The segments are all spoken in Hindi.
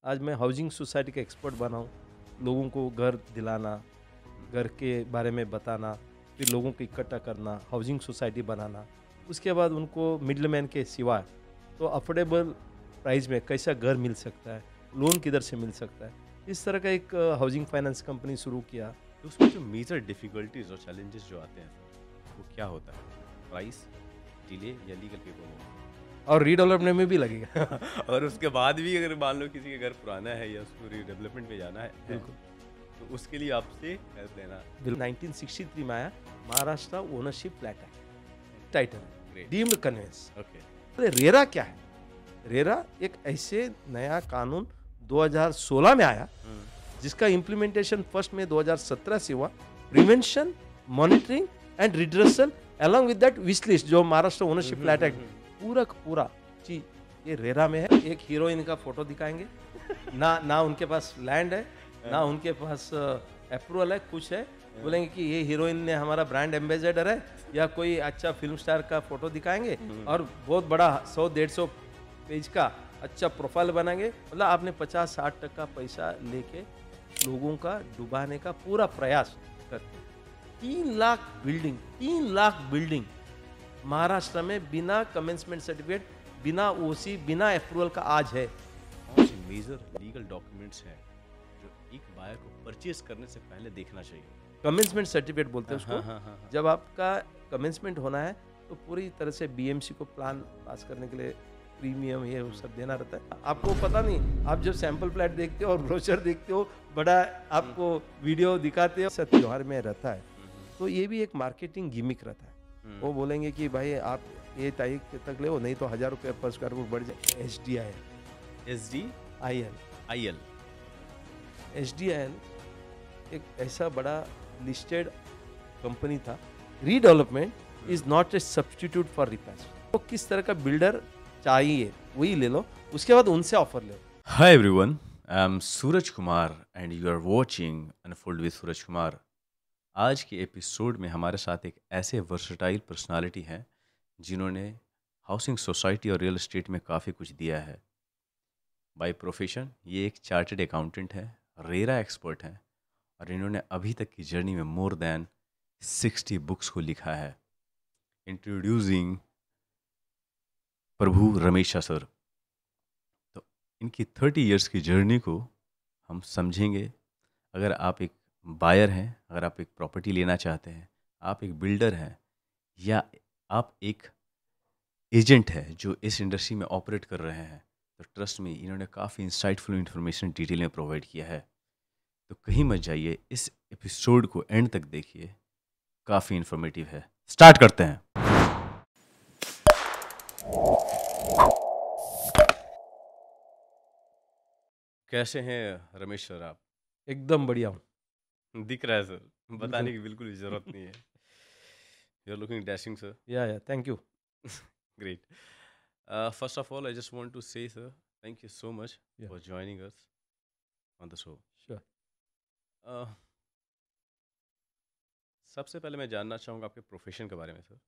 आज मैं हाउसिंग सोसाइटी का एक्सपर्ट बना हूँ। लोगों को घर दिलाना, घर के बारे में बताना, फिर लोगों को इकट्ठा करना, हाउसिंग सोसाइटी बनाना, उसके बाद उनको मिडलमैन के सिवा तो अफोर्डेबल प्राइस में कैसा घर मिल सकता है, लोन किधर से मिल सकता है, इस तरह का एक हाउसिंग फाइनेंस कंपनी शुरू किया। तो उसमें जो मेजर डिफिकल्टीज और चैलेंजेस जो आते हैं वो क्या होता है? प्राइस, डिले या लीगल पेपर और रीडेवलपमेंट में भी लगेगा। और उसके बाद भी अगर मान लो किसी का घर पुराना है या उसको रीडेवलपमेंट में जाना है बिल्कुल तो उसके लिए आपसे हेल्प लेना। 1963 में आया Maharashtra ownership flat act, title great. Deemed conveyance. Okay. RERA क्या है? रेरा एक ऐसे नया कानून 2016 में आया जिसका इम्प्लीमेंटेशन फर्स्ट में 2017 से हुआ। Prevention, monitoring and redressal along with that wish list, जो महाराष्ट्र ओनरशिप फ्लैट एक्ट पूरा का पूरा चीज ये रेरा में है। एक हीरोइन का फोटो दिखाएंगे ना उनके पास लैंड है, ना उनके पास अप्रूवल है, कुछ है, बोलेंगे कि ये हीरोइन ने हमारा ब्रांड एम्बेसडर है, या कोई अच्छा फिल्म स्टार का फोटो दिखाएंगे और बहुत बड़ा 100-150 पेज का अच्छा प्रोफाइल बनाएंगे। मतलब आपने 50-60% पैसा लेके लोगों का डुबाने का पूरा प्रयास करते हैं। 3 लाख बिल्डिंग महाराष्ट्र में बिना कमेंसमेंट सर्टिफिकेट, बिना ओसी, बिना अप्रूवल का आज है। कौन से मेजर लीगल डॉक्यूमेंट्स हैं जो एक बायर को परचेज करने से पहले देखना चाहिए? कमेंसमेंट सर्टिफिकेट बोलते हैं उसको। हाँ। जब आपका कमेंसमेंट होना है तो पूरी तरह से बीएमसी को प्लान पास करने के लिए प्रीमियम ये वो सब देना रहता है। आपको पता नहीं, आप जब सैंपल प्लाट देखते हो और ब्रोशर देखते हो, बड़ा आपको वीडियो दिखाते हो, सब त्योहार में रहता है, तो ये भी एक मार्केटिंग गिमिक रहता है। वो बोलेंगे कि भाई आप ये तारीख तक ले, नहीं तो 1000 रुपये पर स्क्वायर फुट बढ़ जाए। SDIL एचडीआईएल एक ऐसा बड़ा लिस्टेड कंपनी था। Redevelopment is not a substitute for repair. तो किस तरह का बिल्डर चाहिए वही ले लो, उसके बाद उनसे ऑफर ले लो। Hi everyone, I'm Suraj Kumar and you are watching Unfold with Suraj Kumar. आज के एपिसोड में हमारे साथ एक ऐसे वर्सटाइल पर्सनालिटी हैं जिन्होंने हाउसिंग सोसाइटी और रियल एस्टेट में काफ़ी कुछ दिया है। बाय प्रोफेशन ये एक चार्टर्ड अकाउंटेंट है, रेरा एक्सपर्ट हैं और इन्होंने अभी तक की जर्नी में मोर देन 60 बुक्स को लिखा है। इंट्रोड्यूसिंग प्रभु रमेशा सर। तो इनकी 30 इयर्स की जर्नी को हम समझेंगे। अगर आप एक बायर हैं, अगर आप एक प्रॉपर्टी लेना चाहते हैं, आप एक बिल्डर हैं या आप एक एजेंट है जो इस इंडस्ट्री में ऑपरेट कर रहे हैं, तो ट्रस्ट में इन्होंने काफ़ी इंसाइटफुल इन्फॉर्मेशन डिटेल में प्रोवाइड किया है। तो कहीं मत जाइए, इस एपिसोड को एंड तक देखिए, काफ़ी इन्फॉर्मेटिव है। स्टार्ट करते हैं। कैसे हैं रमेश सर आप? एकदम बढ़िया हूँ। दिख रहा है सर, बताने की बिल्कुल भी ज़रूरत नहीं है। You are looking dashing sir. Yeah thank you. Great. First of all, I just want to say, sir, thank you so much Yeah. for joining us on the show. Sure. Uh, सबसे पहले मैं जानना चाहूँगा आपके प्रोफेशन के बारे में सर,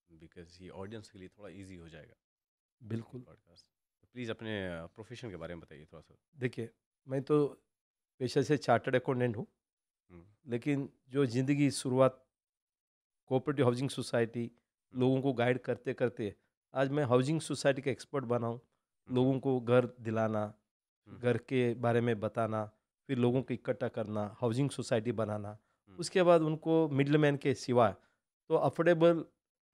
बिकॉज ये ऑडियंस के लिए थोड़ा इजी हो जाएगा बिल्कुल। पॉडकास्ट। तो प्लीज़ अपने प्रोफेशन के बारे में बताइए थोड़ा सा। देखिए, मैं तो पेशे से चार्टर्ड अकाउंटेंट हूँ, हम्म, लेकिन जो ज़िंदगी शुरुआत कोऑपरेटिव हाउसिंग सोसाइटी लोगों को गाइड करते करते आज मैं हाउसिंग सोसाइटी का एक्सपर्ट बना हूँ। लोगों को घर दिलाना, घर के बारे में बताना, फिर लोगों को इकट्ठा करना, हाउसिंग सोसाइटी बनाना, उसके बाद उनको मिडलमैन के सिवा तो अफोर्डेबल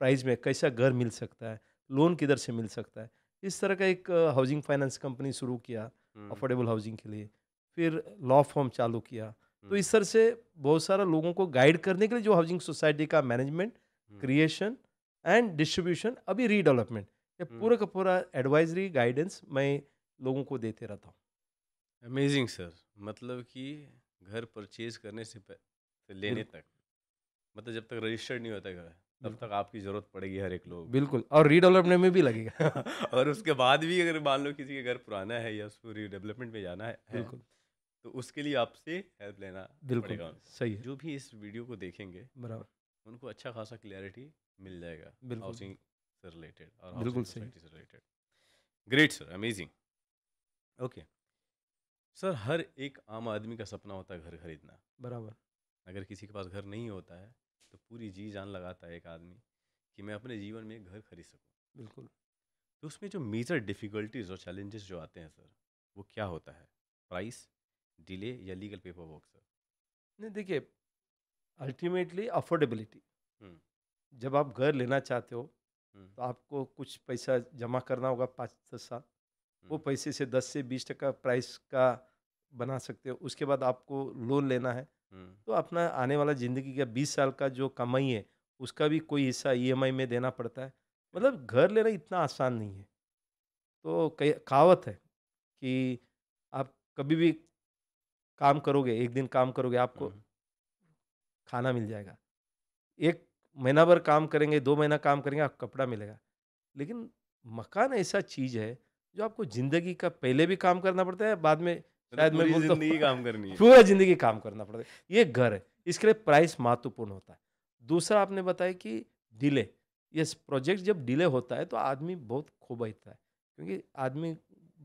प्राइस में कैसा घर मिल सकता है, लोन किधर से मिल सकता है, इस तरह का एक हाउसिंग फाइनेंस कंपनी शुरू किया अफोर्डेबल हाउसिंग के लिए। फिर लॉ फॉर्म चालू किया। तो इस तरह से बहुत सारा लोगों को गाइड करने के लिए जो हाउसिंग सोसाइटी का मैनेजमेंट, क्रिएशन एंड डिस्ट्रीब्यूशन, अभी रीडेवलपमेंट, ये पूरा का पूरा एडवाइजरी गाइडेंस मैं लोगों को देते रहता हूँ। Amazing sir. मतलब कि घर परचेज करने से लेने तक, मतलब जब तक रजिस्टर्ड नहीं होता घर तब तक आपकी ज़रूरत पड़ेगी हर एक लोग। बिल्कुल, और रीडेवलपमेंट में भी लगेगा। और उसके बाद भी अगर मान लो किसी का घर पुराना है या उसको रीडेवलपमेंट में जाना है बिल्कुल तो उसके लिए आपसे हेल्प लेना बिल्कुल पड़ेगा उनको। सही है। जो भी इस वीडियो को देखेंगे बराबर। उनको अच्छा खासा क्लैरिटी मिल जाएगा बिल्कुल हाउसिंग से रिलेटेड और बिल्कुल हाउसिंग सही। सोसाइटी से related. Great sir, amazing. Okay, sir, हर एक आम आदमी का सपना होता है घर खरीदना। बराबर। अगर किसी के पास घर नहीं होता है तो पूरी जी जान लगाता है एक आदमी कि मैं अपने जीवन में एक घर खरीद सकूं। बिल्कुल। तो उसमें जो मेजर डिफ़िकल्टीज और चैलेंजेस जो आते हैं सर, वो क्या होता है? प्राइस, डिले या लीगल पेपर वर्क सर? नहीं देखिए, अल्टीमेटली अफोर्डेबिलिटी। हुँ, जब आप घर लेना चाहते हो हुँ, तो आपको कुछ पैसा जमा करना होगा 5-10 साल। वो हुँ, पैसे से 10 से 20% प्राइस का बना सकते हो। उसके बाद आपको लोन लेना है, हुँ, तो अपना आने वाला ज़िंदगी का 20 साल का जो कमाई है, उसका भी कोई हिस्सा ईएमआई में देना पड़ता है। करेक्ट। मतलब घर लेना इतना आसान नहीं है। तो कही कहावत है कि आप कभी भी काम करोगे, एक दिन काम करोगे, हुँ, आपको हुँ, खाना मिल जाएगा। 1 महीना भर काम करेंगे, 2 महीना काम करेंगे, आपको कपड़ा मिलेगा। लेकिन मकान ऐसा चीज़ है, जो आपको ज़िंदगी का पहले भी काम करना पड़ता है, बाद में मतलब शायद मैं पूरी बोलता हूँ ज़िंदगी काम करनी है। पूरा ज़िंदगी काम करना पड़ता है। ये घर है, इसके लिए प्राइस महत्वपूर्ण होता है। दूसरा आपने बताया कि डिले, यस प्रोजेक्ट जब डिले होता है तो आदमी बहुत खो बैठता है, क्योंकि आदमी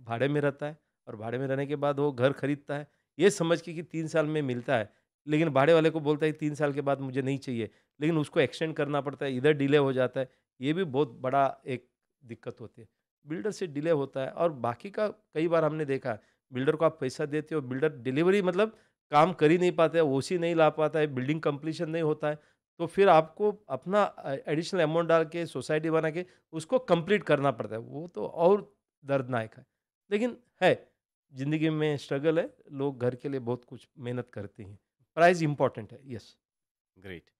भाड़े में रहता है और भाड़े में रहने के बाद वो घर खरीदता है, ये समझ के कि 3 साल में मिलता है, लेकिन भाड़े वाले को बोलता है 3 साल के बाद मुझे नहीं चाहिए, लेकिन उसको एक्सटेंड करना पड़ता है, इधर डिले हो जाता है, ये भी बहुत बड़ा एक दिक्कत होती है। बिल्डर से डिले होता है और बाकी का कई बार हमने देखा है, बिल्डर को आप पैसा देते हो, बिल्डर डिलीवरी मतलब काम कर ही नहीं पाता है, ओसी नहीं ला पाता है, बिल्डिंग कंप्लीशन नहीं होता है, तो फिर आपको अपना एडिशनल अमाउंट डाल के सोसाइटी बना के उसको कंप्लीट करना पड़ता है, वो तो और दर्दनाक है। लेकिन है, ज़िंदगी में स्ट्रगल है, लोग घर के लिए बहुत कुछ मेहनत करते हैं। प्राइस इम्पोर्टेंट है, यस। ग्रेट।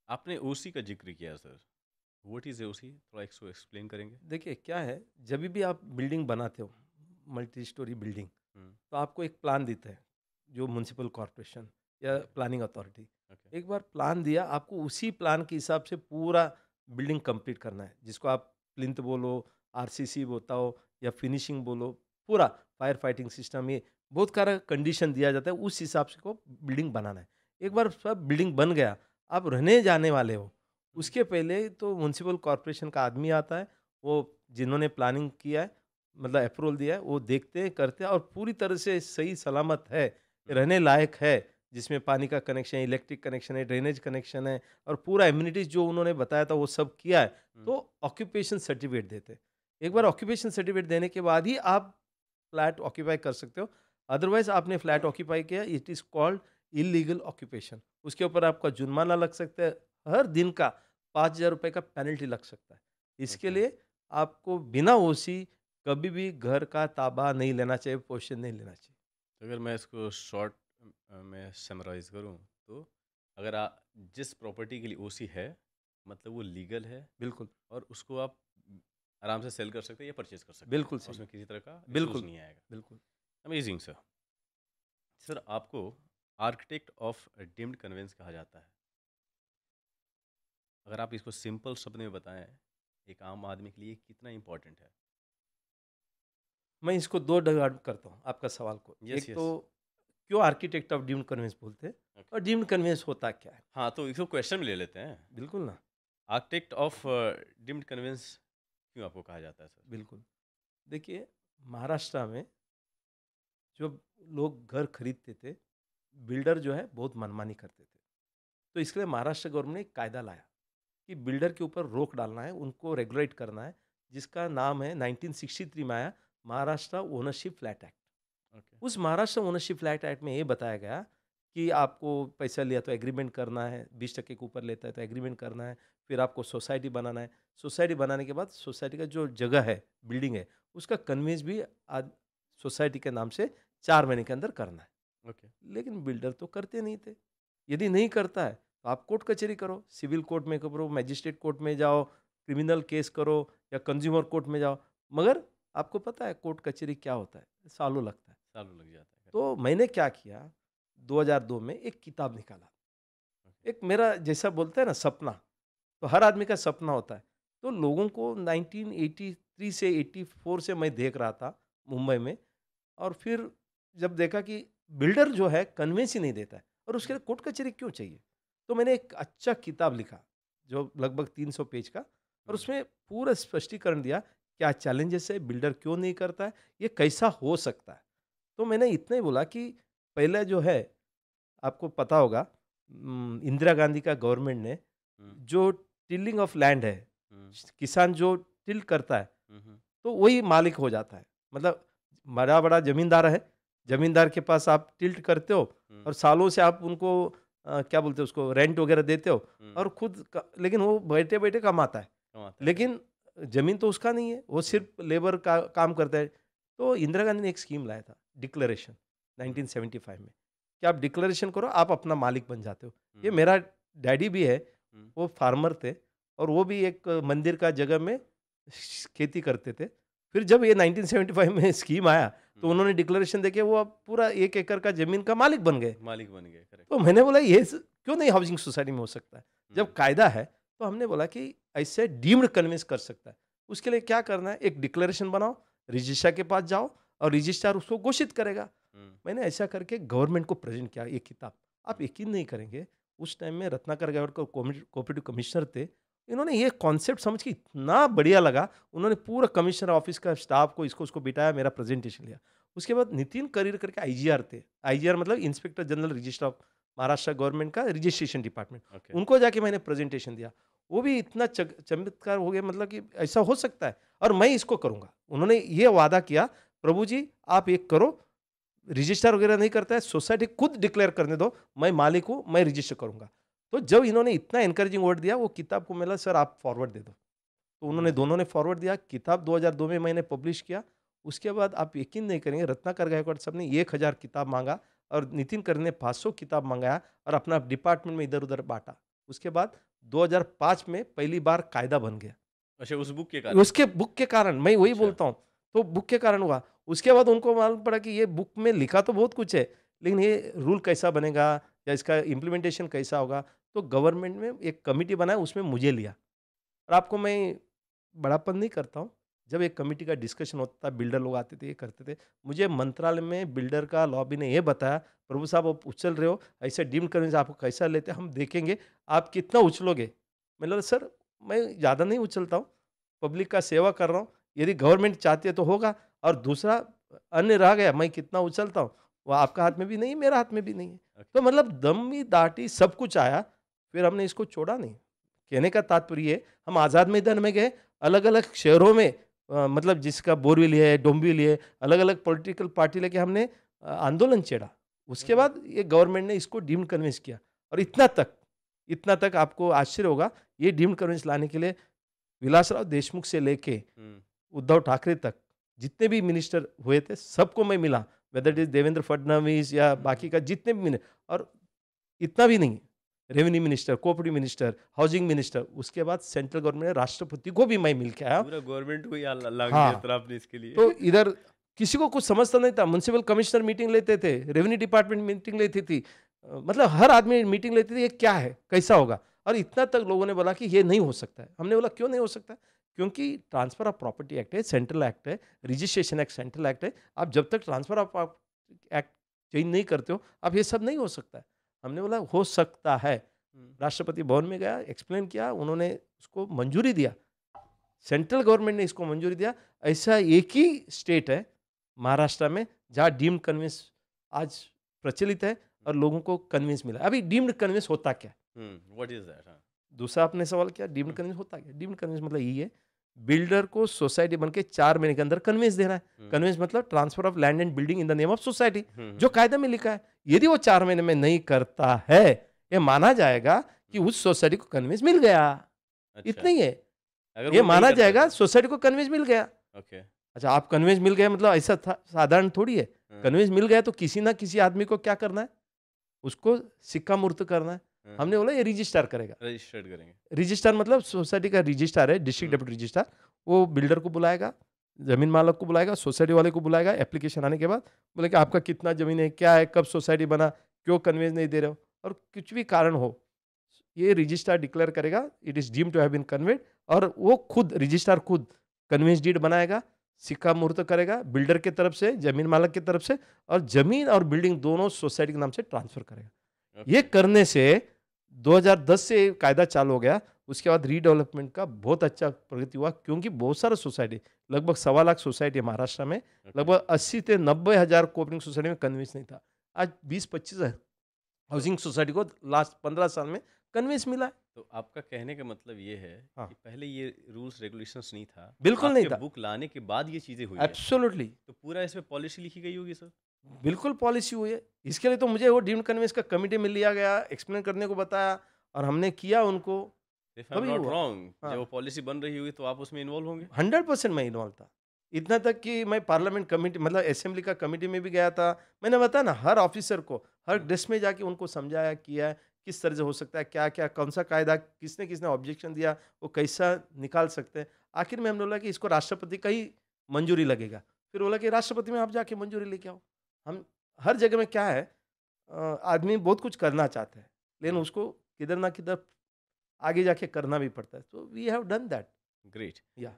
आपने ओसी का ज़िक्र किया सर। व्हाट इज़ ओसी? थोड़ा इसको एक्सप्लेन करेंगे? देखिए क्या है, जभी भी आप बिल्डिंग बनाते हो, मल्टी स्टोरी बिल्डिंग, हुँ, तो आपको एक प्लान देता है, जो म्युनिसिपल कॉर्पोरेशन या ओके, प्लानिंग अथॉरिटी। ओके, एक बार प्लान दिया, आपको उसी प्लान के हिसाब से पूरा बिल्डिंग कंप्लीट करना है, जिसको आप प्लिंथ बोलो, आरसीसी बताओ या फिनिशिंग बोलो, पूरा फायर फाइटिंग सिस्टम, ये बहुत सारा कंडीशन दिया जाता है, उस हिसाब से को बिल्डिंग बनाना है। एक हुँ, बार सब बिल्डिंग बन गया, आप रहने जाने वाले हो, हुँ, उसके पहले तो म्युनिसिपल कॉर्पोरेशन का आदमी आता है, वो जिन्होंने प्लानिंग किया है, मतलब अप्रूवल दिया है, वो देखते हैं, करते हैं और पूरी तरह से सही सलामत है, हुँ, रहने लायक है, जिसमें पानी का कनेक्शन है, इलेक्ट्रिक कनेक्शन है, ड्रेनेज कनेक्शन है और पूरा एमिनिटीज़ जो उन्होंने बताया था वो सब किया है, हुँ, तो ऑक्यूपेशन सर्टिफिकेट देते हैं। एक बार हुँ, ऑक्यूपेशन सर्टिफिकेट देने के बाद ही आप फ्लैट ऑक्यूपाई कर सकते हो, अदरवाइज़ आपने फ्लैट ऑक्यूपाई किया, it is called illegal occupation. उसके ऊपर आपका जुर्माना लग सकता है, हर दिन का ₹5000 का पेनल्टी लग सकता है। इसके ओके। लिए आपको बिना ओसी कभी भी घर का ताबा नहीं लेना चाहिए, पोज़ीशन नहीं लेना चाहिए। तो अगर मैं इसको शॉर्ट में समराइज़ करूँ, तो अगर जिस प्रॉपर्टी के लिए ओसी है, मतलब वो लीगल है बिल्कुल, और उसको आप आराम से सेल कर सकते हैं या परचेज़ कर सकते हैं बिल्कुल और सही। उसमें किसी तरह का इश्यूज़ बिल्कुल, नहीं आएगा। बिल्कुल। Amazing sir. सर, आपको आर्किटेक्ट ऑफ डीम्ड कन्वेंस कहा जाता है। अगर आप इसको सिंपल शब्द में बताएँ, एक आम आदमी के लिए कितना इम्पोर्टेंट है? मैं इसको 2 डिवाइड करता हूँ आपका सवाल को। यस, एक तो यस। क्यों आर्किटेक्ट ऑफ डीम्ड कन्वेंस बोलते हैं ओके। और डीम्ड कन्वेंस होता क्या है? हाँ, तो इसको क्वेश्चन में ले लेते हैं। बिल्कुल ना, आर्किटेक्ट ऑफ डीम्ड कन्वेंस क्यों आपको कहा जाता है सर? बिल्कुल। देखिए, महाराष्ट्र में जब लोग घर खरीदते थे, बिल्डर जो है बहुत मनमानी करते थे। तो इसके लिए महाराष्ट्र गवर्नमेंट ने एक कायदा लाया कि बिल्डर के ऊपर रोक डालना है, उनको रेगुलेट करना है, जिसका नाम है 1963 में आया Maharashtra ownership flat act. Okay. उस महाराष्ट्र ओनरशिप फ्लैट एक्ट में ये बताया गया कि आपको पैसा लिया तो एग्रीमेंट करना है, 20% के ऊपर लेता है तो एग्रीमेंट करना है, फिर आपको सोसाइटी बनाना है। सोसाइटी बनाने के बाद सोसाइटी का जो जगह है, बिल्डिंग है, उसका कन्वेंस भी आज सोसाइटी के नाम से 4 महीने के अंदर करना है। ओके। लेकिन बिल्डर तो करते नहीं थे। यदि नहीं करता है, तो आप कोर्ट कचहरी करो, सिविल कोर्ट में करो, मैजिस्ट्रेट कोर्ट में जाओ, क्रिमिनल केस करो या कंज्यूमर कोर्ट में जाओ। मगर आपको पता है कोर्ट कचहरी क्या होता है? सालों लगता है। सालों लग जाता है, करेक्ट। तो मैंने क्या किया, 2002 में एक किताब निकाला। ओके। एक मेरा जैसा बोलते हैं ना सपना, तो हर आदमी का सपना होता है। तो लोगों को 1983 से 84 से मैं देख रहा था मुंबई में और फिर जब देखा कि बिल्डर जो है कन्वेंस ही नहीं देता है और उसके हुँ, लिए कोर्ट कचहरी क्यों चाहिए? तो मैंने एक अच्छा किताब लिखा, जो लगभग 300 पेज का और हुँ, उसमें पूरा स्पष्टीकरण दिया, क्या चैलेंजेस है, बिल्डर क्यों नहीं करता है, ये कैसा हो सकता है? तो मैंने इतना ही बोला कि पहले जो है, आपको पता होगा, इंदिरा गांधी का गवर्नमेंट ने जो टिलिंग ऑफ लैंड है, किसान जो टिल करता है तो वही मालिक हो जाता है। मतलब बड़ा बड़ा जमींदार है, जमींदार के पास आप टिल्ट करते हो और सालों से आप उनको क्या बोलते हो उसको, रेंट वगैरह देते हो और लेकिन वो बैठे बैठे कमाता है, लेकिन जमीन तो उसका नहीं है, वो सिर्फ लेबर का काम करता है। तो इंदिरा गांधी ने एक स्कीम लाया था, डिक्लेरेशन 1975 में, कि आप डिक्लेरेशन करो, आप अपना मालिक बन जाते हो। ये मेरा डैडी भी है, वो फार्मर थे और वो भी एक मंदिर का जगह में खेती करते थे। फिर जब ये 1975 में स्कीम आया तो उन्होंने डिक्लेरेशन देके वो अब पूरा 1 एकड़ का जमीन का मालिक बन गए। करेक्ट। तो मैंने बोला ये क्यों नहीं हाउसिंग सोसाइटी में हो सकता है, जब कायदा है। तो हमने बोला कि ऐसे डीम्ड कन्विंस कर सकता है। उसके लिए क्या करना है, एक डिक्लेरेशन बनाओ, रजिस्ट्रार के पास जाओ और रजिस्ट्रार उसको घोषित करेगा। मैंने ऐसा करके गवर्नमेंट को प्रेजेंट किया ये किताब। आप यकीन नहीं करेंगे, उस टाइम में रत्नाकर गायकवाड़ कोऑपरेटिव कमिश्नर थे, इन्होंने ये कॉन्सेप्ट समझ के इतना बढ़िया लगा, उन्होंने पूरा कमिश्नर ऑफिस का स्टाफ को इसको उसको बिठाया, मेरा प्रेजेंटेशन लिया। उसके बाद नितिन करीर करके आईजीआर थे, आईजीआर मतलब inspector general register of Maharashtra government का रजिस्ट्रेशन डिपार्टमेंट, उनको जाके मैंने प्रेजेंटेशन दिया। वो भी इतना चमत्कार हो गया, मतलब कि ऐसा हो सकता है और मैं इसको करूंगा। उन्होंने ये वादा किया, प्रभु जी आप एक करो, रजिस्टर वगैरह नहीं करता है, सोसाइटी खुद डिक्लेयर करने दो, मैं मालिक हूं, मैं रजिस्टर करूंगा। तो जब इन्होंने इतना एनकरेजिंग वर्ड दिया, वो किताब को मिला, सर आप फॉरवर्ड दे दो। तो उन्होंने दोनों ने फॉरवर्ड दिया, किताब 2002 में मैंने पब्लिश किया। उसके बाद आप यकीन नहीं करेंगे, रत्नाकर गायकवाड़ साहब ने 1000 किताब मांगा और नितिन करीर ने 500 किताब मंगाया और अपना डिपार्टमेंट में इधर उधर बांटा। उसके बाद 2005 में पहली बार कायदा बन गया। अच्छा, उस बुक के कारण? उसके बुक के कारण, मैं वही अच्छा। बोलता हूँ, तो बुक के कारण हुआ। उसके बाद उनको मालूम पड़ा कि ये बुक में लिखा तो बहुत कुछ है, लेकिन ये रूल कैसा बनेगा या इसका इम्प्लीमेंटेशन कैसा होगा। तो गवर्नमेंट में एक कमिटी बनाया, उसमें मुझे लिया। और आपको मैं बड़ापन नहीं करता हूँ, जब एक कमिटी का डिस्कशन होता था, बिल्डर लोग आते थे, ये करते थे, मुझे मंत्रालय में बिल्डर का लॉबी ने ये बताया, प्रभु साहब आप उछल रहे हो, ऐसे डीम्ड कन्वेंस आपको कैसा लेते, हम देखेंगे आप कितना उछलोगे। मैंने बोला सर मैं ज़्यादा नहीं उछलता हूँ, पब्लिक का सेवा कर रहा हूँ, यदि गवर्नमेंट चाहती है तो होगा। और दूसरा अन्य रह गया, मैं कितना उछलता हूँ वो आपका हाथ में भी नहीं, मेरा हाथ में भी नहीं है। तो मतलब दम दाटी सब कुछ आया, फिर हमने इसको छोड़ा नहीं। कहने का तात्पर्य है, हम आज़ाद मैदान में गए, अलग अलग शहरों में मतलब जिसका बोरविल है, डोंबिवली है, अलग अलग पॉलिटिकल पार्टी लेके हमने आंदोलन छेड़ा। उसके बाद ये गवर्नमेंट ने इसको डीम्ड कन्विंस किया। और इतना तक आपको आश्चर्य होगा, ये डीम्ड कन्विंस लाने के लिए विलासराव देशमुख से लेके उद्धव ठाकरे तक जितने भी मिनिस्टर हुए थे सबको मैं मिला, whether it is Devendra Fadnavis या बाकी का जितने भी और इतना भी नहीं, revenue minister, cooperative minister, housing minister, उसके बाद सेंट्रल गवर्नमेंट ने राष्ट्रपति को भी मैं मिल के आया। पूरा गवर्नमेंट को ही लग हाँ। दिया तरफ ने इसके लिए। तो इधर किसी को कुछ समझता नहीं था, म्युनिसिपल कमिश्नर मीटिंग लेते थे, रेवेन्यू डिपार्टमेंट मीटिंग लेती थी, मतलब हर आदमी मीटिंग लेती थी, ये क्या है, कैसा होगा। और इतना तक लोगों ने बोला कि ये नहीं हो सकता है। हमने बोला क्यों नहीं हो सकता है, क्योंकि ट्रांसफर ऑफ प्रॉपर्टी एक्ट है, सेंट्रल एक्ट है, रजिस्ट्रेशन एक्ट सेंट्रल एक्ट है, आप जब तक ट्रांसफर ऑफ एक्ट चेंज नहीं करते हो आप ये सब नहीं हो सकता है। हमने बोला हो सकता है, राष्ट्रपति भवन में गया, एक्सप्लेन किया, उन्होंने उसको मंजूरी दिया, सेंट्रल गवर्नमेंट ने इसको मंजूरी दिया। ऐसा एक ही स्टेट है महाराष्ट्र में जहाँ डीम्ड कन्वेंस आज प्रचलित है और लोगों को कन्वेंस मिला। अभी डीम्ड कन्वेंस होता क्या, व्हाट इज दैट? दूसरा आपने सवाल किया, डीम्ड कन्वेंस होता क्या। डीम्ड कन्वेंस मतलब ये है, बिल्डर को सोसाइटी बन के 4 महीने के अंदर कन्वेंस देना है। कन्वेंस मतलब transfer of land and building in the name of society, जो कायदे में लिखा है। यदि वो 4 महीने में नहीं करता है, ये माना जाएगा कि उस सोसाइटी को कन्वेंस मिल गया। अच्छा। इतना ही है, अगर ये वो माना नहीं जाएगा करता सोसाइटी को कन्वेंस मिल गया। ओके। अच्छा, आप कन्वेंस मिल गया मतलब ऐसा साधारण थोड़ी है। कन्वेंस मिल गया तो किसी ना किसी आदमी को क्या करना है, उसको सिक्का मूर्त करना है। हमने बोला ये रजिस्टर करेगा, रजिस्टर्ड करेंगे। रजिस्टर मतलब सोसाइटी का रजिस्टर है, डिस्ट्रिक्ट डेप्यूटी रजिस्टर, वो बिल्डर को बुलाएगा, जमीन मालक को बुलाएगा, सोसाइटी वाले को बुलाएगा। एप्लीकेशन आने के बाद बोले कि आपका कितना जमीन है, क्या है, कब सोसाइटी बना, क्यों कन्वेंस नहीं दे रहे हो, और कुछ भी कारण हो, ये रजिस्टर डिक्लेयर करेगा, it is deemed to have been conveyed. और वो खुद रजिस्टर खुद कन्वेंस डीड बनाएगा, सिक्का मुहूर्त करेगा बिल्डर के तरफ से, जमीन मालक की तरफ से, और जमीन और बिल्डिंग दोनों सोसाइटी के नाम से ट्रांसफर करेगा। ये करने से 2010 से कायदा चालू हो गया, उसके बाद रीडेवलपमेंट का बहुत अच्छा प्रगति हुआ, क्योंकि बहुत सारा सोसाइटी, लगभग 1.25 लाख सोसाइटी है महाराष्ट्र में, लगभग 80 से 90 हज़ार कोऑपरेटिव सोसाइटी में कन्वेंस नहीं था। आज 20-25 हाउसिंग सोसाइटी को लास्ट 15 साल में कन्वेंस मिला है। तो आपका कहने का मतलब ये है हाँ। कि पहले ये रूल्स रेगुलेशंस नहीं था, बिल्कुल नहीं आपके था। बुक लाने के बाद ये चीज़ें हुई है। एब्सोल्युटली। तो पूरा इसमें पॉलिसी लिखी गई होगी सर? बिल्कुल पॉलिसी हुई है। इसके लिए तो मुझे वो डीम्ड कन्वेंस का कमिटी में लिया गया, एक्सप्लेन करने को बताया और हमने किया उनको, इफ आई एम तभी नॉट हुआ। रॉन्ग, हाँ। जब वो पॉलिसी बन रही होगी तो आप उसमें इन्वॉल्व होंगे? 100% मैं इन्वॉल्व था। इतना तक कि मैं पार्लियामेंट कमिटी, मतलब असेंबली का कमिटी में भी गया था। मैंने बताया ना, हर ऑफिसर को हर डेस्क में जाके उनको समझाया, किया है, किस तरह से हो सकता है, क्या-क्या, कौन-सा कायदा, किसने-किसने ऑब्जेक्शन दिया, वो कैसा निकाल सकते हैं। आखिर में हमने बोला कि इसको राष्ट्रपति का ही मंजूरी लगेगा। फिर बोला कि राष्ट्रपति में आप जाके मंजूरी लेके आओ। हम हर जगह में क्या है, आदमी बहुत कुछ करना चाहता है, लेकिन उसको किधर ना किधर आगे जाके करना भी पड़ता है। तो we have done that. Great. या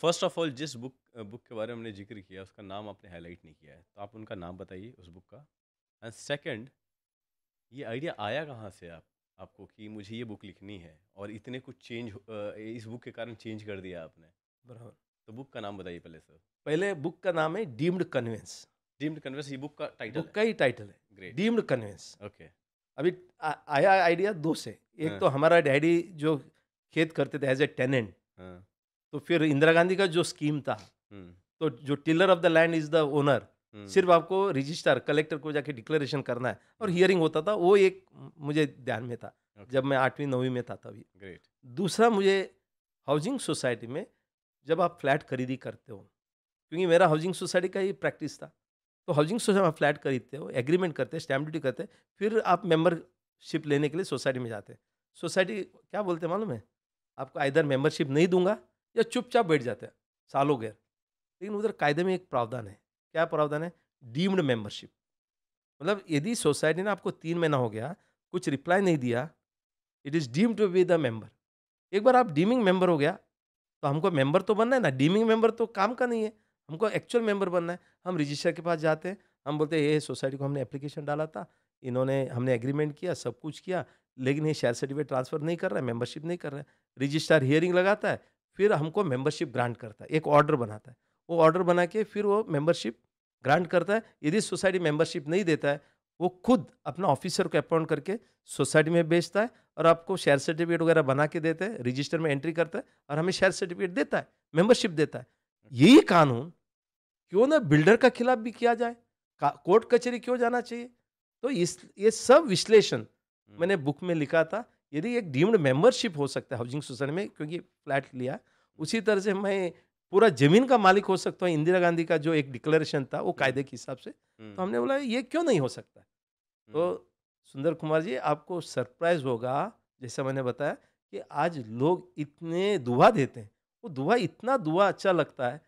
फर्स्ट ऑफ ऑल, जिस बुक के बारे में हमने जिक्र किया उसका नाम आपने हाईलाइट नहीं किया है, तो आप उनका नाम बताइए उस बुक का। एंड सेकंड, ये आइडिया आया कहाँ से आपको कि मुझे ये बुक लिखनी है, और इतने कुछ इस बुक के कारण चेंज कर दिया आपने? बराबर। तो बुक का नाम बताइए पहले सर। पहले बुक का नाम है डीम्ड कन्वेंस। डीम्ड कन्वेंस, ये बुक का टाइटल बुक का ही टाइटल है, ग्रेट। Deemed conveyance. ओके। अभी आया आइडिया दो से। एक तो हमारा डैडी जो खेत करते थे एज ए टेनेंट, हाँ। तो फिर इंदिरा गांधी का जो स्कीम था, हम्म, तो जो tiller of the land is the owner, हम्म, सिर्फ आपको रजिस्टर कलेक्टर को जाके डिक्लेरेशन करना है और हियरिंग होता था। वो एक मुझे ध्यान में था Okay. जब मैं 8वीं 9वीं में था तभी। ग्रेट। दूसरा, मुझे हाउसिंग सोसाइटी में जब आप फ्लैट खरीदी करते हो, क्योंकि मेरा हाउसिंग सोसाइटी का ही प्रैक्टिस था, तो हाउसिंग सोसाइटी में आप फ्लैट खरीदते हो, एग्रीमेंट करते हैं, स्टैम्प ड्यूटी करते हैं, फिर आप मेंबरशिप लेने के लिए सोसाइटी में जाते हैं। सोसाइटी क्या बोलते हैं मालूम है आपको? आइदर मेंबरशिप नहीं दूंगा या चुपचाप बैठ जाते हैं सालों गैर। लेकिन उधर कायदे में एक प्रावधान है। क्या प्रावधान है? Deemed membership. मतलब यदि सोसाइटी ने आपको 3 महीना हो गया, कुछ रिप्लाई नहीं दिया, it is deemed to be the member. एक बार आप डीमिंग मेंबर हो गया, तो हमको मेंबर तो बनना है ना। डीमिंग मेंबर तो काम का नहीं है, हमको एक्चुअल मेंबर बनना है। हम रजिस्ट्रार के पास जाते हैं, हम बोलते हैं ये सोसाइटी को हमने एप्लीकेशन डाला था, हमने एग्रीमेंट किया, सब कुछ किया, लेकिन ये शेयर सर्टिफिकेट ट्रांसफर नहीं कर रहा है, मेंबरशिप नहीं कर रहा है। रजिस्ट्रार हियरिंग लगाता है, फिर हमको मेंबरशिप ग्रांट करता है, एक ऑर्डर बनाता है। वो ऑर्डर बना के फिर वो मेंबरशिप ग्रांट करता है। यदि सोसाइटी मेंबरशिप नहीं देता है, वो खुद अपना ऑफिसर को अपॉइंट करके सोसाइटी में भेजता है और आपको शेयर सर्टिफिकेट वगैरह बना के देते हैं, रजिस्टर में एंट्री करता है और हमें शेयर सर्टिफिकेट देता है, मेंबरशिप देता है। यही कानून क्यों ना बिल्डर का खिलाफ भी किया जाए? कोर्ट कचहरी क्यों जाना चाहिए? तो ये सब विश्लेषण मैंने बुक में लिखा था। यदि एक डीम्ड मेंबरशिप हो सकता है हाउसिंग सोसाइटी में, क्योंकि फ्लैट लिया, उसी तरह से मैं पूरा जमीन का मालिक हो सकता हूँ। इंदिरा गांधी का जो एक डिक्लेरेशन था वो कायदे के हिसाब से, तो हमने बोला ये क्यों नहीं हो सकता। तो सुंदर कुमार जी, आपको सरप्राइज होगा, जैसा मैंने बताया कि आज लोग इतने दुआ देते हैं, वो दुआ अच्छा लगता है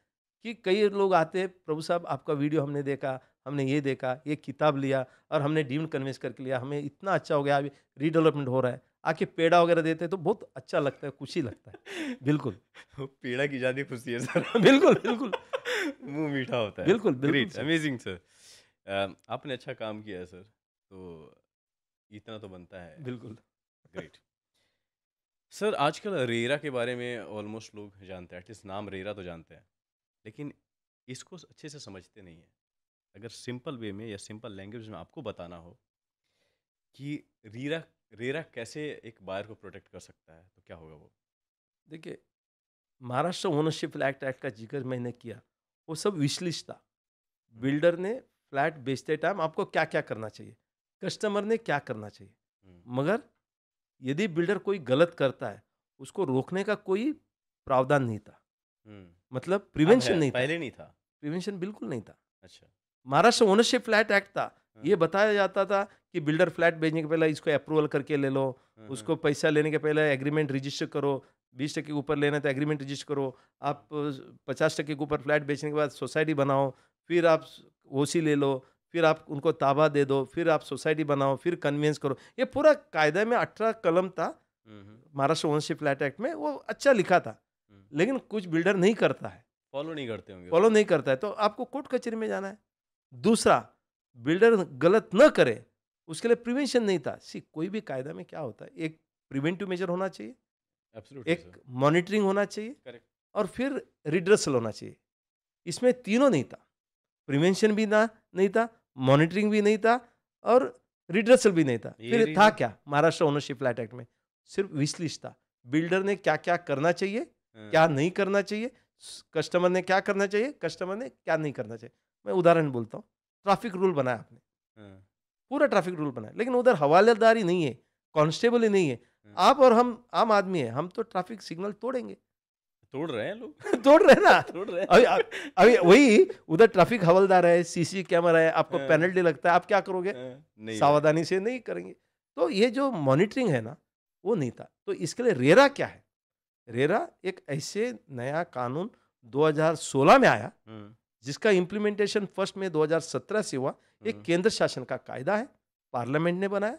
कि कई लोग आते हैं, प्रभु साहब आपका वीडियो हमने देखा, हमने ये देखा, ये किताब लिया और हमने डीम्ड कन्वेंस करके लिया, हमें इतना अच्छा हो गया, अभी रीडेवलपमेंट हो रहा है। आके पेड़ा वगैरह देते हैं तो बहुत अच्छा लगता है, खुशी लगता है। बिल्कुल वो पेड़ा की ज्यादा खुशी है सर। बिल्कुल बिल्कुल मुंह मीठा होता है। बिल्कुल बिल्कुल ग्रेट, सर। Amazing sir. आपने अच्छा काम किया है सर, तो इतना तो बनता है। बिल्कुल ग्रेट सर। आजकल रेरा के बारे में ऑलमोस्ट लोग जानते हैं, एटलीस्ट नाम रेरा तो जानते हैं, लेकिन इसको अच्छे से समझते नहीं है। अगर सिंपल वे में या सिंपल लैंग्वेज में आपको बताना हो कि रेरा रेरा कैसे एक बायर को प्रोटेक्ट कर सकता है, तो क्या होगा वो? देखिए, महाराष्ट्र ओनरशिप एक्ट का जिक्र मैंने किया, वो सब विशलिस्ट था। बिल्डर ने फ्लैट बेचते टाइम आपको क्या क्या करना चाहिए, कस्टमर ने क्या करना चाहिए, मगर यदि बिल्डर कोई गलत करता है, उसको रोकने का कोई प्रावधान नहीं था। मतलब प्रिवेंशन नहीं था। पहले नहीं था। प्रिवेंशन बिल्कुल नहीं था। अच्छा। महाराष्ट्र ओनरशिप फ्लैट एक्ट था। ये बताया जाता था कि बिल्डर फ्लैट बेचने के पहले इसको अप्रूवल करके ले लो, उसको पैसा लेने के पहले एग्रीमेंट रजिस्टर करो, 20% के ऊपर लेना तो एग्रीमेंट रजिस्टर करो, आप 50% के ऊपर फ्लैट बेचने के बाद सोसाइटी बनाओ, फिर आप ओसी ले लो, फिर आप उनको ताबा दे दो, फिर आप सोसाइटी बनाओ, फिर कन्वेंस करो। ये पूरा कायदा में 18 कलम था महाराष्ट्र ओनरशिप फ्लैट एक्ट में, वो अच्छा लिखा था, लेकिन कुछ बिल्डर नहीं करता है, फॉलो नहीं करते होंगे। फॉलो नहीं करता है, तो आपको कोर्ट कचहरी में जाना है। दूसरा, बिल्डर गलत न करे उसके लिए प्रिवेंशन नहीं था। कोई भी कायदा में क्या होता है, एक प्रिवेंटिव मेजर होना चाहिए, एब्सोल्युटली एक सर, मॉनिटरिंग होना चाहिए करेक्ट। और फिर रिड्रेसल होना चाहिए। इसमें तीनों नहीं था, प्रिवेंशन भी ना नहीं था, मॉनिटरिंग भी नहीं था और रिड्रेसल भी नहीं था। ये फिर था रीज़न। क्या महाराष्ट्र ओनरशिप फ्लैट एक्ट में? सिर्फ विश लिस्ट था। बिल्डर ने क्या-क्या करना चाहिए, हाँ, क्या नहीं करना चाहिए, कस्टमर ने क्या करना चाहिए, कस्टमर ने क्या नहीं करना चाहिए। मैं उदाहरण बोलता हूँ, ट्रैफिक रूल बनाया आपने, हाँ, पूरा ट्रैफिक रूल बनाया, लेकिन उधर हवालादारी नहीं है, कांस्टेबल ही नहीं है। हाँ। आप और हम आम आदमी हैं, हम तो ट्रैफिक सिग्नल तोड़ेंगे। तोड़ रहे हैं लोग। तोड़ रहे हैं ना। तोड़ रहे अभी हैं। अभी वही उधर ट्रैफिक हवलदार है, सीसी कैमरा है, आपको हाँ, पेनल्टी लगता है, आप क्या करोगे? हाँ, नहीं भाई। सावधानी से नहीं करेंगे। तो ये जो मॉनिटरिंग है ना, वो नहीं था। तो इसके लिए रेरा क्या है? रेरा एक ऐसे नया कानून 2016 में आया, हुँ, जिसका इम्प्लीमेंटेशन 1 मई 2017 से हुआ। एक हुँ, केंद्र शासन का कायदा है, पार्लियामेंट ने बनाया।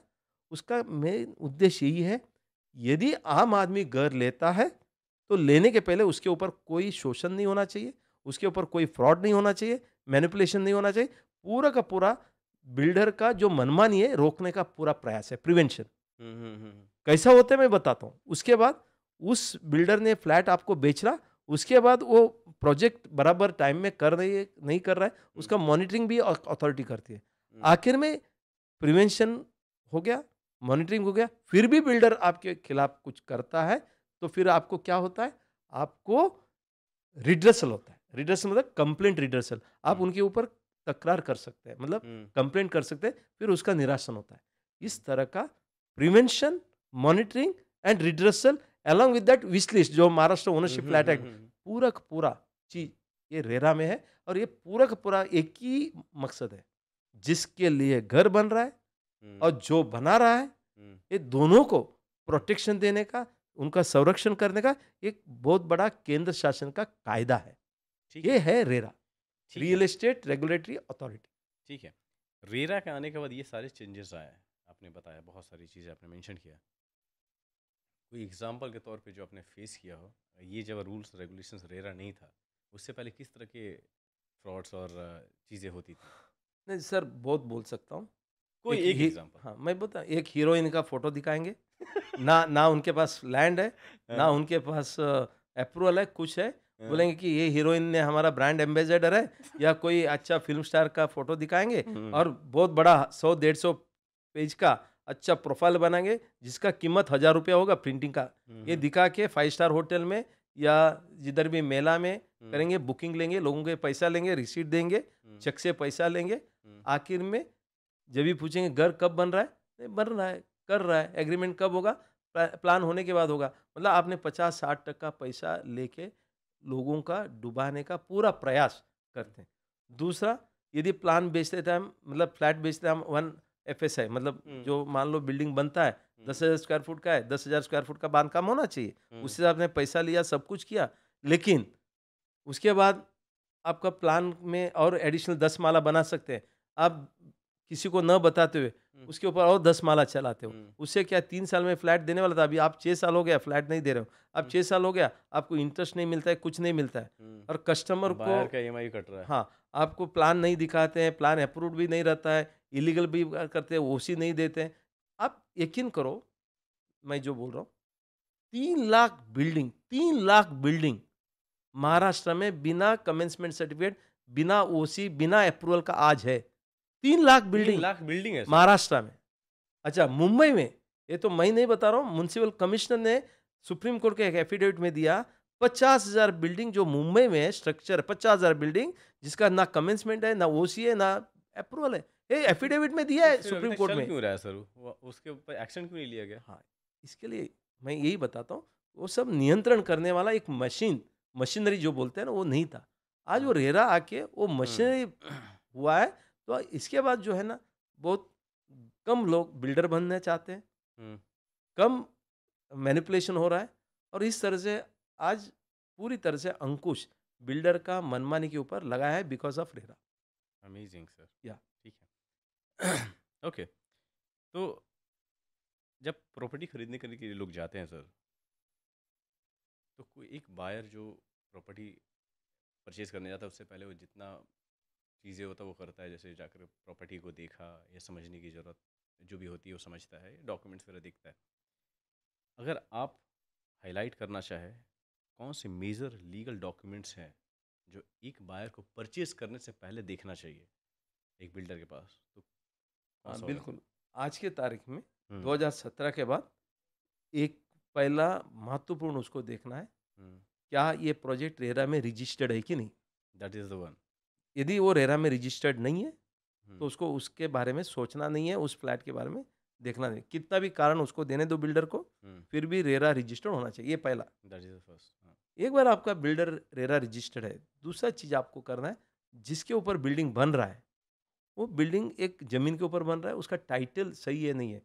उसका मेन उद्देश्य यही है, यदि आम आदमी घर लेता है, तो लेने के पहले उसके ऊपर कोई शोषण नहीं होना चाहिए, उसके ऊपर कोई फ्रॉड नहीं होना चाहिए, मैनिपुलेशन नहीं होना चाहिए। पूरा का पूरा बिल्डर का जो मनमानी है, रोकने का पूरा प्रयास है, प्रिवेंशन। हुँ, हुँ, हुँ, कैसा होता है मैं बताता हूँ। उसके बाद उस बिल्डर ने फ्लैट आपको बेचना, उसके बाद वो प्रोजेक्ट बराबर टाइम में कर रही है, नहीं कर रहा है, हुँ, उसका मॉनिटरिंग भी अथॉरिटी करती है। हुँ, आखिर में प्रिवेंशन हो गया, मॉनिटरिंग हो गया, फिर भी बिल्डर आपके खिलाफ कुछ करता है, तो फिर आपको क्या होता है? आपको रिड्रेसल होता है। रिड्रेसल मतलब कंप्लेंट रिड्रेसल। आप हुँ, उनके ऊपर तकरार कर सकते हैं, मतलब हुँ, कंप्लेंट कर सकते हैं, फिर उसका निरासन होता है। हुँ, इस तरह का prevention, monitoring and redressal along with that wish list, जो महाराष्ट्र हुँ, ओनरशिप हुँ, फ्लैट हुँ, एक्ट, हुँ, पूरा का पूरा चीज़ ये रेरा में है और ये पूरा का पूरा एक ही मकसद है, जिसके लिए घर बन रहा है हुँ, और जो बना रहा है, हुँ, ये दोनों को प्रोटेक्शन देने का, उनका संरक्षण करने का एक बहुत बड़ा केंद्र शासन का कायदा है। ठीक ये है, है रेरा, ठीक है, रियल एस्टेट रेगुलेटरी अथॉरिटी। ठीक है। रेरा के आने के बाद ये सारे चेंजेस आए हैं, आपने बताया, बहुत सारी चीज़ें आपने मेंशन किया। कोई एग्ज़ाम्पल के तौर पे जो आपने फेस किया हो, ये जब रूल्स रेगुलेशंस रेरा नहीं था, उससे पहले किस तरह के फ्रॉड्स और चीज़ें होती थी? नहीं सर, बहुत बोल सकता हूँ। कोई एक एक ही एग्ज़ाम्पल। हाँ, मैं बता एक हीरोइन का फ़ोटो दिखाएँगे, ना ना उनके पास लैंड है, ना हाँ, उनके पास अप्रूवल है, कुछ है। हाँ, बोलेंगे कि ये हीरोइन ने हमारा ब्रांड एम्बेसडर है, या कोई अच्छा फ़िल्म स्टार का फ़ोटो दिखाएँगे हुँ, और बहुत बड़ा 100 150 पेज का अच्छा प्रोफ़ाइल बनाएँगे, जिसका कीमत ₹1000 होगा प्रिंटिंग का। हुँ, ये हुँ, दिखा के 5 स्टार होटल में या जिधर भी मेला में हुँ, करेंगे, बुकिंग लेंगे, लोगों के पैसा लेंगे, रिसीट देंगे, हुँ, चेक से पैसा लेंगे। हुँ, आखिर में जब भी पूछेंगे घर कब बन रहा है? नहीं बन रहा है, कर रहा है, एग्रीमेंट कब होगा? प्लान होने के बाद होगा। मतलब आपने 50-60% पैसा लेके लोगों का डुबाने का पूरा प्रयास करते हैं। दूसरा, यदि प्लान बेचते टाइम मतलब फ्लैट बेचते हम 1 एफएसआई, मतलब हुँ, जो मान लो बिल्डिंग बनता है, हुँ, 10,000 स्क्वायर फुट का है, 10,000 स्क्वायर फुट का बांधकाम होना चाहिए। हुँ, उस हिसाब से पैसा लिया, सब कुछ किया, लेकिन उसके बाद आपका प्लान में और एडिशनल 10 माला बना सकते हैं। आप किसी को न बताते हुए हुँ, उसके ऊपर और 10 माला चलाते हो। हुँ, उससे क्या 3 साल में फ्लैट देने वाला था, अभी आप 6 साल हो गया फ्लैट नहीं दे रहे हो। अब हुँ, 6 साल हो गया, आपको इंटरेस्ट नहीं मिलता है, कुछ नहीं मिलता है हुँ। और कस्टमर को बायर का ईएमआई कट रहा है। हाँ, आपको प्लान नहीं दिखाते हैं, प्लान अप्रूव्ड भी नहीं रहता है, इलीगल भी करते हैं, ओसी नहीं देते हैं। आप यकीन करो, मैं जो बोल रहा हूँ, 3 लाख बिल्डिंग हुँ, महाराष्ट्र में बिना कमेंसमेंट सर्टिफिकेट, बिना ओसी, बिना अप्रूवल का आज है। 3 लाख 3 बिल्डिंग लाख बिल्डिंग है सर? महाराष्ट्र में। अच्छा, मुंबई में, ये तो मैं नहीं बता रहा हूँ, म्युनिसिपल कमिश्नर ने सुप्रीम कोर्ट के एक एफिडेविट में दिया, 50,000 बिल्डिंग जो मुंबई में है, स्ट्रक्चर 50,000 बिल्डिंग, जिसका ना कमेंसमेंट है, ना ओसी है, ना अप्रूवल है। ये तो फिर एफिडेविट में दिया तो है फिर अभी सुप्रीम तक कोर्ट चल में। क्यों रहा है सर वो? उसके ऊपर एक्शन क्यों नहीं लिया गया? हाँ, इसके लिए मैं यही बताता हूँ, वो सब नियंत्रण करने वाला एक मशीनरी जो बोलते हैं ना, वो नहीं था। आज वो हाँ। रेरा आके वो हुँ, मशीनरी हुआ है, तो इसके बाद जो है ना, बहुत कम लोग बिल्डर बनना चाहते हैं, हुँ, कम मैनिपुलेशन हो रहा है और इस तरह से आज पूरी तरह से अंकुश बिल्डर का मनमानी के ऊपर लगा है because of RERA. Amazing sir, या ठीक है। ओके, तो जब प्रॉपर्टी खरीदने के लिए लोग जाते हैं सर, तो कोई एक बायर जो प्रॉपर्टी परचेज़ करने जाता है, उससे पहले वो जितना चीज़ें होता है वो करता है, जैसे जाकर प्रॉपर्टी को देखा या समझने की ज़रूरत जो भी होती है वो समझता है, डॉक्यूमेंट्स वगैरह देखता है। अगर आप हाईलाइट करना चाहे कौन से मेजर लीगल डॉक्यूमेंट्स हैं जो एक बायर को परचेज करने से पहले देखना चाहिए एक बिल्डर के पास, तो कौन हाँ, सा होगा? बिल्कुल। आज के तारीख में हम्म 2017 के बाद एक पहला महत्वपूर्ण उसको देखना है, क्या ये प्रोजेक्ट रेरा में रजिस्टर्ड है कि नहीं। That is the one. यदि वो रेरा में रजिस्टर्ड नहीं है, तो उसको उसके बारे में सोचना नहीं है, उस फ्लैट के बारे में देखना नहीं। कितना भी कारण उसको देने दो बिल्डर को, फिर भी रेरा रजिस्टर्ड होना चाहिए, ये पहला। That is the first. एक बार आपका बिल्डर रेरा रजिस्टर्ड है, दूसरा चीज़ आपको करना है, जिसके ऊपर बिल्डिंग बन रहा है, वो बिल्डिंग एक ज़मीन के ऊपर बन रहा है, उसका टाइटल सही है नहीं है,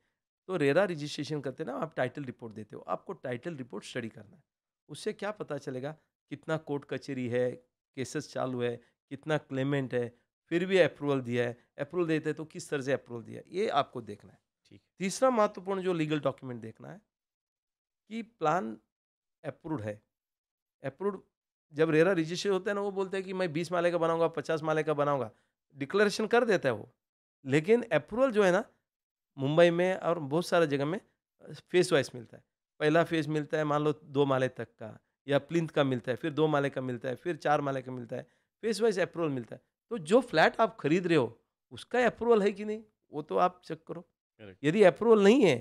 तो रेरा रजिस्ट्रेशन करते ना आप टाइटल रिपोर्ट देते हो, आपको टाइटल रिपोर्ट स्टडी करना है। उससे क्या पता चलेगा कितना कोर्ट कचहरी है, केसेस चालू है, कितना क्लेमेंट है, फिर भी अप्रूवल दिया है, अप्रूवल देते हैं तो किस तरह से अप्रूवल दिया है, ये आपको देखना है। ठीक है। तीसरा महत्वपूर्ण जो लीगल डॉक्यूमेंट देखना है कि प्लान अप्रूव्ड है। अप्रूव्ड जब रेरा रजिस्टर होता है ना, वो बोलते हैं कि मैं 20 माले का बनाऊंगा, 50 माले का बनाऊंगा, डिक्लेरेशन कर देता है वो, लेकिन अप्रूवल जो है ना, मुंबई में और बहुत सारा जगह में फेस वाइज मिलता है। पहला फेज मिलता है मान लो 2 माले तक का, या प्लिंथ का मिलता है, फिर 2 माले का मिलता है, फिर 4 माले का मिलता है, फेस वाइज अप्रूवल मिलता है। तो जो फ्लैट आप खरीद रहे हो, उसका अप्रूवल है कि नहीं, वो तो आप चेक करो। करेक्ट। यदि अप्रूवल नहीं है,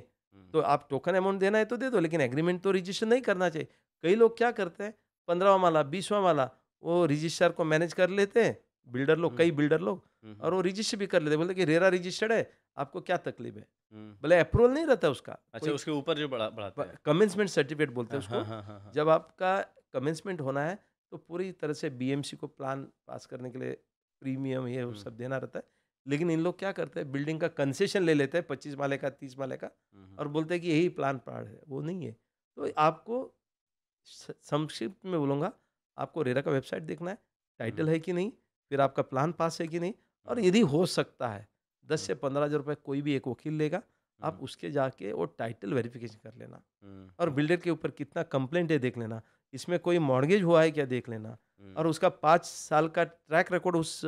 तो आप टोकन अमाउंट देना है तो दे दो, लेकिन एग्रीमेंट तो रजिस्टर नहीं करना चाहिए। कई लोग क्या करते हैं, 15वां माला, 20वां माला, वो रजिस्ट्रार को मैनेज कर लेते हैं, बिल्डर लोग, कई बिल्डर लोग, और वो रजिस्टर भी कर लेते हैं, बोलते हैं कि रेरा रजिस्टर्ड है, आपको क्या तकलीफ है। भले अप्रूवल नहीं रहता उसका, अच्छा, उसके ऊपर जो बढ़ाते हैं। कमेंसमेंट सर्टिफिकेट बोलते हैं हाँ उसको। हाँ हाँ हाँ। जब आपका कमेंसमेंट होना है, तो पूरी तरह से बीएमसी को प्लान पास करने के लिए प्रीमियम ये वो सब देना रहता है। लेकिन इन लोग क्या करते हैं, बिल्डिंग का कंसेशन ले लेते हैं 25 माले का, 30 माले का, और बोलते हैं कि यही प्लान पार्ट है, वो नहीं है। तो आपको संक्षिप्त में बोलूँगा, आपको रेरा का वेबसाइट देखना है, टाइटल है कि नहीं, फिर आपका प्लान पास है कि नहीं, और यदि हो सकता है 10 से 15,000 रुपये कोई भी एक वकील लेगा, आप उसके जाके वो टाइटल वेरिफिकेशन कर लेना, और बिल्डर के ऊपर कितना कंप्लेंट है देख लेना, इसमें कोई मॉर्गेज हुआ है क्या देख लेना, और उसका 5 साल का ट्रैक रिकॉर्ड उस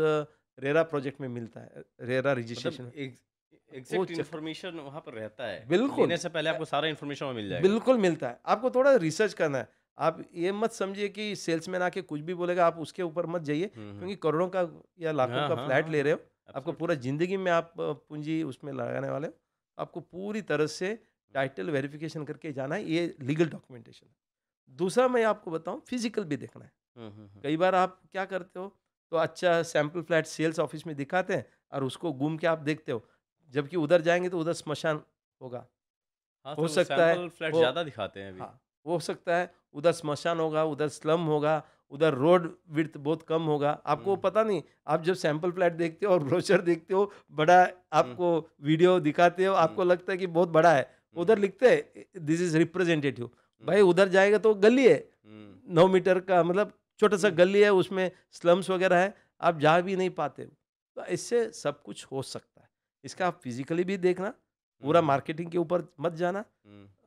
रेरा प्रोजेक्ट में मिलता है, रेरा रजिस्ट्रेशन में। एग्जैक्ट इन्फॉर्मेशन वहाँ पर रहता है। बिल्कुल। लेने से पहले आपको सारा इन्फॉर्मेशन वहाँ मिल जाएगा। बिल्कुल मिलता है, आपको थोड़ा रिसर्च करना है। आप ये मत समझिए कि सेल्समैन आके कुछ भी बोलेगा आप उसके ऊपर मत जाइए, क्योंकि करोड़ों का या लाखों का फ्लैट ले रहे हो, आपको पूरा जिंदगी में आप पूंजी उसमें लगाने वाले हो, आपको पूरी तरह से टाइटल वेरिफिकेशन करके जाना है, ये लीगल डॉक्यूमेंटेशन है। दूसरा मैं आपको बताऊं, फिजिकल भी देखना है। कई बार आप क्या करते हो, तो अच्छा सैंपल फ्लैट सेल्स ऑफिस में दिखाते हैं और उसको घूम के आप देखते हो, जबकि उधर जाएंगे तो उधर स्मशान होगा। हाँ, हो तो सकता है सैंपल फ्लैट वो, ज़्यादा दिखाते हैं अभी। हाँ, हो सकता है उधर स्मशान होगा, उधर स्लम होगा, उधर रोड विड्थ बहुत कम होगा, आपको पता नहीं। आप जब सैंपल फ्लैट देखते हो और ब्रोशर देखते हो, बड़ा आपको वीडियो दिखाते हो, आपको लगता है कि बहुत बड़ा है, उधर लिखते हैं दिस इज रिप्रेजेंटेटिव। भाई उधर जाएगा तो गली है 9 मीटर का, मतलब छोटा सा गली है, उसमें स्लम्स वगैरह है, आप जा भी नहीं पाते हो। तो इससे सब कुछ हो सकता है। इसका आप फिजिकली भी देखना, पूरा मार्केटिंग के ऊपर मत जाना,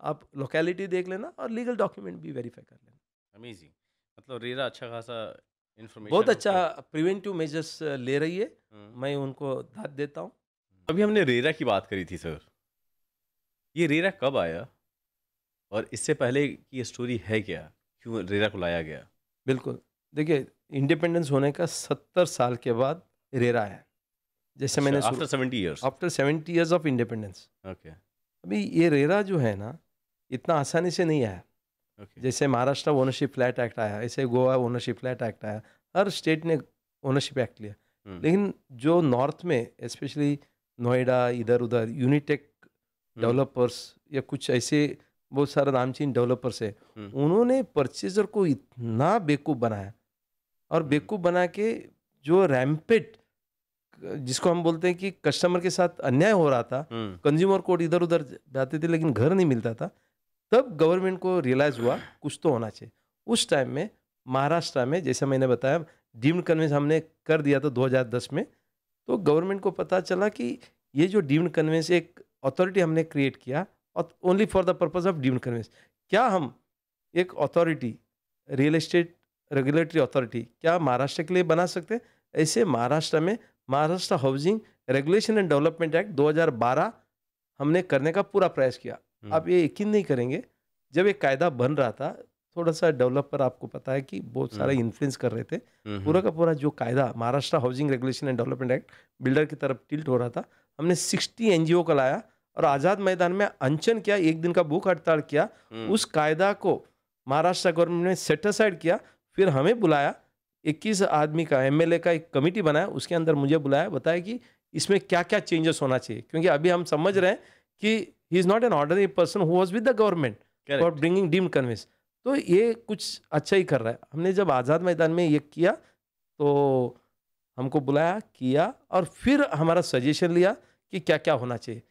आप लोकेलिटी देख लेना और लीगल डॉक्यूमेंट भी वेरीफाई कर लेना। अमेजिंग। मतलब रेरा अच्छा खासा इन्फॉर्मेशन बहुत अच्छा प्रिवेंटिव मेजर्स ले रही है, मैं उनको दाद देता हूँ। अभी हमने रेरा की बात करी थी सर, ये रेरा कब आया और इससे पहले की ये स्टोरी है क्या, क्यों रेरा को लाया गया? बिल्कुल, देखिए इंडिपेंडेंस होने का 70 साल के बाद रेरा है। जैसे मैंने after 70 years. After 70 years of independence. Okay. अभी ये रेरा जो है ना, इतना आसानी से नहीं आया। जैसे महाराष्ट्र ओनरशिप फ्लैट एक्ट आया, ऐसे गोवा ओनरशिप फ्लैट एक्ट आया, हर स्टेट ने ओनरशिप एक्ट लिया। लेकिन जो नॉर्थ में स्पेशली नोएडा, इधर उधर यूनिटेक डेवलपर्स या कुछ ऐसे बहुत सारे नामचीन डेवलपर्स है, उन्होंने परचेजर को इतना बेवकूफ़ बनाया, और बेवकूफ़ बना के जो रैम्पेट, जिसको हम बोलते हैं कि कस्टमर के साथ अन्याय हो रहा था, कंज्यूमर कोर्ट इधर उधर जाते थे लेकिन घर नहीं मिलता था, तब गवर्नमेंट को रियलाइज़ हुआ कुछ तो होना चाहिए। उस टाइम में महाराष्ट्र में, जैसे मैंने बताया, डीम्ड कन्वेंस हमने कर दिया था 2010 में, तो गवर्नमेंट को पता चला कि ये जो डीम्ड कन्वेंस एक अथॉरिटी हमने क्रिएट किया, only for the purpose of deemed conveyance. क्या हम एक authority, real estate regulatory authority, क्या महाराष्ट्र के लिए बना सकते हैं? ऐसे महाराष्ट्र में Maharashtra housing regulation and development act 2012 हमने करने का पूरा प्रयास किया। आप ये यकीन नहीं करेंगे, जब एक कायदा बन रहा था, थोड़ा सा डेवलपर आपको पता है कि बहुत सारा इन्फ्लुएंस कर रहे थे, पूरा का पूरा जो कायदा Maharashtra housing regulation and development act builder की तरफ टिल्ट हो रहा था। हमने 60 एनजीओ को लाया और आज़ाद मैदान में अनशन किया, एक दिन का भूख हड़ताल किया। उस कायदा को महाराष्ट्र गवर्नमेंट ने सेट असाइड किया, फिर हमें बुलाया, 21 आदमी का एमएलए का एक कमेटी बनाया, उसके अंदर मुझे बुलाया, बताया कि इसमें क्या क्या चेंजेस होना चाहिए, क्योंकि अभी हम समझ रहे हैं कि he is not an ordinary person who was with the government for bringing deemed conveyance, तो ये कुछ अच्छा ही कर रहा है। हमने जब आज़ाद मैदान में ये किया तो हमको बुलाया, किया और फिर हमारा सजेशन लिया कि क्या क्या होना चाहिए।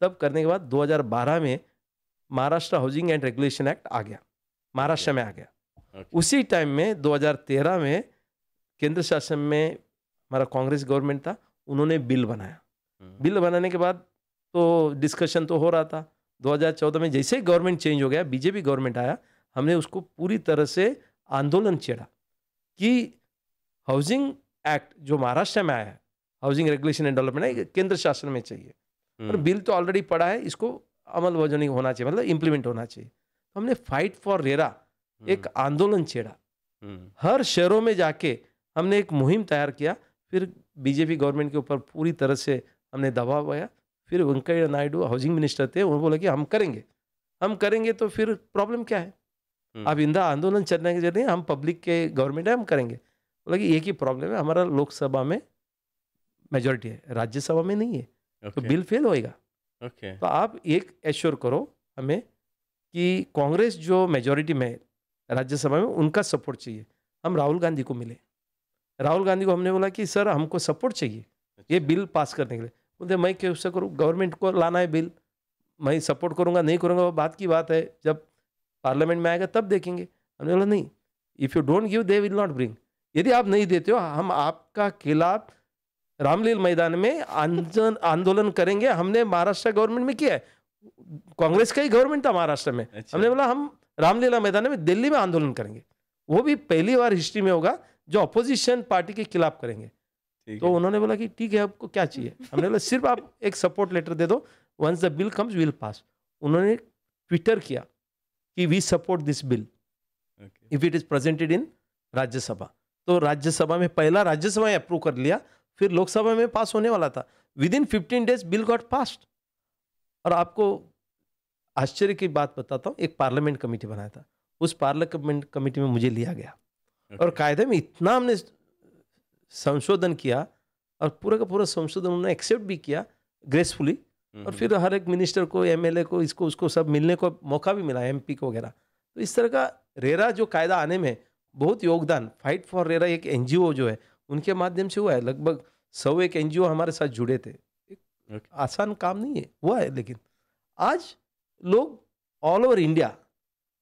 तब करने के बाद 2012 में Maharashtra housing and regulation act आ गया, महाराष्ट्र में आ गया। उसी टाइम में 2013 में केंद्र शासन में हमारा कांग्रेस गवर्नमेंट था, उन्होंने बिल बनाया। बिल बनाने के बाद तो डिस्कशन तो हो रहा था। 2014 में जैसे ही गवर्नमेंट चेंज हो गया, बीजेपी गवर्नमेंट आया, हमने उसको पूरी तरह से आंदोलन छेड़ा कि हाउसिंग एक्ट जो महाराष्ट्र में आया है, हाउसिंग रेगुलेशन एंड डेवलपमेंट है, केंद्र शासन में चाहिए। और बिल तो ऑलरेडी पड़ा है, इसको अमल वजनी होना चाहिए, मतलब इम्प्लीमेंट होना चाहिए। तो हमने फाइट फॉर रेरा एक आंदोलन छेड़ा, हर शहरों में जाके हमने एक मुहिम तैयार किया। फिर बीजेपी गवर्नमेंट के ऊपर पूरी तरह से हमने दबाव आया। फिर वेंकैया नायडू हाउसिंग मिनिस्टर थे, उन्होंने बोला कि हम करेंगे। तो फिर प्रॉब्लम क्या है, अब इंदा आंदोलन चलने के जरिए हम पब्लिक के गवर्नमेंट है, हम करेंगे। बोला कि एक ही प्रॉब्लम है, हमारा लोकसभा में मेजोरिटी है, राज्यसभा में नहीं है, तो बिल फेल होएगा। तो आप एक एश्योर करो हमें कि कांग्रेस जो मेजोरिटी में राज्यसभा में, उनका सपोर्ट चाहिए। हम राहुल गांधी को मिले, राहुल गांधी को हमने बोला कि सर हमको सपोर्ट चाहिए ये बिल पास करने के लिए। बोलते मैं कैसे करूँ, गवर्नमेंट को लाना है बिल, मैं सपोर्ट करूँगा नहीं करूँगा वो बात की बात है, जब पार्लियामेंट में आएगा तब देखेंगे। हमने बोला नहीं, if you don't give they will not bring, यदि आप नहीं देते हो हम आपका खिलाफ रामलीला मैदान में आंदोलन करेंगे। हमने महाराष्ट्र गवर्नमेंट में किया है, कांग्रेस का ही गवर्नमेंट था महाराष्ट्र में। हमने बोला हम रामलीला मैदान में दिल्ली में आंदोलन करेंगे, वो भी पहली बार हिस्ट्री में होगा जो अपोजिशन पार्टी के खिलाफ करेंगे। तो उन्होंने बोला कि ठीक है आपको क्या चाहिए, हमने बोला सिर्फ आप एक सपोर्ट लेटर दे दो, once the bill comes will pass. उन्होंने ट्विटर किया कि we support this bill if it is presented in Rajya Sabha. तो राज्यसभा में पहला राज्यसभा में अप्रूव कर लिया, फिर लोकसभा में पास होने वाला था। With in 15 days bill got passed. और आपको आश्चर्य की बात बताता हूँ, एक पार्लियामेंट कमेटी बनाया था, उस पार्लियामेंट कमेटी में मुझे लिया गया और कायदे में इतना हमने संशोधन किया और पूरा का पूरा संशोधन उन्होंने एक्सेप्ट भी किया ग्रेसफुली। और फिर हर एक मिनिस्टर को, एमएलए को, इसको उसको सब मिलने को मौका भी मिला, एमपी को वगैरह। तो इस तरह का रेरा जो कायदा आने में बहुत योगदान, फाइट फॉर रेरा एक एनजीओ जो है उनके माध्यम से हुआ है। लगभग 101 एनजीओ हमारे साथ जुड़े थे। आसान काम नहीं है, हुआ है। लेकिन आज लोग all over India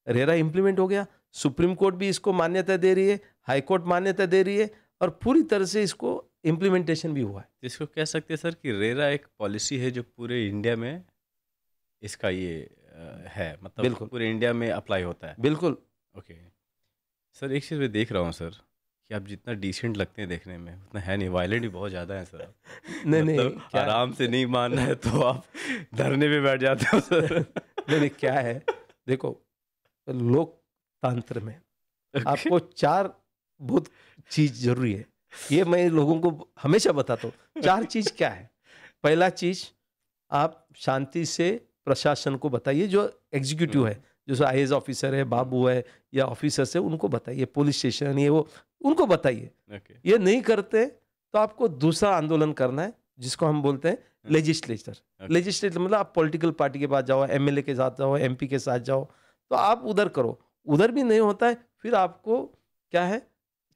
RERA implement हो गया, सुप्रीम कोर्ट भी इसको मान्यता दे रही है, हाई कोर्ट मान्यता दे रही है और पूरी तरह से इसको इम्प्लीमेंटेशन भी हुआ है। इसको कह सकते हैं सर कि रेरा एक पॉलिसी है जो पूरे इंडिया में इसका ये है, मतलब बिल्कुल पूरे इंडिया में अप्लाई होता है। बिल्कुल। ओके सर, एक चीज़ मैं देख रहा हूँ सर कि आप जितना डिसेंट लगते हैं देखने में उतना है नहीं, वायलेंट भी बहुत ज़्यादा है सर। नहीं मतलब नहीं, आराम से नहीं मानना है तो आप धरने पे बैठ जाते हो सर। नहीं क्या है, देखो लोकतंत्र में आपको 4 बहुत चीज जरूरी है, ये मैं लोगों को हमेशा बताता हूँ। 4 चीज क्या है। पहला चीज, आप शांति से प्रशासन को बताइए, जो एग्जीक्यूटिव है, जैसे आईएएस ऑफिसर है, बाबू है या ऑफिसर्स है, उनको बताइए, पुलिस स्टेशन ये वो, उनको बताइए। ये नहीं करते तो आपको दूसरा आंदोलन करना है जिसको हम बोलते हैं लेजिस्लेचर। लेजिस्लेचर मतलब आप पॉलिटिकल पार्टी के पास जाओ, एमएलए के साथ जाओ, एमपी के साथ जाओ, तो आप उधर करो। उधर भी नहीं होता है, फिर आपको क्या है,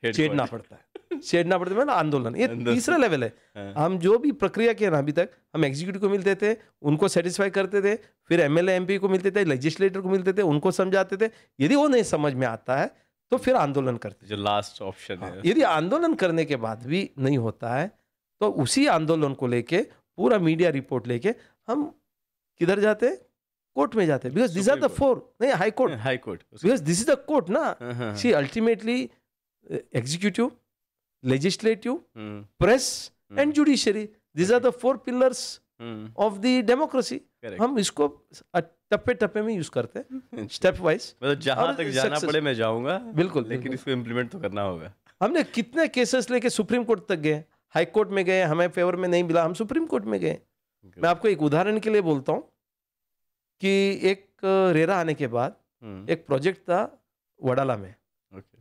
छेड़ना पड़ता है। छेड़ना पड़ता है मतलब आंदोलन, ये तीसरा लेवल है। हम जो भी प्रक्रिया किए ना अभी तक, हम एग्जीक्यूटिव को मिलते थे, उनको सेटिस्फाई करते थे, फिर एमएलए एमपी को मिलते थे, लेजिस्लेटर को मिलते थे, उनको समझाते थे। यदि वो नहीं समझ में आता है तो फिर आंदोलन करते, जो लास्ट ऑप्शन है। यदि आंदोलन करने के बाद भी नहीं होता है तो उसी आंदोलन को लेके पूरा मीडिया रिपोर्ट लेके हम किधर जाते हैं, कोर्ट में जाते हैं। बिकॉज दिस आर द 4, नहीं high court, because this is the court ना। See ultimately executive, legislative, press and judiciary, these are the 4 pillars of the democracy. हम इसको टप्पे टप्पे में यूज करते हैं, स्टेप वाइज। मतलब जहाँ तक जाना पड़े मैं जाऊँगा, बिल्कुल, लेकिन बिल्कुल। इसको इम्प्लीमेंट तो करना होगा। हमने कितने केसेस लेके सुप्रीम कोर्ट तक गए, हाई कोर्ट में गए, हमें फेवर में नहीं मिला, हम सुप्रीम कोर्ट में गए। मैं आपको एक उदाहरण के लिए बोलता हूँ कि एक रेरा आने के बाद एक प्रोजेक्ट था वडाला में।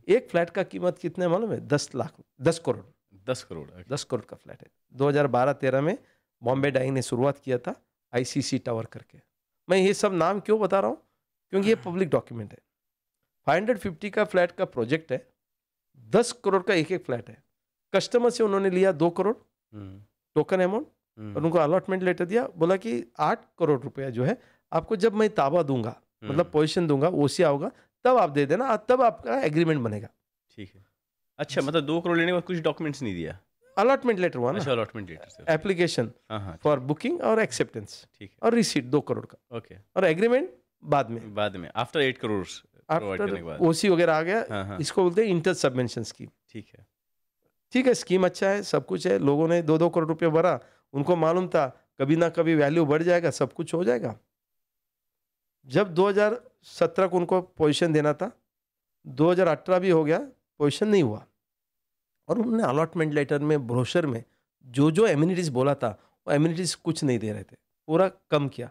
एक फ्लैट का कीमत कितने मालूम है? 10 लाख, 10 करोड़। 10 करोड़ 10 करोड़ का फ्लैट है। 2012-13 में बॉम्बे डाइंग ने शुरुआत किया था आईसीसी टावर करके। मैं ये सब नाम क्यों बता रहा हूँ? क्योंकि ये पब्लिक डॉक्यूमेंट है। 550 का फ्लैट का प्रोजेक्ट है, 10 करोड़ का एक एक फ्लैट है। कस्टमर से उन्होंने लिया 2 करोड़ टोकन अमाउंट और उनको अलॉटमेंट लेटर दिया, बोला कि 8 करोड़ रुपया जो है आपको जब मैं ताबा दूंगा, मतलब पोजीशन दूंगा, ओसिया होगा, तब आप दे देना, तब आपका एग्रीमेंट बनेगा। ठीक है। अच्छा, मतलब 2 करोड़ लेने के बाद कुछ डॉक्यूमेंट्स नहीं दिया? अलॉटमेंट लेटर हुआ ना। अच्छा, अलॉटमेंट लेटर से एप्लीकेशन फॉर बुकिंग और एक्सेप्टेंस, ठीक है, और रिसीट 2 करोड़ का। ओके। और एग्रीमेंट बाद में आफ्टर 8 करोड़ प्रोवाइड करने के बाद ओसी वगैरह आ गया। हाँ। इसको बोलते हैं इंटर सबवेंशन स्कीम। ठीक है। ठीक है, स्कीम अच्छा है, सब कुछ है। लोगों ने 2-2 करोड़ रुपये भरा, उनको मालूम था कभी ना कभी वैल्यू बढ़ जाएगा, सब कुछ हो जाएगा। जब 2017 को उनको पोजीशन देना था, 2018 भी हो गया, पोजीशन नहीं हुआ। और उन्होंने अलॉटमेंट लेटर में, ब्रोशर में जो जो एमिनिटीज बोला था, वो एमिनिटीज कुछ नहीं दे रहे थे, पूरा कम किया।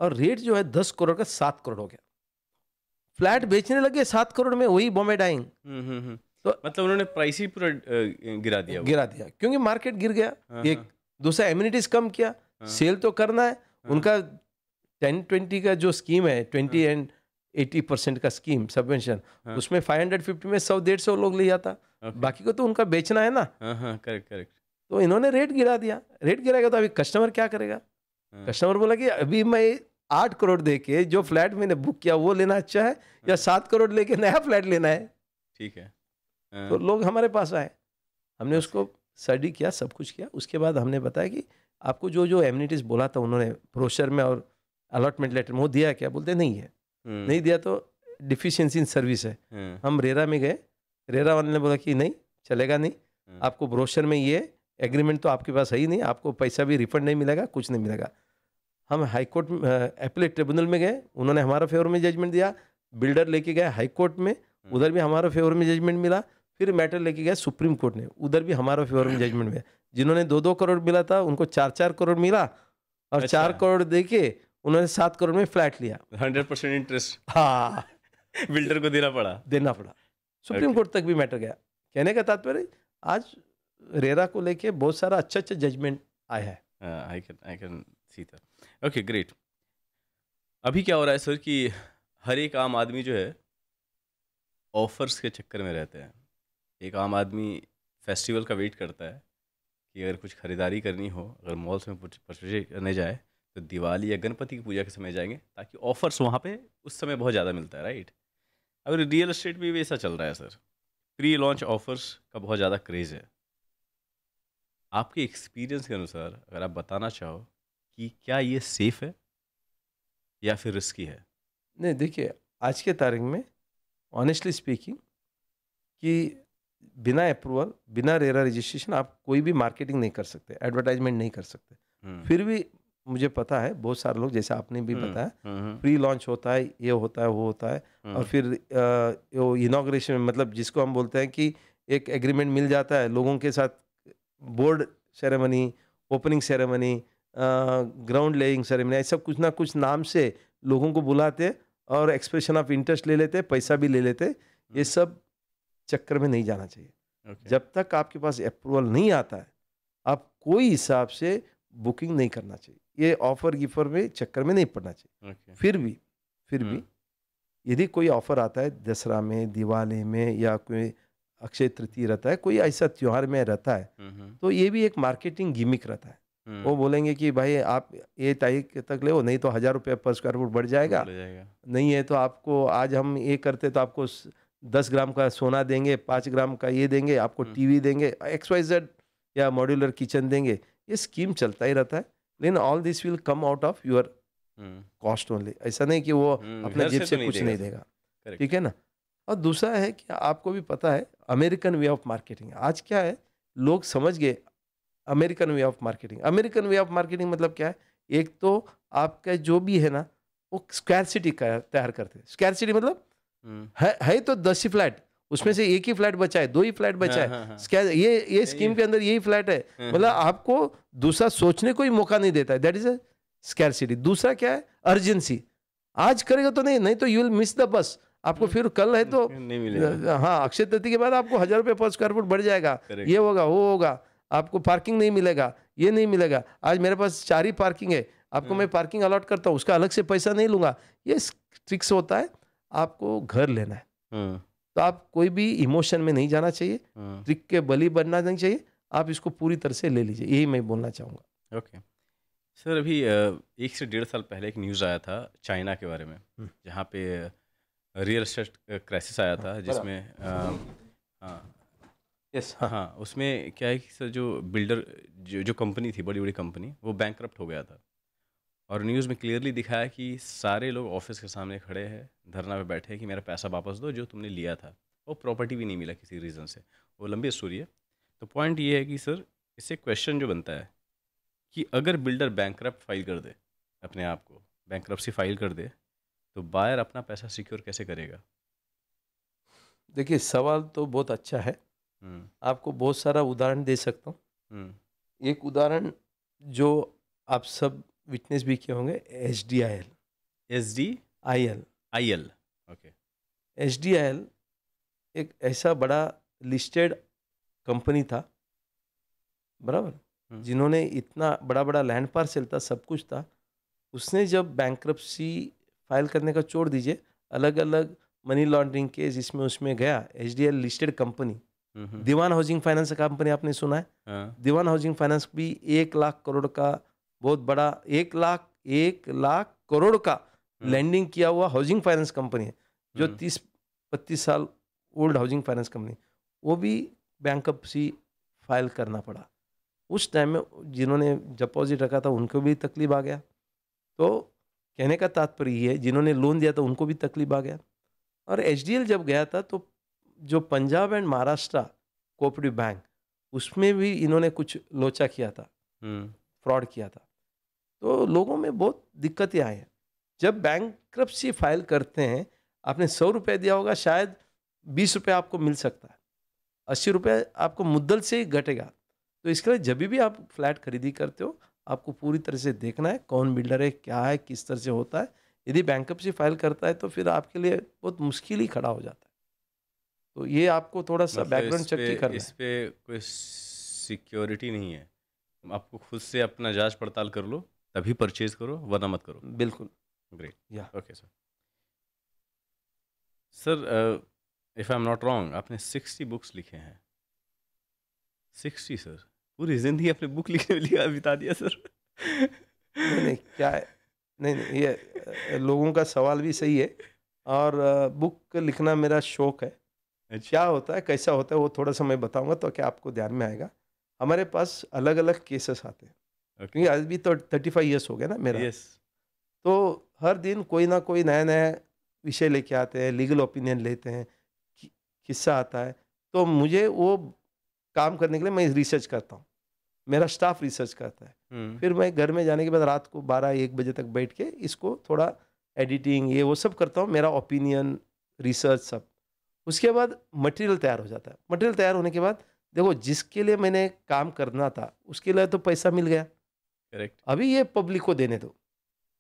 और रेट जो है 10 करोड़ का 7 करोड़ हो गया। फ्लैट बेचने लगे 7 करोड़ में, वही बॉम्बे डाइंग। तो मतलब उन्होंने प्राइस ही पूरा गिरा दिया क्योंकि मार्केट गिर गया। एक दूसरा एमिनिटीज कम किया, सेल तो करना है। उनका 10-20 का जो स्कीम है, 20 एंड 80% का स्कीम सबवेंशन, उसमें 550 में 100-150 लोग ले जाता, बाकी को तो उनका बेचना है ना। करेक्ट। तो इन्होंने रेट गिरा दिया। रेट गिराएगा तो अभी कस्टमर क्या करेगा? कस्टमर बोला कि अभी मैं 8 करोड़ दे के जो फ्लैट मैंने बुक किया वो लेना अच्छा है, या 7 करोड़ लेके नया फ्लैट लेना है? ठीक है। तो लोग हमारे पास आए, हमने उसको स्टडी किया, सब कुछ किया। उसके बाद हमने बताया कि आपको जो जो एमिनिटीज बोला था उन्होंने ब्रोशर में और अलॉटमेंट लेटर में, वो दिया क्या? बोलते नहीं है। नहीं दिया तो डिफिशियंसी इन सर्विस है। हम रेरा में गए, रेरा वाले ने बोला कि नहीं चलेगा, नहीं, आपको ब्रोशर में ये एग्रीमेंट तो आपके पास है ही नहीं, आपको पैसा भी रिफंड नहीं मिलेगा, कुछ नहीं मिलेगा। हम हाई कोर्ट एपीलेट ट्रिब्यूनल में गए, उन्होंने हमारा फेवर में जजमेंट दिया। बिल्डर लेके गए हाई कोर्ट में, उधर भी हमारा फेवर में जजमेंट मिला। फिर मैटर लेके गए सुप्रीम कोर्ट ने, उधर भी हमारा फेवर में जजमेंट मिला। जिन्होंने 2-2 करोड़ मिला था उनको 4-4 करोड़ मिला, और अच्छा। 4 करोड़ दे के उन्होंने 7 करोड़ में फ्लैट लिया। 100% इंटरेस्ट हाँ बिल्डर को देना पड़ा। सुप्रीम कोर्ट तक भी मैटर गया। कहने का तात्पर्य आज रेरा को लेके बहुत सारा अच्छा जजमेंट आया है। I can see that. Okay, great. अभी क्या हो रहा है सर कि हर एक आम आदमी जो है ऑफर्स के चक्कर में रहते हैं। एक आम आदमी फेस्टिवल का वेट करता है कि अगर कुछ खरीदारी करनी हो, अगर मॉल्स में परचेज करने जाए तो दिवाली या गणपति की पूजा के समय जाएंगे, ताकि ऑफर्स वहाँ पे उस समय बहुत ज़्यादा मिलता है, राइट? अब रियल एस्टेट भी वैसा चल रहा है सर, प्री लॉन्च ऑफर्स का बहुत ज़्यादा क्रेज़ है। आपके एक्सपीरियंस के अनुसार अगर आप बताना चाहो कि क्या ये सेफ है या फिर रिस्की है? नहीं, देखिए आज के तारीख में ऑनेस्टली स्पीकिंग कि बिना अप्रूवल, बिना रेरा रजिस्ट्रेशन आप कोई भी मार्केटिंग नहीं कर सकते, एडवर्टाइजमेंट नहीं कर सकते। फिर भी मुझे पता है बहुत सारे लोग, जैसे आपने भी बताया, प्री लॉन्च होता है, ये होता है, वो होता है, और फिर इनॉग्रेशन, मतलब जिसको हम बोलते हैं कि एक एग्रीमेंट मिल जाता है लोगों के साथ, board ceremony, opening ceremony, ground laying ceremony, ऐसा कुछ ना कुछ नाम से लोगों को बुलाते और एक्सप्रेशन ऑफ इंटरेस्ट ले लेते, पैसा भी ले लेते। ये सब चक्कर में नहीं जाना चाहिए। जब तक आपके पास अप्रूवल नहीं आता है, आप कोई हिसाब से बुकिंग नहीं करना चाहिए। ये ऑफर गिफर में चक्कर में नहीं पड़ना चाहिए। फिर भी यदि कोई ऑफर आता है दसरा में, दिवाली में, या कोई अक्षय तृतीया रहता है, कोई ऐसा त्योहार में रहता है, तो ये भी एक मार्केटिंग गिमिक रहता है। वो बोलेंगे कि भाई आप ये तारीख तक ले, नहीं तो 1000 रुपये पर स्क्वायर फुट बढ़ जाएगा, नहीं है तो आपको आज हम ये करते तो आपको 10 ग्राम का सोना देंगे, 5 ग्राम का ये देंगे, आपको टीवी देंगे, XYZ या मॉड्यूलर किचन देंगे। ये स्कीम चलता ही रहता है, लेकिन all this will come out of your cost only. ऐसा नहीं कि वो अपने जेब से कुछ नहीं देगा, ठीक है ना। और दूसरा है कि आपको भी पता है अमेरिकन वे ऑफ मार्केटिंग। आज क्या है, लोग समझ गए American way of marketing. American way of marketing मतलब क्या है? एक तो आपका जो भी है ना, वो स्क्वायरसिटी तैयार करते हैं। स्क्वायरसिटी मतलब है तो 10 ही फ्लैट, उसमें से एक ही फ्लैट बचा है, 2 ही फ्लैट बचा है। ये स्कीम के अंदर यही फ्लैट है। मतलब आपको दूसरा सोचने को ही मौका नहीं देता है। That is a scarcity. दूसरा क्या है? अर्जेंसी। आज करेगा तो नहीं तो you will miss the bus. आपको फिर कल है तो नहीं मिलेगा। हाँ, अक्षय तृतीया के बाद आपको 1000 रुपये पर स्क्वायर फुट बढ़ जाएगा। ये होगा, वो होगा, आपको पार्किंग नहीं मिलेगा, ये नहीं मिलेगा। आज मेरे पास 4 ही पार्किंग है, आपको मैं पार्किंग अलॉट करता हूँ, उसका अलग से पैसा नहीं लूंगा। ये ट्रिक्स होता है। आपको घर लेना है तो आप कोई भी इमोशन में नहीं जाना चाहिए, ट्रिक के बली बनना नहीं चाहिए। आप इसको पूरी तरह से ले लीजिए, यही मैं बोलना चाहूँगा। ओके सर, अभी 1 से 1.5 साल पहले एक न्यूज़ आया था चाइना के बारे में, जहाँ पे रियल एस्टेट क्राइसिस आया था, जिसमें हाँ उसमें क्या है कि सर जो बिल्डर जो कंपनी थी, बड़ी बड़ी कंपनी, वो बैंकरप्ट हो गया था। और न्यूज़ में क्लियरली दिखाया कि सारे लोग ऑफिस के सामने खड़े हैं, धरना पे बैठे हैं कि मेरा पैसा वापस दो जो तुमने लिया था। वो प्रॉपर्टी भी नहीं मिला किसी रीज़न से। वो लंबी स्टोरी है। तो पॉइंट ये है कि सर, इससे क्वेश्चन जो बनता है कि अगर बिल्डर बैंकरप्ट फाइल कर दे, अपने आप को बैंकरप्सी फाइल कर दे, तो बायर अपना पैसा सिक्योर कैसे करेगा? देखिए, सवाल तो बहुत अच्छा है। आपको बहुत सारा उदाहरण दे सकता हूँ। एक उदाहरण जो आप सब विटनेस भी किए होंगे, HDIL। IL okay. HDIL एक ऐसा बड़ा लिस्टेड कंपनी था, बराबर, जिन्होंने इतना बड़ा बड़ा लैंड पार्सल था, सब कुछ था। उसने जब बैंक्रप्सी फाइल करने का छोड़ दीजिए, अलग अलग मनी लॉन्ड्रिंग केस इसमें उसमें गया। HDIL लिस्टेड कंपनी, दीवान हाउसिंग फाइनेंस कंपनी आपने सुना है? दीवान हाउसिंग फाइनेंस भी 1 लाख करोड़ का बहुत बड़ा 1 लाख करोड़ का लैंडिंग किया हुआ हाउसिंग फाइनेंस कंपनी है, जो 30-35 साल ओल्ड हाउसिंग फाइनेंस कंपनी। वो भी बैंक्रप्सी फाइल करना पड़ा। उस टाइम में जिन्होंने डिपॉजिट रखा था उनको भी तकलीफ आ गया। तो कहने का तात्पर्य ये है, जिन्होंने लोन दिया था उनको भी तकलीफ आ गया। और HDIL जब गया था तो जो Punjab and Maharashtra cooperative bank, उसमें भी इन्होंने कुछ लोचा किया था, फ्रॉड किया था। तो लोगों में बहुत दिक्कतें आई हैं। जब बैंक्रप्सी फाइल करते हैं, आपने 100 रुपये दिया होगा, शायद 20 रुपये आपको मिल सकता है, 80 रुपये आपको मुद्दल से ही घटेगा। तो इसके लिए जब भी आप फ्लैट खरीदी करते हो, आपको पूरी तरह से देखना है कौन बिल्डर है, क्या है, किस तरह से होता है। यदि बैंक्रप्सी फाइल करता है तो फिर आपके लिए बहुत मुश्किल ही खड़ा हो जाता है। तो ये आपको थोड़ा सा बैकग्राउंड चेक ही करना है। इस पे कोई सिक्योरिटी नहीं है, आपको खुद से अपना जांच पड़ताल कर लो, तभी परचेज करो, वरना मत करो। बिल्कुल। ग्रेट। या okay sir. Sir, if I am not wrong, आपने 60 बुक्स लिखे हैं। 60 सर, पूरी जिंदगी अपने बुक लिखने में बिता दिया सर। नहीं क्या है, नहीं ये लोगों का सवाल भी सही है। और बुक लिखना मेरा शौक है। क्या होता है, कैसा होता है, वो थोड़ा सा मैं बताऊंगा तो क्या आपको ध्यान में आएगा। हमारे पास अलग अलग केसेस आते हैं, क्योंकि आज भी तो 35 ईयर्स हो गए ना मेरा। तो हर दिन कोई ना कोई नया नया विषय लेके आते हैं, लीगल ओपिनियन लेते हैं, किस्सा आता है। तो मुझे वो काम करने के लिए मैं रिसर्च करता हूँ, मेरा स्टाफ रिसर्च करता है। फिर मैं घर में जाने के बाद रात को 12-1 बजे तक बैठ के इसको थोड़ा एडिटिंग ये वो सब करता हूँ, मेरा ओपिनियन, रिसर्च सब। उसके बाद मटेरियल तैयार हो जाता है। मटेरियल तैयार होने के बाद देखो, जिसके लिए मैंने काम करना था उसके लिए तो पैसा मिल गया, करेक्ट। अभी ये पब्लिक को देने दो।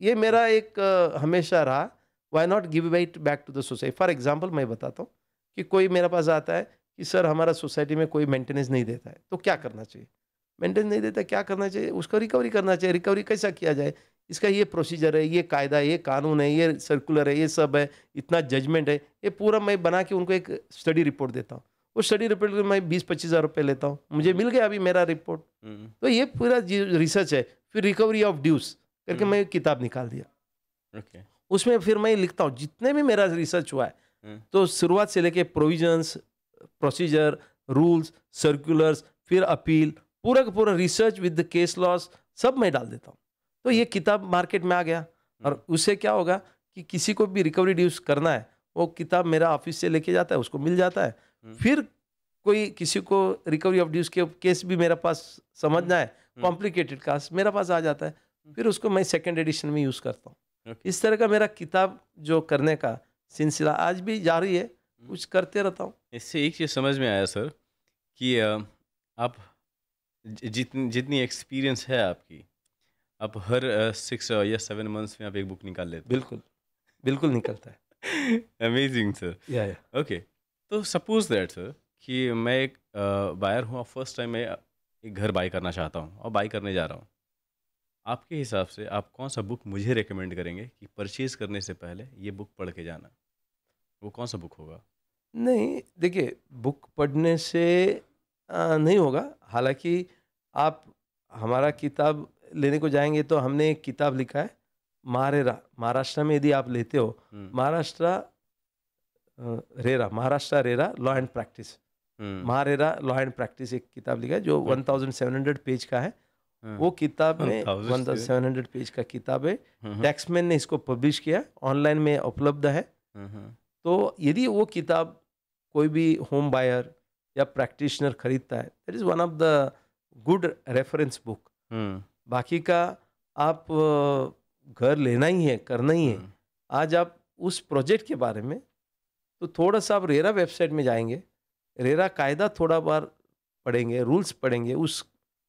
ये मेरा एक हमेशा रहा, why not give it back to the society. For example मैं बताता हूँ कि कोई मेरे पास आता है कि सर हमारा सोसाइटी में कोई मेंटेनेंस नहीं देता है, तो क्या करना चाहिए? मेंटेनेंस नहीं देता, क्या करना चाहिए? उसका रिकवरी करना चाहिए। रिकवरी कैसा किया जाए, इसका ये प्रोसीजर है, ये कायदा है, ये कानून है, ये सर्कुलर है, ये सब है, इतना जजमेंट है, ये पूरा मैं बना के उनको एक स्टडी रिपोर्ट देता हूँ। उस स्टडी रिपोर्ट में मैं 20-25 हज़ार रुपये लेता हूँ, मुझे मिल गया अभी मेरा रिपोर्ट। तो ये पूरा रिसर्च है। फिर रिकवरी ऑफ ड्यूज करके मैं किताब निकाल दिया। उसमें फिर मैं लिखता हूँ जितने भी मेरा रिसर्च हुआ है। तो शुरुआत से लेके प्रोविजंस, प्रोसीजर, रूल्स, सर्कुलर्स, फिर अपील, पूरा का पूरा research with the case laws सब मैं डाल देता हूँ। तो ये किताब मार्केट में आ गया। और उससे क्या होगा कि किसी को भी रिकवरी ड्यूज करना है, वो किताब मेरा ऑफिस से लेके जाता है, उसको मिल जाता है। फिर कोई किसी को रिकवरी ऑफ ड्यूज के केस भी मेरे पास समझना है, कॉम्प्लिकेटेड केस मेरे पास आ जाता है। फिर उसको मैं सेकंड एडिशन में यूज़ करता हूँ। ओके। इस तरह का मेरा किताब जो करने का सिलसिला आज भी जारी है, कुछ करते रहता हूँ। इससे एक चीज़ समझ में आया सर कि आप जितनी जितनी एक्सपीरियंस है आपकी, आप हर 6 या 7 मंथ्स में आप एक बुक निकाल लेते बिल्कुल, बिल्कुल निकलता है। हैं। Amazing sir. या। ओके, तो सपोज दैट सर कि मैं एक बायर हूँ, फर्स्ट टाइम मैं एक घर बाय करना चाहता हूँ और बाय करने जा रहा हूँ। आपके हिसाब से आप कौन सा बुक मुझे रेकमेंड करेंगे कि परचेज करने से पहले ये बुक पढ़ के जाना? वो कौन सा बुक होगा? नहीं, देखिए बुक पढ़ने से नहीं होगा। हालाँकि आप हमारा किताब लेने को जाएँगे तो हमने एक किताब लिखा है, महारेरा। महाराष्ट्र में यदि आप लेते हो, हुँ, Maharashtra RERA law and practice. हुँ, महारेरा लॉ एंड प्रैक्टिस एक किताब लिखा है जो ओके, 1700 पेज का है। हाँ, वो किताब में 1000 से 1700 पेज का किताब है। हुँ, हुँ, टैक्समैन ने इसको पब्लिश किया, ऑनलाइन में उपलब्ध है। हुँ, हुँ, तो यदि वो किताब कोई भी होम बायर या प्रैक्टिशनर खरीदता है, that is one of the good reference book. हुँ, बाकी का आप घर लेना ही है, करना ही है। हुँ, आज आप उस प्रोजेक्ट के बारे में तो थोड़ा-सा आप रेरा वेबसाइट में जाएँगे, रेरा कायदा थोड़ा बार पढ़ेंगे, रूल्स पढ़ेंगे उस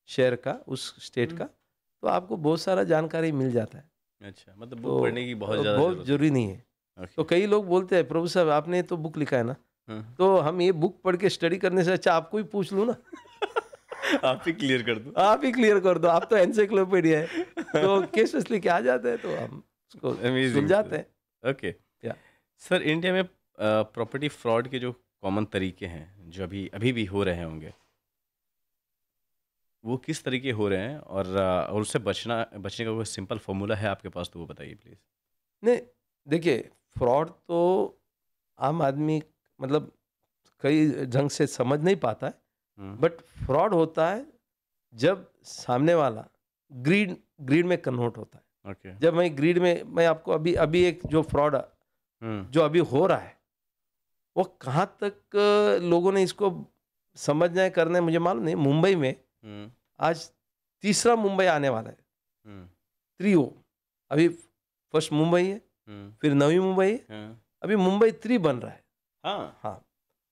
शहर का, उस स्टेट हुँ, का, तो आपको बहुत सारा जानकारी मिल जाता है। अच्छा, मतलब बुक तो पढ़ने की बहुत ज़्यादा बहुत ज़रूरत ज़रूरी नहीं है। है। तो ओके, कई लोग बोलते हैं, "प्रभु साहब आपने तो बुक लिखा है ना, हाँ। तो हम ये बुक पढ़ के स्टडी करने से अच्छा आपको ही पूछ लूँ ना, आप ही क्लियर कर दो। आप ही क्लियर कर दो, आप तो एनसाइक्लोपीडिया है।" तो केसेस लेके आ जाते हैं, तो हम उसको अमेजिंग सुलझाते सर। हैं। ओके, या सर इंडिया में प्रॉपर्टी फ्रॉड के जो कॉमन तरीके हैं, जो अभी अभी भी हो रहे होंगे, वो किस तरीके हो रहे हैं और उससे बचने का कोई सिंपल फॉर्मूला है आपके पास तो वो बताइए प्लीज़? नहीं, देखिए फ्रॉड तो आम आदमी मतलब कई ढंग से समझ नहीं पाता है, हुँ, बट फ्रॉड होता है जब सामने वाला ग्रीड ग्रीड में कन्वर्ट होता है। ओके। जब मैं आपको अभी अभी एक जो फ्रॉड हुँ, जो अभी हो रहा है, वो कहाँ तक लोगों ने इसको समझना है, करना है, मुझे मालूम नहीं। मुंबई में हुँ, आज तीसरा मुंबई आने वाला है, हुँ, त्रियो। अभी फर्स्ट मुंबई है, हुँ, फिर नवी मुंबई है, हाँ। अभी मुंबई 3 बन रहा है। हाँ, हाँ,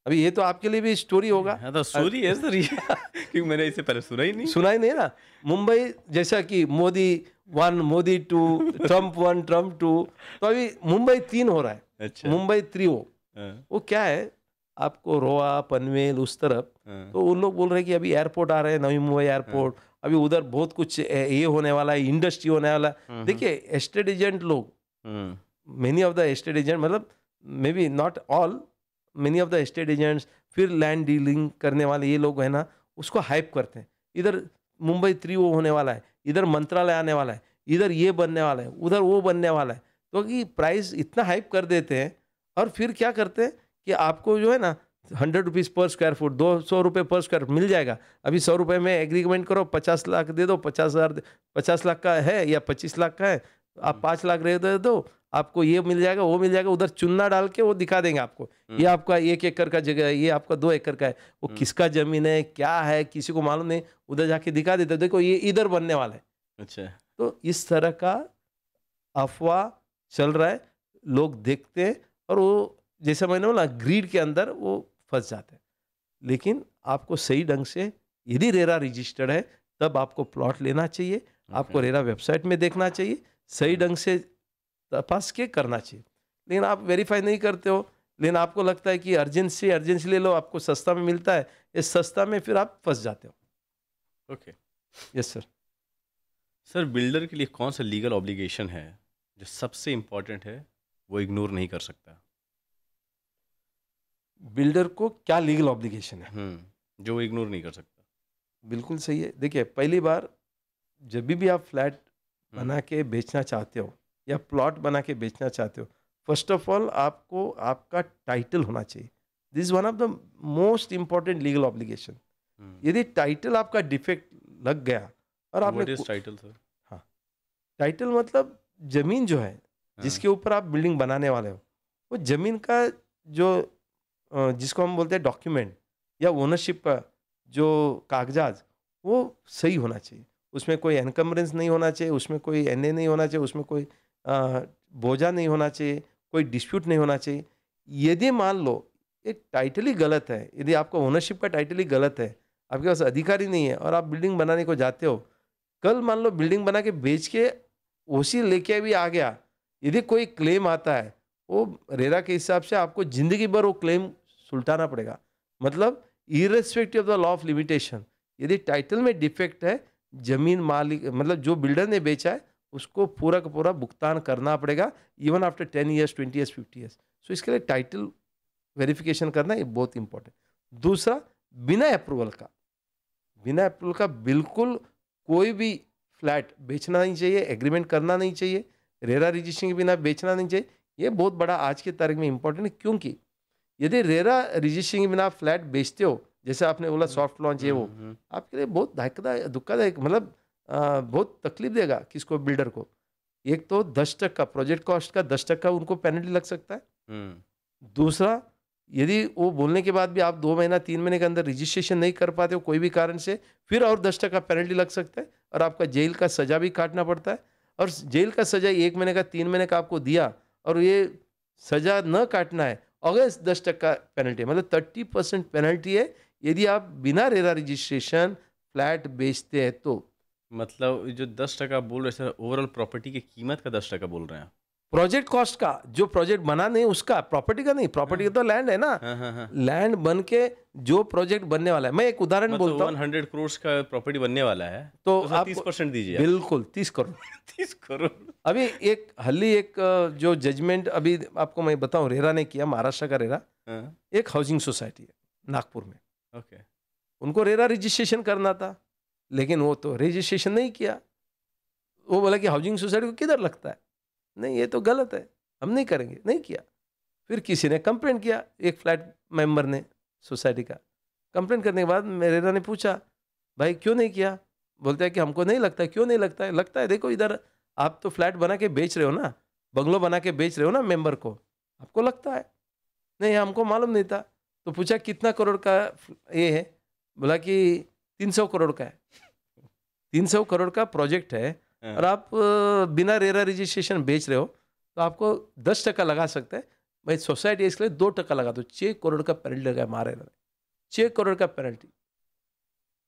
अभी ये तो आपके लिए भी स्टोरी होगा। हाँ, तो अ, सॉरी है सर ये क्योंकि मैंने इससे पहले सुना ही नहीं। सुना ही नहीं ना? मुंबई जैसा कि मोदी 1, मोदी 2, ट्रम्प 1, ट्रम्प 2, तो अभी मुंबई 3 हो रहा है, अच्छा, मुंबई त्रियो। हाँ, वो क्या है, आपको रोआ, पनवेल उस तरफ, हाँ, तो उन लोग बोल रहे हैं कि अभी एयरपोर्ट आ रहे हैं, नवी मुंबई हाँ, एयरपोर्ट, अभी उधर बहुत कुछ ये होने वाला है, इंडस्ट्री होने वाला है। हुँ, हुँ, देखिए एस्टेट एजेंट लोग, हुँ, many of the estate agent, मतलब maybe not all, many of the estate agents, फिर लैंड डीलिंग करने वाले ये लोग है ना, उसको हाइप करते हैं। इधर मुंबई 3 वो होने वाला है, इधर मंत्रालय आने वाला है, इधर ये बनने वाला है, उधर वो बनने वाला है, तो कि प्राइस इतना हाइप कर देते हैं। और फिर क्या करते हैं कि आपको जो है ना 100 रुपीज़ पर स्क्वायर फुट, 200 रुपये पर स्क्वायर फुट मिल जाएगा। अभी 100 रुपये में एग्रीमेंट करो, 50 लाख दे दो, 50,000, 50 लाख का है या 25 लाख का है, आप 5 लाख दे दो, आपको ये मिल जाएगा, वो मिल जाएगा। उधर चुन्ना डाल के वो दिखा देंगे आपको, ये आपका 1 एकड़ का जगह है, ये आपका 2 एकड़ का है। वो हुँ, किसका जमीन है, क्या है, किसी को मालूम नहीं। उधर जाके दिखा देते, देखो ये इधर बनने वाला है। अच्छा, तो इस तरह का अफवाह चल रहा है, लोग देखते हैं और वो जैसे मैंने बोला ग्रीड के अंदर वो फंस जाते हैं। लेकिन आपको सही ढंग से यदि रेरा रजिस्टर्ड है, तब आपको प्लॉट लेना चाहिए, आपको ओके, रेरा वेबसाइट में देखना चाहिए, सही हुँ, ढंग से तपास के करना चाहिए। लेकिन आप वेरीफाई नहीं करते हो, लेकिन आपको लगता है कि अर्जेंसी अर्जेंसी ले लो, आपको सस्ता में मिलता है, इस सस्ता में फिर आप फंस जाते हो। Okay. Yes sir. Sir builder के लिए कौन सा लीगल ऑब्लिगेशन है जो सबसे इम्पोर्टेंट है, वो इग्नोर नहीं कर सकता? बिल्डर को क्या लीगल ऑब्लिगेशन है? जो वो इग्नोर नहीं कर सकता। बिल्कुल सही है। देखिए पहली बार जब भी आप फ्लैट हुँ, बना के बेचना चाहते हो या प्लॉट बना के बेचना चाहते हो, फर्स्ट ऑफ ऑल आपको आपका टाइटल होना चाहिए। This is one of the most important legal obligation. हुँ, यदि टाइटल आपका डिफेक्ट लग गया और आपने व्हाट इज़ टाइटल सर? हाँ, टाइटल मतलब जमीन जो है हाँ, जिसके ऊपर आप बिल्डिंग बनाने वाले हो, वो जमीन का जो जिसको हम बोलते हैं डॉक्यूमेंट या ओनरशिप का जो कागजात, वो सही होना चाहिए। उसमें कोई एनकम्बरेंस नहीं होना चाहिए, उसमें कोई एनए नहीं होना चाहिए, उसमें कोई बोझा नहीं होना चाहिए, कोई डिस्प्यूट नहीं होना चाहिए। यदि मान लो एक टाइटल ही गलत है, यदि आपका ओनरशिप का टाइटल ही गलत है, आपके पास अधिकार ही नहीं है और आप बिल्डिंग बनाने को जाते हो, कल मान लो बिल्डिंग बना के बेच के ओसी लेके भी आ गया, यदि कोई क्लेम आता है, वो रेरा के हिसाब से आपको जिंदगी भर वो क्लेम सुलटाना पड़ेगा। मतलब irrespective of the law of limitation, यदि टाइटल में डिफेक्ट है, जमीन मालिक मतलब जो बिल्डर ने बेचा है उसको पूरा का पूरा भुगतान करना पड़ेगा, even after 10 years, 20 years, 50 years. So इसके लिए टाइटल वेरिफिकेशन करना ये बहुत इंपॉर्टेंट। दूसरा, बिना अप्रूवल का, बिना अप्रूवल का बिल्कुल कोई भी फ्लैट बेचना नहीं चाहिए, एग्रीमेंट करना नहीं चाहिए, रेरा रजिस्ट्रेशन के बिना बेचना नहीं चाहिए। ये बहुत बड़ा आज की तारीख में इंपॉर्टेंट है, क्योंकि यदि रेरा रजिस्ट्रेशन के बिना आप फ्लैट बेचते हो, जैसे आपने बोला सॉफ्ट लॉन्च है वो, आपके लिए बहुत दुखदायक मतलब बहुत तकलीफ देगा किसको, बिल्डर को। एक तो 10% प्रोजेक्ट कॉस्ट का 10% उनको पेनल्टी लग सकता है। दूसरा, यदि वो बोलने के बाद भी आप 2 महीना 3 महीने के अंदर रजिस्ट्रेशन नहीं कर पाते हो कोई भी कारण से, फिर और 10% पेनल्टी लग सकता है और आपका जेल का सजा भी काटना पड़ता है। और जेल का सजा 1 महीने का 3 महीने का आपको दिया और ये सजा न काटना है, अगेंस्ट 10% पेनल्टी, मतलब 30% पेनल्टी है यदि आप बिना रेरा रजिस्ट्रेशन फ्लैट बेचते हैं तो। मतलब जो 10% बोल रहे सर, ओवरऑल प्रॉपर्टी की कीमत का 10% बोल रहे हैं आप? प्रोजेक्ट कॉस्ट का, जो प्रोजेक्ट बना नहीं उसका, प्रॉपर्टी का नहीं, प्रॉपर्टी का तो लैंड है ना, हाँ। लैंड बन के जो प्रोजेक्ट बनने वाला है। मैं एक उदाहरण मतलब बोलता हूँ 100 करोड़ का प्रॉपर्टी बनने वाला है, तो तो सर आप 30% दीजिए आप। बिल्कुल 30 करोड़। 30 करोड़। अभी एक जो जजमेंट अभी आपको मैं बताऊं, रेरा ने किया, महाराष्ट्र का रेरा, हाँ, एक हाउसिंग सोसाइटी है नागपुर में, ओके। उनको रेरा रजिस्ट्रेशन करना था, लेकिन वो तो रजिस्ट्रेशन नहीं किया। वो बोला कि हाउसिंग सोसाइटी को किधर लगता है, नहीं ये तो गलत है, हम नहीं करेंगे, नहीं किया। फिर किसी ने कंप्लेंट किया, एक फ्लैट मेंबर ने सोसाइटी का। कंप्लेंट करने के बाद रेरा ने पूछा, भाई क्यों नहीं किया? बोलता है कि हमको नहीं लगता है। क्यों नहीं लगता है? लगता है, देखो इधर आप तो फ्लैट बना के बेच रहे हो ना, बंगलो बना के बेच रहे हो ना मेंबर को, आपको लगता है। नहीं हमको मालूम नहीं था। तो पूछा कितना करोड़ का ये है? बोला कि 300 करोड़ का है। 300 करोड़ का प्रोजेक्ट है हाँ, और आप बिना रेरा रजिस्ट्रेशन बेच रहे हो, तो आपको 10% लगा सकते हैं। भाई सोसाइटी इसके लिए 2% लगा दो, 6 करोड़ का पेनल्टी लगा मारे, 6 करोड़ का पेनल्टी।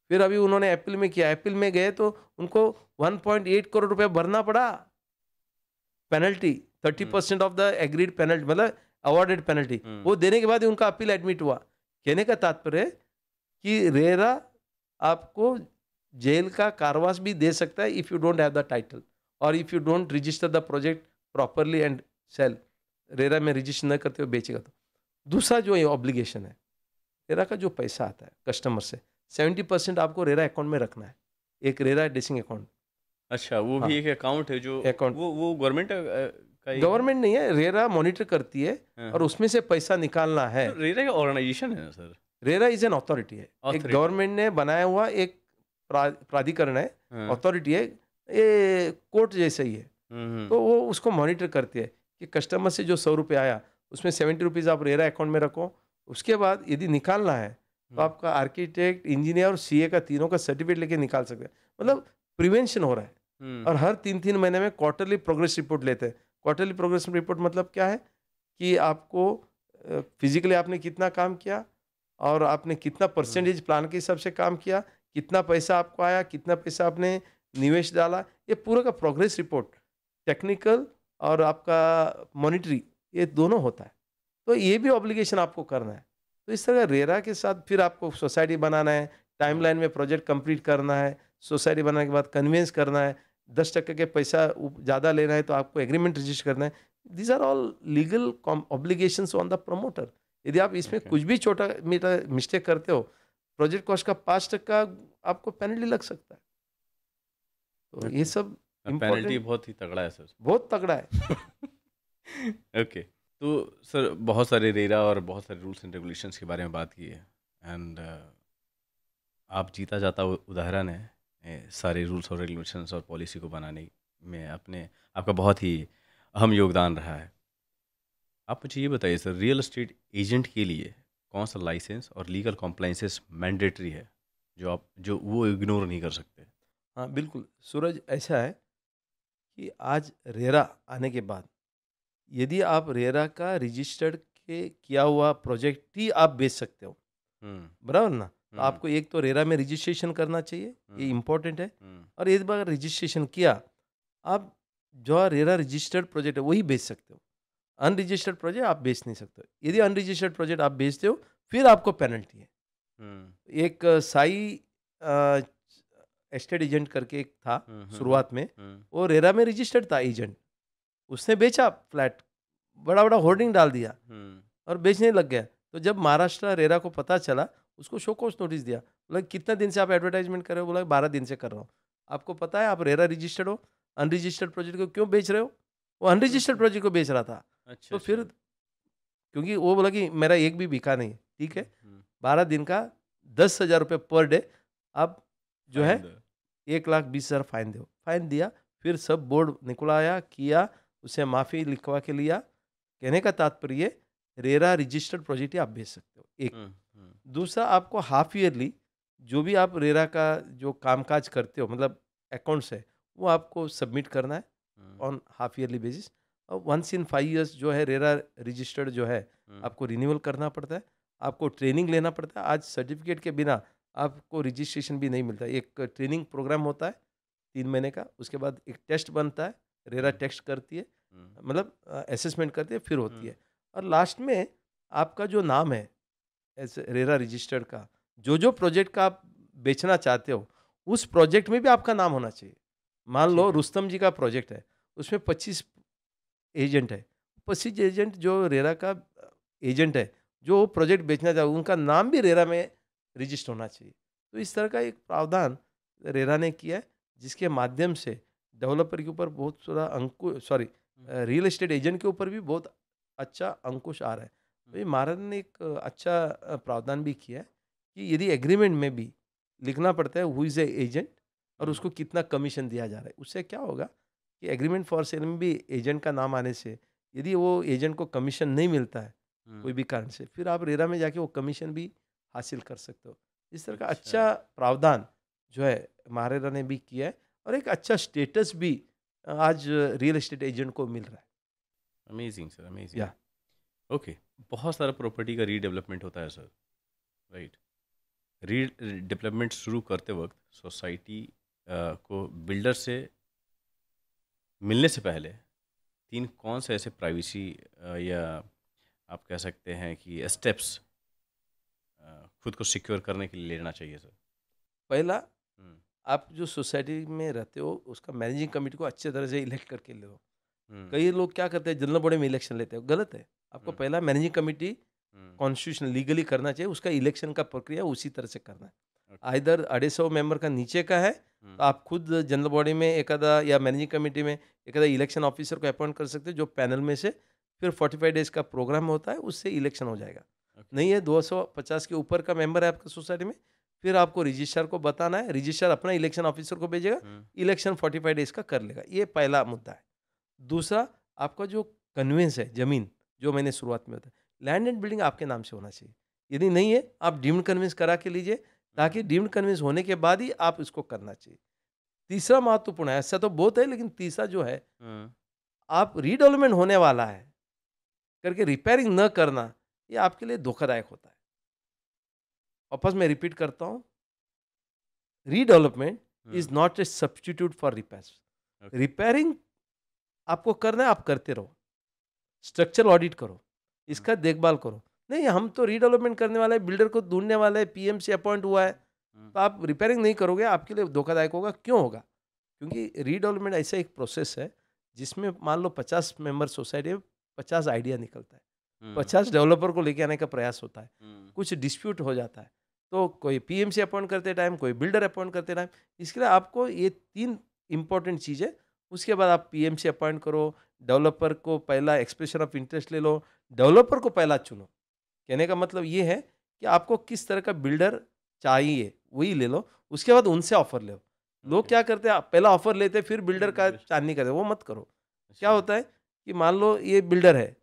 फिर अभी उन्होंने अपील में किया, अपील में गए तो उनको 1.8 करोड़ रुपए भरना पड़ा penalty, 30% of the agreed penalty, मतलब अवॉर्डेड पेनल्टी। वो देने के बाद ही उनका अपील एडमिट हुआ। कहने का तात्पर्य है कि रेरा आपको जेल का कारवास भी दे सकता है if you don't have the title और if you don't register the project properly and sell. RERA में रजिस्टर न करते हो बेचेगा तो। दूसरा जो ये ऑब्लिगेशन है, रेरा का जो पैसा आता है कस्टमर से 70% आपको रेरा अकाउंट में रखना है, एक रेरा डेसिंग अकाउंट। अच्छा, वो हाँ, भी एक अकाउंट है जो अकाउंट वो गवर्नमेंट का ही है? गवर्नमेंट नहीं है, रेरा मॉनिटर करती है हाँ, और उसमें से पैसा निकालना है। तो रेरा का ऑर्गेनाइजेशन है ना sir? RERA is an authority है, एक Authority. गवर्नमेंट ने बनाया हुआ एक प्राधिकरण है, हाँ, अथॉरिटी है, ये कोर्ट जैसे ही है। हम्म, तो वो उसको मॉनिटर करती है कि कस्टमर से जो 100 रुपये आया उसमें 70 रुपीज़ आप रेरा अकाउंट में रखो। उसके बाद यदि निकालना है तो आपका आर्किटेक्ट, इंजीनियर और सीए का तीनों का सर्टिफिकेट लेके निकाल सकते हैं। मतलब प्रिवेंशन हो रहा है। और हर 3-3 महीने में क्वार्टरली प्रोग्रेस रिपोर्ट लेते हैं। क्वार्टरली प्रोग्रेस रिपोर्ट मतलब क्या है कि आपको फिजिकली आपने कितना काम किया और आपने कितना परसेंटेज प्लान के हिसाब से काम किया, कितना पैसा आपको आया, कितना पैसा आपने निवेश डाला, ये पूरा का प्रोग्रेस रिपोर्ट, टेक्निकल और आपका मॉनिटरी, ये दोनों होता है। तो ये भी ऑब्लिगेशन आपको करना है। तो इस तरह रेरा के साथ फिर आपको सोसाइटी बनाना है, टाइमलाइन में प्रोजेक्ट कंप्लीट करना है, सोसाइटी बनाने के बाद कन्वेंस करना है, 10% के पैसा ज़्यादा लेना है तो आपको एग्रीमेंट रजिस्टर करना है। These are all legal obligations on the promoter. यदि आप इसमें Okay. कुछ भी छोटा मीठा मिस्टेक करते हो, प्रोजेक्ट कॉस्ट का 5% आपको पेनल्टी लग सकता है। तो ये Okay. सब पेनल्टी इम्पोर्टेंट, बहुत ही तगड़ा है सर। बहुत तगड़ा है। ओके, तो सर बहुत सारे रेरा और बहुत सारे रूल्स एंड रेगुलेशंस के बारे में बात की है, एंड आप जीता जाता उदाहरण है सारे रूल्स और रेगुलेशंस और पॉलिसी को बनाने में आपका बहुत ही अहम योगदान रहा है। आप मुझे ये बताइए सर, रियल एस्टेट एजेंट के लिए कौन सा लाइसेंस और लीगल कॉम्प्लाइंसेस मैंडेटरी है जो वो इग्नोर नहीं कर सकते? हाँ बिल्कुल सूरज, ऐसा है कि आज रेरा आने के बाद यदि आप रेरा का रजिस्टर्ड के किया हुआ प्रोजेक्ट ही आप बेच सकते हो, बराबर ना? तो आपको एक तो रेरा में रजिस्ट्रेशन करना चाहिए, ये इम्पोर्टेंट है। और एक बार रजिस्ट्रेशन किया, आप जो रेरा रजिस्टर्ड प्रोजेक्ट है वही बेच सकते हो। अनरजिस्टर्ड प्रोजेक्ट आप बेच नहीं सकते हो। यदि अनरजिस्टर्ड प्रोजेक्ट आप बेचते हो, फिर आपको पेनल्टी है। एक साई एस्टेट एजेंट करके एक था शुरुआत में, वो रेरा में रजिस्टर्ड था एजेंट। उसने बेचा फ्लैट, बड़ा बड़ा होर्डिंग डाल दिया और बेचने लग गया। तो जब महाराष्ट्र रेरा को पता चला, उसको शो कॉज नोटिस दिया। बोला कितना दिन से आप एडवर्टाइजमेंट कर रहे हो? बोला 12 दिन से कर रहा हूँ। आपको पता है आप रेरा रजिस्टर्ड हो, अनरजिस्टर्ड प्रोजेक्ट को क्यों बेच रहे हो? वो अनरजिस्टर्ड प्रोजेक्ट को बेच रहा था। तो फिर क्योंकि वो बोला कि मेरा एक भी बिका नहीं, ठीक है, 12 दिन का 10,000 रुपये पर डे आप जो है 1,20,000 फाइन दो। फाइन दिया, फिर सब बोर्ड निकलाया किया, उसे माफ़ी लिखवा के लिया। कहने का तात्पर्य रेरा रजिस्टर्ड प्रोजेक्ट ही आप बेच सकते हो, एक। दूसरा, आपको हाफ ईयरली जो भी आप रेरा का जो कामकाज करते हो, मतलब अकाउंट्स है, वो आपको सबमिट करना है ऑन हाफ ईयरली बेसिस। और वंस इन 5 इयर्स जो है रेरा रजिस्टर्ड जो है आपको रिन्यूअल करना पड़ता है, आपको ट्रेनिंग लेना पड़ता है। आज सर्टिफिकेट के बिना आपको रजिस्ट्रेशन भी नहीं मिलता। एक ट्रेनिंग प्रोग्राम होता है 3 महीने का, उसके बाद एक टेस्ट बनता है, रेरा टेस्ट करती है, मतलब असेसमेंट करती है, फिर होती है। और लास्ट में आपका जो नाम है ऐसे रेरा रजिस्टर्ड का, जो प्रोजेक्ट का आप बेचना चाहते हो, उस प्रोजेक्ट में भी आपका नाम होना चाहिए। मान लो रुस्तम जी का प्रोजेक्ट है, उसमें 25 एजेंट है, 25 एजेंट जो रेरा का एजेंट है, जो प्रोजेक्ट बेचना चाहे, उनका नाम भी रेरा में रजिस्टर होना चाहिए। तो इस तरह का एक प्रावधान रेरा ने किया है, जिसके माध्यम से डेवलपर के ऊपर बहुत सारा रियल एस्टेट एजेंट के ऊपर भी बहुत अच्छा अंकुश आ रहा है। तो ये महाराज ने एक अच्छा प्रावधान भी किया है कि यदि एग्रीमेंट में भी लिखना पड़ता है हु इज़ ए एजेंट और उसको कितना कमीशन दिया जा रहा है। उससे क्या होगा कि एग्रीमेंट फॉर सेल में भी एजेंट का नाम आने से यदि वो एजेंट को कमीशन नहीं मिलता है कोई भी कारण से, फिर आप रेरा में जाके वो कमीशन भी हासिल कर सकते हो। इस तरह का अच्छा प्रावधान जो है महारेरा ने भी किया है, और एक अच्छा स्टेटस भी आज रियल एस्टेट एजेंट को मिल रहा है। Amazing sir, amazing. या ओके, बहुत सारा प्रॉपर्टी का रीडेवलपमेंट होता है सर, राइट? रीडेवलपमेंट शुरू करते वक्त सोसाइटी को बिल्डर से मिलने से पहले 3 कौन से ऐसे प्राइवेसी या आप कह सकते हैं कि स्टेप्स खुद को सिक्योर करने के लिए लेना चाहिए सर? पहला, आप जो सोसाइटी में रहते हो उसका मैनेजिंग कमेटी को अच्छे तरह से इलेक्ट करके ले लो। कई लोग क्या करते हैं, जनरल बॉडी में इलेक्शन लेते हैं, गलत है। आपको पहला मैनेजिंग कमेटी कॉन्स्टिट्यूशन लीगली करना चाहिए, उसका इलेक्शन का प्रक्रिया उसी तरह से करना है। आइदर 250 मेंबर का नीचे का है तो आप खुद जनरल बॉडी में एकादा या मैनेजिंग कमेटी में एकादा इलेक्शन ऑफिसर को अपॉइंट कर सकते हैं, जो पैनल में से फिर 45 डेज का प्रोग्राम होता है, उससे इलेक्शन हो जाएगा। नहीं है 250 के ऊपर का मेंबर है आपका सोसाइटी में, फिर आपको रजिस्ट्रार को बताना है, रजिस्ट्रार अपना इलेक्शन ऑफिसर को भेजेगा, इलेक्शन 45 डेज का कर लेगा। ये पहला मुद्दा है। दूसरा, आपका जो कन्वेंस है जमीन, जो मैंने शुरुआत में बताया, लैंड एंड बिल्डिंग आपके नाम से होना चाहिए। यदि नहीं है, आप डीम्ड कन्वेंस करा के लीजिए, ताकि डीम्ड कन्वेंस होने के बाद ही आप इसको करना चाहिए। तीसरा महत्वपूर्ण है, ऐसा तो बहुत है, लेकिन तीसरा जो है, आप रीडेवलपमेंट होने वाला है करके रिपेयरिंग न करना, ये आपके लिए धोखादायक होता है। वापस मैं रिपीट करता हूँ, redevelopment is not a substitute for repairs. Repairing आपको करना है, आप करते रहो, स्ट्रक्चर ऑडिट करो, इसका देखभाल करो। नहीं, हम तो रीडेवलपमेंट करने वाले हैं, बिल्डर को ढूंढने वाले हैं, पीएम से अपॉइंट हुआ है, तो आप रिपेयरिंग नहीं करोगे, आपके लिए धोखादायक होगा। क्यों होगा? क्योंकि रीडेवलपमेंट ऐसा एक प्रोसेस है जिसमें मान लो 50 मेंबर सोसाइटी में 50 आइडिया निकलता है, 50 डेवलपर को लेके आने का प्रयास होता है, कुछ डिस्प्यूट हो जाता है, तो कोई पीएम से अपॉइंट करते टाइम, कोई बिल्डर अपॉइंट करते टाइम। इसके लिए आपको ये 3 इंपॉर्टेंट चीज़ें, उसके बाद आप पीएम से अपॉइंट करो, डेवलपर को पहला एक्सप्रेशन ऑफ इंटरेस्ट ले लो, डेवलपर को पहला चुनो। कहने का मतलब ये है कि आपको किस तरह का बिल्डर चाहिए वही ले लो, उसके बाद उनसे ऑफर ले लो। लोग क्या करते हैं, पहला ऑफर लेते हैं फिर बिल्डर का चांदनी करते हैं, वो मत करो। क्या होता है कि मान लो ये बिल्डर है,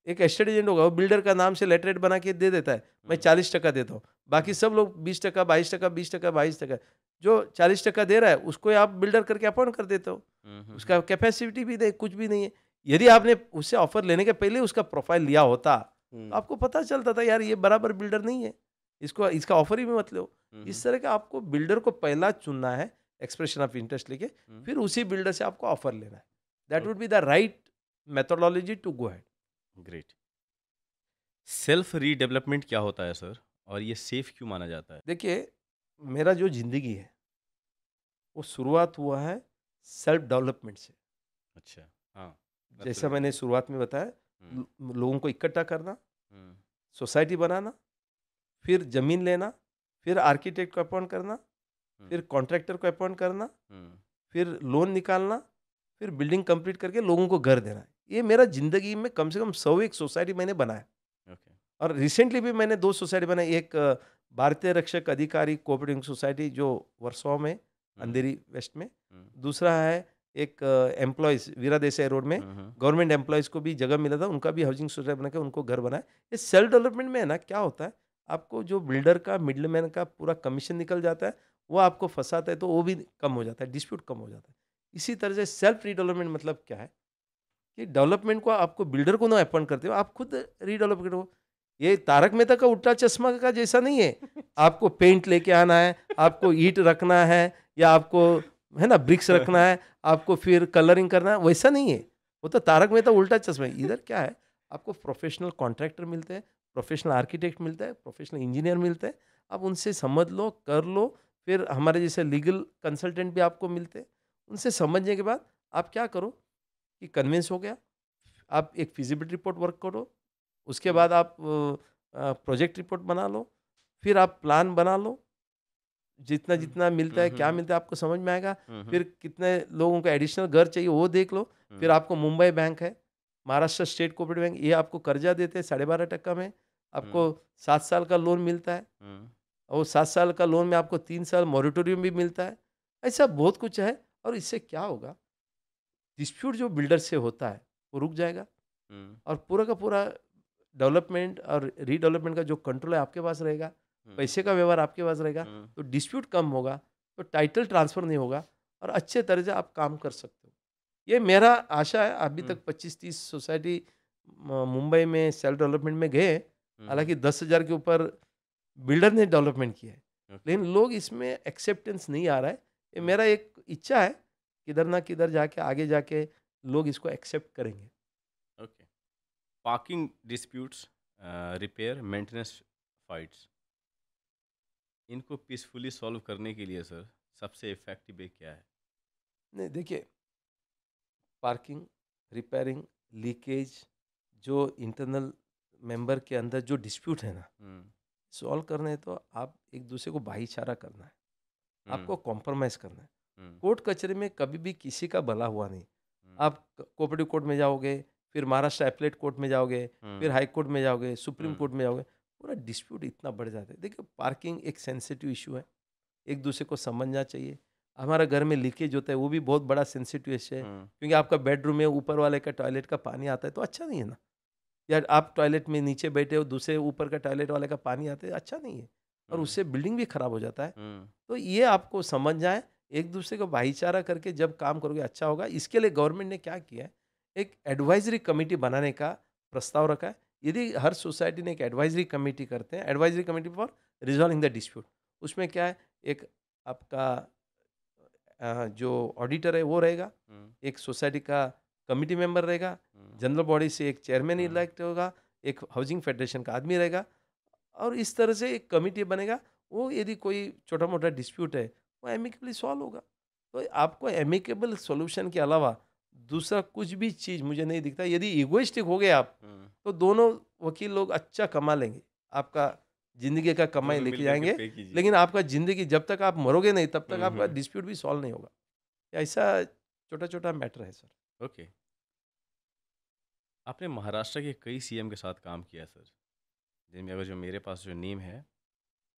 एक एस्टेट एजेंट होगा, वो बिल्डर का नाम से लेटरेट बना के दे देता है, मैं 40% देता हूँ, बाकी सब लोग 20%, 22%, 20%, 22%, जो 40% दे रहा है उसको आप बिल्डर करके अपॉइंट कर देते हो। उसका कैपेसिटी भी नहीं, कुछ भी नहीं है। यदि आपने उससे ऑफर लेने के पहले उसका प्रोफाइल लिया होता तो आपको पता चलता था यार ये बराबर बिल्डर नहीं है, इसको इसका ऑफर ही भी मत लो। इस तरह का आपको बिल्डर को पहला चुनना है, एक्सप्रेशन ऑफ इंटरेस्ट लेके, फिर उसी बिल्डर से आपको ऑफर लेना है। That would be the right methodology to go ahead. Great. Self redevelopment क्या होता है सर, और ये सेफ क्यों माना जाता है? देखिए, मेरा जो जिंदगी है वो शुरुआत हुआ है सेल्फ डेवलपमेंट से। अच्छा, हाँ। जैसा मैंने शुरुआत में बताया, लोगों को इकट्ठा करना, सोसाइटी बनाना, फिर जमीन लेना, फिर आर्किटेक्ट को अपॉइंट करना, फिर कॉन्ट्रैक्टर को अपॉइंट करना, फिर लोन निकालना, फिर बिल्डिंग कंप्लीट करके लोगों को घर देना। ये मेरा जिंदगी में कम से कम 101 सोसाइटी मैंने बनाया। और रिसेंटली भी मैंने 2 सोसाइटी बनाई। एक भारतीय रक्षक अधिकारी कोऑपरेटिव सोसाइटी जो वर्सोवा में, अंधेरी वेस्ट में। दूसरा है एक एम्प्लॉयज़ वीरा देसाई रोड में, गवर्नमेंट एम्प्लॉयज़ को भी जगह मिला था, उनका भी हाउसिंग सोसाइटी बना के उनको घर बनाया। ये सेल्फ डेवलपमेंट में है ना, क्या होता है, आपको जो बिल्डर का, मिडलमैन का पूरा कमीशन निकल जाता है, वो आपको फंसाता है तो वो भी कम हो जाता है, डिस्प्यूट कम हो जाता है। इसी तरह से सेल्फ रीडेवलपमेंट मतलब क्या है कि डेवलपमेंट को आपको बिल्डर को ना अपॉइंट करते हो, आप खुद रीडेवलप करो। ये तारक मेहता का उल्टा चश्मा का जैसा नहीं है, आपको पेंट लेके आना है, आपको ईंट रखना है, या आपको है ना ब्रिक्स रखना है, आपको फिर कलरिंग करना है, वैसा नहीं है। वो तो तारक मेहता उल्टा चश्मा है। इधर क्या है, आपको प्रोफेशनल कॉन्ट्रैक्टर मिलते हैं, प्रोफेशनल आर्किटेक्ट मिलता है, प्रोफेशनल इंजीनियर मिलते हैं। आप उनसे समझ लो, कर लो। फिर हमारे जैसे लीगल कंसल्टेंट भी आपको मिलते हैं। उनसे समझने के बाद आप क्या करो कि कन्विंस हो गया, आप एक फिजिबिलिटी रिपोर्ट वर्क करो, उसके बाद आप प्रोजेक्ट रिपोर्ट बना लो, फिर आप प्लान बना लो, जितना जितना मिलता है, क्या मिलता है आपको समझ में आएगा। फिर कितने लोगों को एडिशनल घर चाहिए वो देख लो। फिर आपको मुंबई बैंक है, महाराष्ट्र स्टेट कोऑपरेटिव बैंक, ये आपको कर्जा देते हैं 12.5% में, आपको 7 साल का लोन मिलता है, और 7 साल का लोन में आपको 3 साल मॉरिटोरियम भी मिलता है। ऐसा बहुत कुछ है। और इससे क्या होगा, डिस्प्यूट जो बिल्डर से होता है वो रुक जाएगा, और पूरा का पूरा डेवलपमेंट और रीडेवलपमेंट का जो कंट्रोल है आपके पास रहेगा, पैसे का व्यवहार आपके पास रहेगा, तो डिस्प्यूट कम होगा, तो टाइटल ट्रांसफर नहीं होगा, और अच्छे तरह से आप काम कर सकते हो। ये मेरा आशा है। अभी तक 25-30 सोसाइटी मुंबई में सेल्फ डेवलपमेंट में गए, हालांकि 10,000 के ऊपर बिल्डर ने डेवलपमेंट किया है, लेकिन लोग इसमें एक्सेप्टेंस नहीं आ रहा है। ये मेरा एक इच्छा है, किधर ना किधर जाके आगे जाके लोग इसको एक्सेप्ट करेंगे। Okay. Parking disputes, repair, maintenance fights, इनको पीसफुली सॉल्व करने के लिए सर सबसे इफेक्टिव वे क्या है? नहीं, देखिए, पार्किंग, रिपेयरिंग, लीकेज, जो इंटरनल मेंबर के अंदर जो डिस्प्यूट है ना, सॉल्व करना है तो आप एक दूसरे को भाईचारा करना है, आपको कॉम्प्रोमाइज करना है। कोर्ट कचहरी में कभी भी किसी का भला हुआ नहीं। आप कोऑपरेटिव कोर्ट में जाओगे, फिर महाराष्ट्र एपलेट कोर्ट में जाओगे, फिर हाई कोर्ट में जाओगे, सुप्रीम कोर्ट में जाओगे, पूरा डिस्प्यूट इतना बढ़ जाता है। देखिए, पार्किंग एक सेंसिटिव इशू है, एक दूसरे को समझना चाहिए। हमारा घर में लीकेज होता है, वो भी बहुत बड़ा सेंसिटिव इशू है, क्योंकि आपका बेडरूम में ऊपर वाले का टॉयलेट का पानी आता है तो अच्छा नहीं है ना, या आप टॉयलेट में नीचे बैठे हो, दूसरे ऊपर का टॉयलेट वाले का पानी आता है, अच्छा नहीं है, और उससे बिल्डिंग भी खराब हो जाता है। तो ये आपको समझ जाए, एक दूसरे को भाईचारा करके जब काम करोगे अच्छा होगा। इसके लिए गवर्नमेंट ने क्या किया है, एक एडवाइजरी कमेटी बनाने का प्रस्ताव रखा है। यदि हर सोसाइटी ने एक एडवाइजरी कमेटी करते हैं, advisory committee for resolving the dispute, उसमें क्या है, एक आपका जो ऑडिटर है वो रहेगा, एक सोसाइटी का कमिटी मेंबर रहेगा, जनरल बॉडी से एक चेयरमैन इलेक्ट होगा, एक हाउसिंग फेडरेशन का आदमी रहेगा, और इस तरह से एक कमिटी बनेगा। वो यदि कोई छोटा मोटा डिस्प्यूट है वो एमिकेबली सॉल्व होगा। तो आपको एमिकेबल सॉल्यूशन के अलावा दूसरा कुछ भी चीज़ मुझे नहीं दिखता। यदि इगोइस्टिक हो गए आप, तो दोनों वकील लोग अच्छा कमा लेंगे, आपका जिंदगी का कमाई लेके जाएंगे, लेकिन आपका जिंदगी जब तक आप मरोगे नहीं तब तक आपका डिस्प्यूट भी सॉल्व नहीं होगा। ऐसा छोटा छोटा मैटर है सर। ओके। आपने महाराष्ट्र के कई सीएम के साथ काम किया सर, जिनमें अगर जो मेरे पास जो नेम है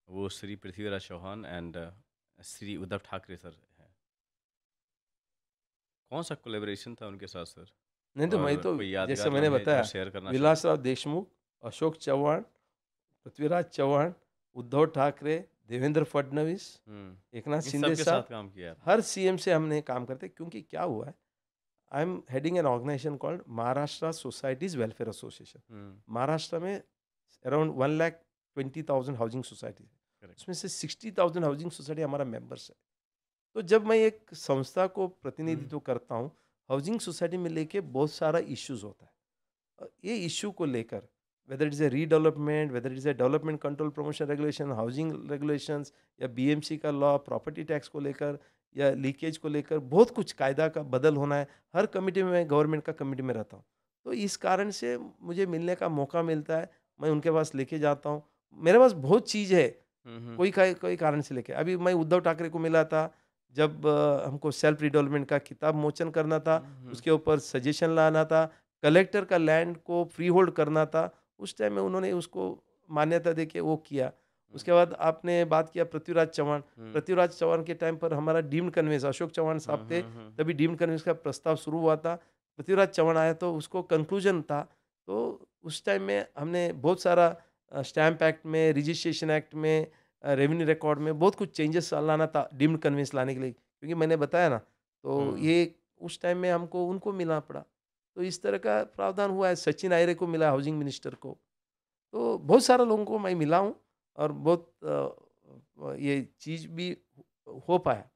वो श्री पृथ्वीराज चौहान एंड श्री उद्धव ठाकरे सर हैं। कौन सा कोलेबोरेशन था उनके साथ सर? नहीं तो मैं तो कोई यादगार जैसे मैंने लम्हे जो बताया, शेयर करना विलासराव देशमुख, अशोक चव्हाण, पृथ्वीराज चौहान, उद्धव ठाकरे, देवेंद्र फडणवीस, एकनाथ इन शिंदे सबके साहब, साथ काम किया आपने। हर सीएम से हमने काम करते, क्योंकि क्या हुआ है, I am heading an organisation called Maharashtra Societies Welfare Association. Maharashtra में अराउंड 1,20,000 हाउसिंग सोसाइटी है, करेक्ट। उसमें से 60,000 हाउसिंग सोसाइटी हमारा मेंबर्स है। तो जब मैं एक संस्था को प्रतिनिधित्व करता हूँ, हाउसिंग सोसाइटी में लेके बहुत सारा इश्यूज होता है। ये इश्यू को लेकर, whether it is a redevelopment, whether it is a development control promotion regulation, housing regulations, या बीएमसी का लॉ, प्रॉपर्टी टैक्स को लेकर, या लीकेज को लेकर, बहुत कुछ कायदा का बदल होना है। हर कमिटी में, मैं गवर्नमेंट का कमिटी में रहता हूँ, तो इस कारण से मुझे मिलने का मौका मिलता है, मैं उनके पास लेके जाता हूँ। मेरे पास बहुत चीज़ है, कोई कारण से लेके। अभी मैं उद्धव ठाकरे को मिला था, जब हमको सेल्फ रिडेवलपमेंट का किताब मोचन करना था, उसके ऊपर सजेशन लाना था, कलेक्टर का लैंड को फ्री होल्ड करना था, उस टाइम में उन्होंने उसको मान्यता देके वो किया। उसके बाद आपने बात किया पृथ्वीराज चौहान। पृथ्वीराज चौहान के टाइम पर हमारा डीम्ड कन्वेंस, अशोक चौहान साहब थे, तभी डीम्ड कन्वेंस का प्रस्ताव शुरू हुआ था। पृथ्वीराज चौहान आया तो उसको कंक्लूजन था, तो उस टाइम में हमने बहुत सारा स्टैम्प एक्ट में, रजिस्ट्रेशन एक्ट में, रेवेन्यू रिकॉर्ड में बहुत कुछ चेंजेस लाना था डीम्ड कन्वेंस लाने के लिए, क्योंकि मैंने बताया ना, तो ये उस टाइम में हमको उनको मिलना पड़ा। तो इस तरह का प्रावधान हुआ है। सचिन आयरे को मिला, हाउसिंग मिनिस्टर को। तो बहुत सारे लोगों को मैं मिला हूँ, और बहुत ये चीज़ भी हो पाया।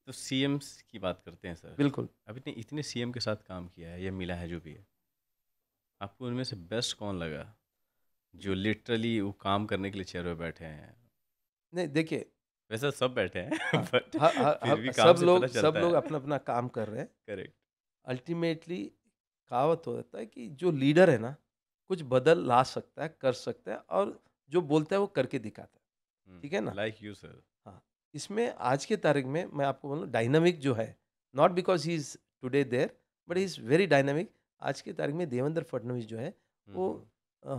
तो सीएम्स की बात करते हैं सर। बिल्कुल। अब इतने इतने सीएम के साथ काम किया है या मिला है जो भी है, आपको उनमें से बेस्ट कौन लगा जो लिटरली वो काम करने के लिए चेयर पे बैठे हैं? नहीं देखिए, वैसे सब बैठे हैं हाँ, बट फिर भी काम सब से पता लोग चलता है। अपना अपना काम कर रहे हैं। करेक्ट। अल्टीमेटली कहावत होता है कि जो लीडर है ना, कुछ बदल ला सकता है, कर सकता है, और जो बोलता है वो करके दिखाता है। ठीक है ना? Like you sir. हाँ, इसमें आज के तारीख में मैं आपको बोलूँ, डायनामिक जो है, not because he is today there, but he is very dynamic. आज की तारीख में देवेंद्र फडणवीस जो है, वो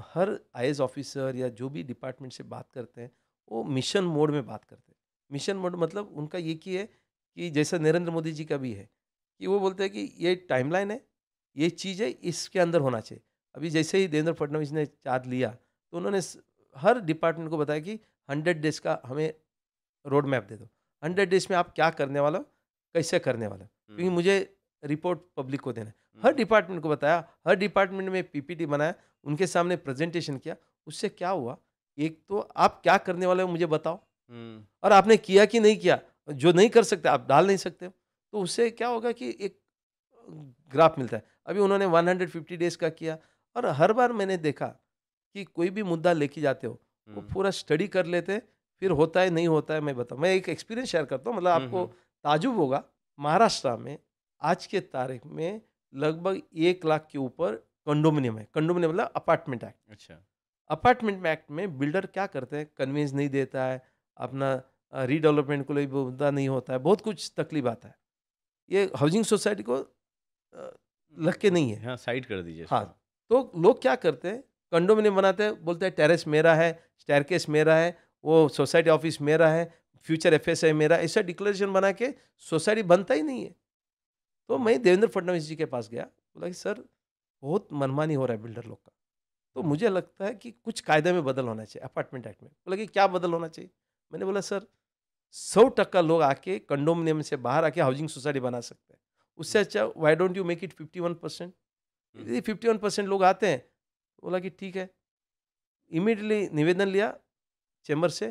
हर आईएएस ऑफिसर या जो भी डिपार्टमेंट से बात करते हैं, वो मिशन मोड में बात करते हैं। मिशन मोड मतलब उनका ये की है कि जैसा नरेंद्र मोदी जी का भी है, कि वो बोलते हैं कि ये टाइमलाइन है, ये चीज़ है, इसके अंदर होना चाहिए। अभी जैसे ही देवेंद्र फडणवीस ने चार्ज लिया, तो उन्होंने हर डिपार्टमेंट को बताया कि 100 डेज का हमें रोड मैप दे दो। 100 डेज़ में आप क्या करने वाले हो, कैसे करने वाले हो? क्योंकि मुझे रिपोर्ट पब्लिक को देना है। हर डिपार्टमेंट को बताया, हर डिपार्टमेंट में पीपीटी बनाया, उनके सामने प्रेज़ेंटेशन किया। उससे क्या हुआ, एक तो आप क्या करने वाले हो मुझे बताओ, और आपने किया कि नहीं किया? जो नहीं कर सकते, आप डाल नहीं सकते हो। तो उससे क्या होगा कि एक ग्राफ मिलता है। अभी उन्होंने 150 डेज़ का किया, और हर बार मैंने देखा कि कोई भी मुद्दा लेके जाते हो, वो पूरा स्टडी कर लेते हैं, फिर होता है, नहीं होता है, मैं बताऊँ। मैं एक एक्सपीरियंस शेयर करता हूँ, मतलब आपको ताज्जुब होगा। महाराष्ट्र में आज के तारीख में लगभग 1 लाख के ऊपर कंडोमिनियम है। कंडोमिनियम मतलब अपार्टमेंट एक्ट। अच्छा। अपार्टमेंट एक्ट में बिल्डर क्या करते हैं, कन्वेंस नहीं देता है, अपना रीडेवलपमेंट को लिए मुद्दा नहीं होता है, बहुत कुछ तकलीफ आता है। ये हाउसिंग सोसाइटी को लग के नहीं है। हाँ, साइड कर दीजिए हाँ, इसको। तो लोग क्या करते हैं, कंडोमिनियम बनाते हैं, बोलते हैं टेरेस मेरा है, स्टेयरकेस मेरा है, वो सोसाइटी ऑफिस मेरा है, फ्यूचर एफएसआई मेरा है, ऐसा डिक्लेरेशन बना के सोसाइटी बनता ही नहीं है। तो मैं देवेंद्र फडणवीस जी के पास गया, बोला कि सर, बहुत मनमानी हो रहा है बिल्डर लोग का, तो मुझे लगता है कि कुछ कायदे में बदल होना चाहिए अपार्टमेंट एक्ट में। बोला कि क्या बदल होना चाहिए? मैंने बोला सर, 100% लोग आके कंडोमिनियम से बाहर आके हाउसिंग सोसाइटी बना सकते हैं। उससे अच्छा why don't you make it 51%? यदि 51% लोग आते हैं, बोला कि ठीक है। इमीडिएटली निवेदन लिया चैम्बर से,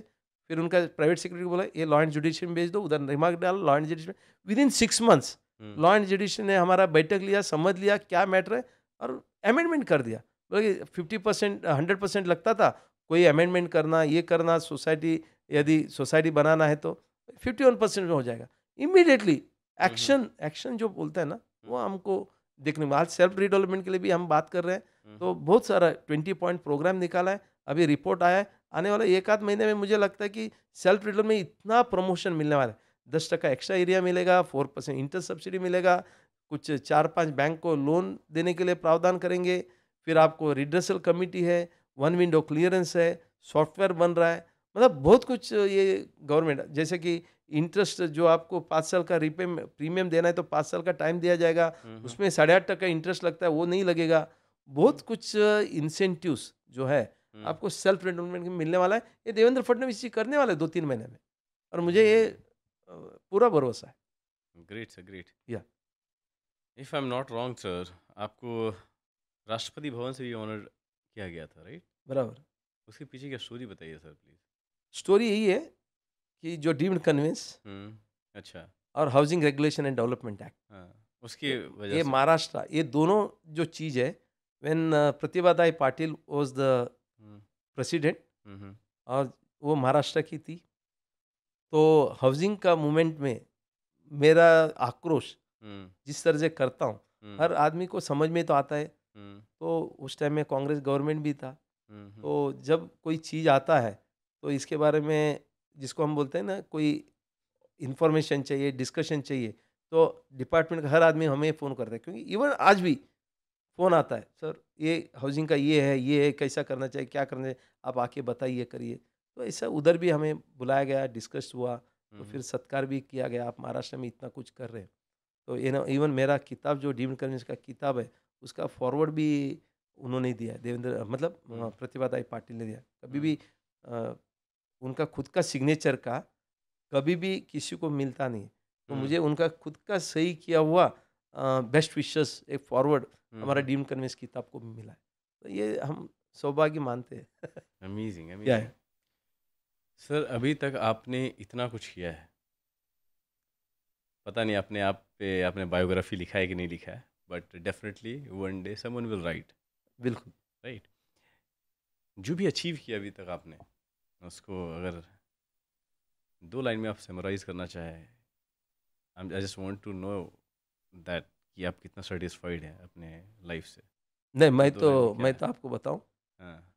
फिर उनका प्राइवेट सेक्रेटरी को बोला ये लॉ एंड जुडिशियल में भेज दो, उधर रिमार्क डालो लॉ एंड जुडिशियल में। Within 6 months law and judicial ने हमारा बैठक लिया, समझ लिया क्या मैटर है, और अमेंडमेंट कर दिया। बोला कि 50% 100% लगता था, कोई अमेंडमेंट करना, ये करना, सोसाइटी यदि सोसाइटी बनाना है तो 51% में हो जाएगा। इमीडिएटली एक्शन एक्शन जो बोलता है ना, वो हमको देखने में, आज सेल्फ रिडेवलपमेंट के लिए भी हम बात कर रहे हैं, तो बहुत सारा 20 पॉइंट प्रोग्राम निकाला है, अभी रिपोर्ट आया है। आने वाला 1 आध महीने में मुझे लगता है कि सेल्फ रिटेल में इतना प्रमोशन मिलने वाला है। 10% एक्स्ट्रा एरिया मिलेगा, 4% इंटरेस्ट सब्सिडी मिलेगा, कुछ 4-5 बैंक को लोन देने के लिए प्रावधान करेंगे, फिर आपको रिड्रेसल कमिटी है, वन विंडो क्लियरेंस है, सॉफ्टवेयर बन रहा है, मतलब बहुत कुछ ये गवर्नमेंट, जैसे कि इंटरेस्ट जो आपको 5 साल का प्रीमियम देना है तो 5 साल का टाइम दिया जाएगा, उसमें 8.5% इंटरेस्ट लगता है, वो नहीं लगेगा। बहुत कुछ इंसेंटिव्स जो है आपको सेल्फ एंटरटेनमेंट मिलने वाला है। ये देवेंद्र फडणवीस जी करने वाले 2-3 महीने में, और मुझे ये पूरा भरोसा है। Great sir, great. Yeah if I am not wrong sir, आपको राष्ट्रपति भवन से भी ऑनर किया गया था, राइट? बराबर। उसके पीछे की स्टोरी बताइए सर प्लीज। स्टोरी यही है कि जो डीम्ड कन्वेंस अच्छा। और housing regulation and development act, हाँ, उसकी वजह ये से। महाराष्ट्र, ये दोनों जो चीज़ है, when Pratibha Dai Patil was the president, और वो महाराष्ट्र की थी, तो हाउसिंग का मूवमेंट में मेरा आक्रोश जिस तरह से करता हूँ, हर आदमी को समझ में तो आता है। तो उस टाइम में कांग्रेस गवर्नमेंट भी था, तो जब कोई चीज़ आता है तो इसके बारे में, जिसको हम बोलते हैं ना, कोई इन्फॉर्मेशन चाहिए, डिस्कशन चाहिए, तो डिपार्टमेंट का हर आदमी हमें फ़ोन करता है, क्योंकि इवन आज भी फ़ोन आता है, सर ये हाउसिंग का ये है, कैसा करना चाहिए, क्या करना चाहिए, आप आके बताइए, करिए। तो ऐसा उधर भी हमें बुलाया गया, डिस्कस हुआ, तो फिर सत्कार भी किया गया, आप महाराष्ट्र में इतना कुछ कर रहे हैं। तो ये ना, इवन मेरा किताब जो डीम्ड कन्वेंस का किताब है, उसका फॉरवर्ड भी उन्होंने ही दिया है, देवेंद्र मतलब प्रतिभा दाई पाटिल ने दिया। कभी भी उनका खुद का सिग्नेचर का कभी भी किसी को मिलता नहीं, तो मुझे उनका खुद का सही किया हुआ बेस्ट विशेस एक फॉरवर्ड हमारा डीम्ड कन्वेंस किताब को मिला है। तो ये हम सौभाग्य मानते हैं। अमेजिंग, क्या अमेजिंग है? सर। अभी तक आपने इतना कुछ किया है, पता नहीं अपने आप पे आपने बायोग्राफी लिखा है कि नहीं लिखा है, but definitely one day someone will write, बिल्कुल। राइट? जो भी अचीव किया अभी तक आपने, उसको अगर 2 लाइन में आप समराइज करना चाहें, I just want to know that कि आप कितना सेटिस्फाइड हैं अपने लाइफ से। नहीं, मैं 2 लाइन में तो क्या मैं है? तो आपको बताऊं, हाँ,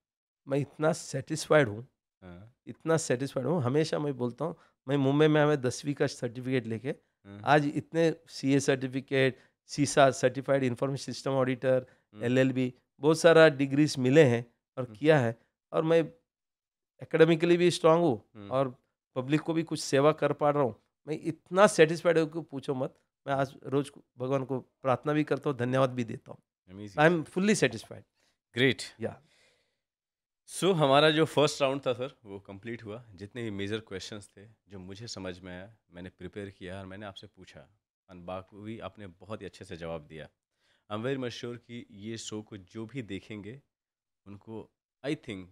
मैं इतना सेटिस्फाइड हूँ, हाँ, इतना सेटिस्फाइड हूँ, हमेशा मैं बोलता हूँ, मैं मुंबई में हमें 10वीं का सर्टिफिकेट लेके हाँ, आज इतने सीए सर्टिफिकेट, सीसा certified information system auditor, LLB, बहुत सारा डिग्रीज मिले हैं और किया है, और मैं एकेडमिकली भी स्ट्रांग हूँ और पब्लिक को भी कुछ सेवा कर पा रहा हूँ। मैं इतना सेटिस्फाइड हूँ कि पूछो मत। मैं आज रोज भगवान को प्रार्थना भी करता हूँ, धन्यवाद भी देता हूँ। I am amazing, fully satisfied. Great. या सो हमारा जो फर्स्ट राउंड था सर, वो कंप्लीट हुआ। जितने भी मेजर क्वेश्चंस थे जो मुझे समझ में आया, मैंने प्रिपेयर किया और मैंने आपसे पूछा, और बाकी आपने बहुत ही अच्छे से जवाब दिया। I am very much sure कि ये शो को जो भी देखेंगे उनको, आई थिंक,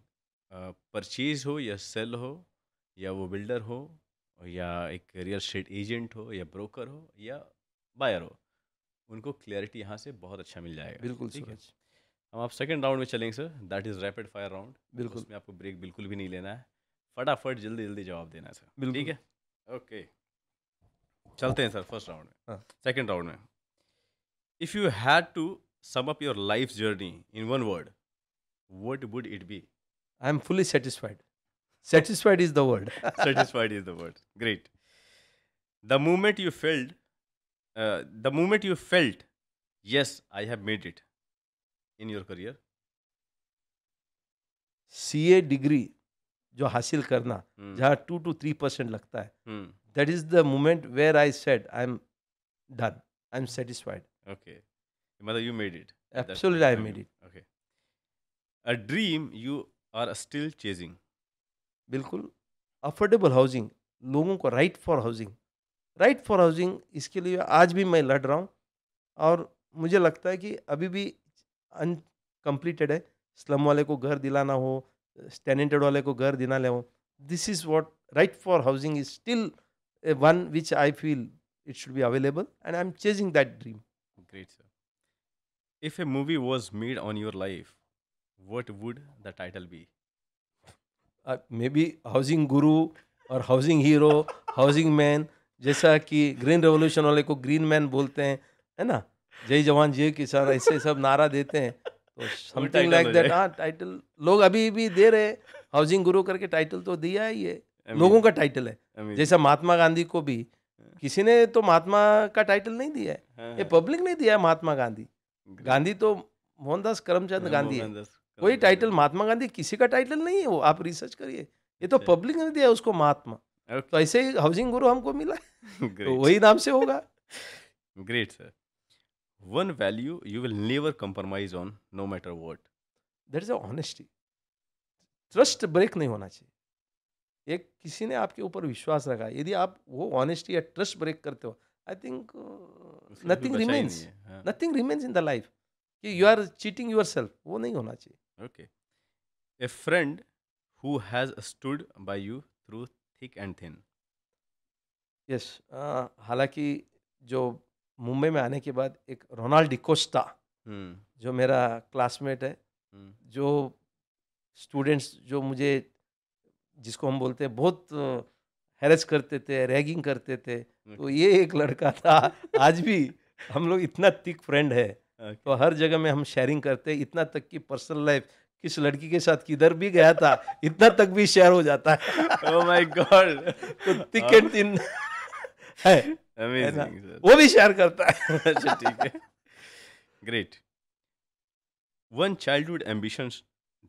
परचेज हो या सेल हो, या वो बिल्डर हो, या एक रियल एस्टेट एजेंट हो, या ब्रोकर हो, या बायर हो, उनको क्लैरिटी यहाँ से बहुत अच्छा मिल जाएगा। बिल्कुल ठीक है, सूरज, हम आप सेकंड राउंड में चलेंगे sir, that is rapid fire round. बिल्कुल उसमें आपको ब्रेक बिल्कुल भी नहीं लेना है, फटाफट जल्दी जल्दी जवाब देना है सर। ठीक बिल्कुल। है, ओके, चलते हैं सर फर्स्ट राउंड में। हाँ, सेकंड राउंड में, if you had to sum up your life journey in one word, what would it be? I am fully satisfied. Satisfied is the word. Satisfied is the word. Great. The moment you felt, the moment you felt, yes, I have made it in your career. CA degree जो हासिल करना, जहाँ 2 to 3% लगता है, that is the moment where I said I am done, I am satisfied. Okay. Mother, you made it. At that absolutely I point of made view. It. Okay. A dream you are still chasing. बिल्कुल। अफोर्डेबल हाउसिंग, लोगों को right for housing, right for housing, इसके लिए आज भी मैं लड़ रहा हूँ, और मुझे लगता है कि अभी भी अनकम्प्लीटेड है। स्लम वाले को घर दिलाना हो, टेनेंटेड वाले को घर दिलाना हो, this is what right for housing is still one which I feel it should be available, and I am chasing that dream. Great, sir. If a movie was made on your life, what would the title be? May be housing गुरु और हाउसिंग हीरो, हाउसिंग मैन, जैसा कि ग्रीन रेवोल्यूशन वाले को ग्रीन मैन बोलते हैं, है ना, जय जवान जय किसान, ऐसे सब नारा देते हैं, तो समथिंग title लाइक हो दैट। जाए। हाँ, टाइटल लोग अभी भी दे रहे हैं, हाउसिंग गुरु करके टाइटल तो दिया ही है, Amazing. लोगों का टाइटल है। Amazing. जैसा महात्मा गांधी को भी किसी ने तो महात्मा का टाइटल नहीं दिया है, हाँ, ये हाँ। पब्लिक ने दिया है महात्मा गांधी। Great. गांधी तो मोहनदास करमचंद गांधी है, मोहनदास कोई करमचंद टाइटल गांधी। महात्मा गांधी किसी का टाइटल नहीं है, वो आप रिसर्च करिए, ये तो अच्छा। पब्लिक ने दिया उसको महात्मा। तो Okay. ऐसे ही हाउसिंग गुरु हमको मिला है, तो Great. वही नाम से होगा। Great, sir. One value you will never compromise on, no matter what. That is honesty. Trust break नहीं होना चाहिए। एक किसी ने आपके ऊपर विश्वास रखा, यदि आप वो ऑनेस्टी या ट्रस्ट ब्रेक करते हो, आई थिंक उसके लिए फिर नथिंग बचा ही रिमेन्स, नहीं है। हाँ, nothing remains in the life कि you are cheating yourself, वो नहीं होना चाहिए। Okay. A friend who has stood by you through thick and thin. Yes, हालांकि जो मुंबई में आने के बाद एक रोनाल्ड डिकोस्टा, हम्म जो मेरा क्लासमेट है, हम्म जो स्टूडेंट्स जो मुझे, जिसको हम बोलते हैं बहुत हैरेस करते थे, रैगिंग करते थे, तो ओके ये एक लड़का था। आज भी हम लोग इतना थिक फ्रेंड है, तो ओके। हर जगह में हम शेयरिंग करते हैं, इतना तक कि पर्सनल लाइफ किस लड़की के साथ किधर भी गया था, इतना तक भी शेयर हो जाता है। Oh my God. तो थिक एंड थिन है ना, अमेजिंग सर। वो भी शेयर करता है। अच्छा ठीक है। Great. One childhood ambitions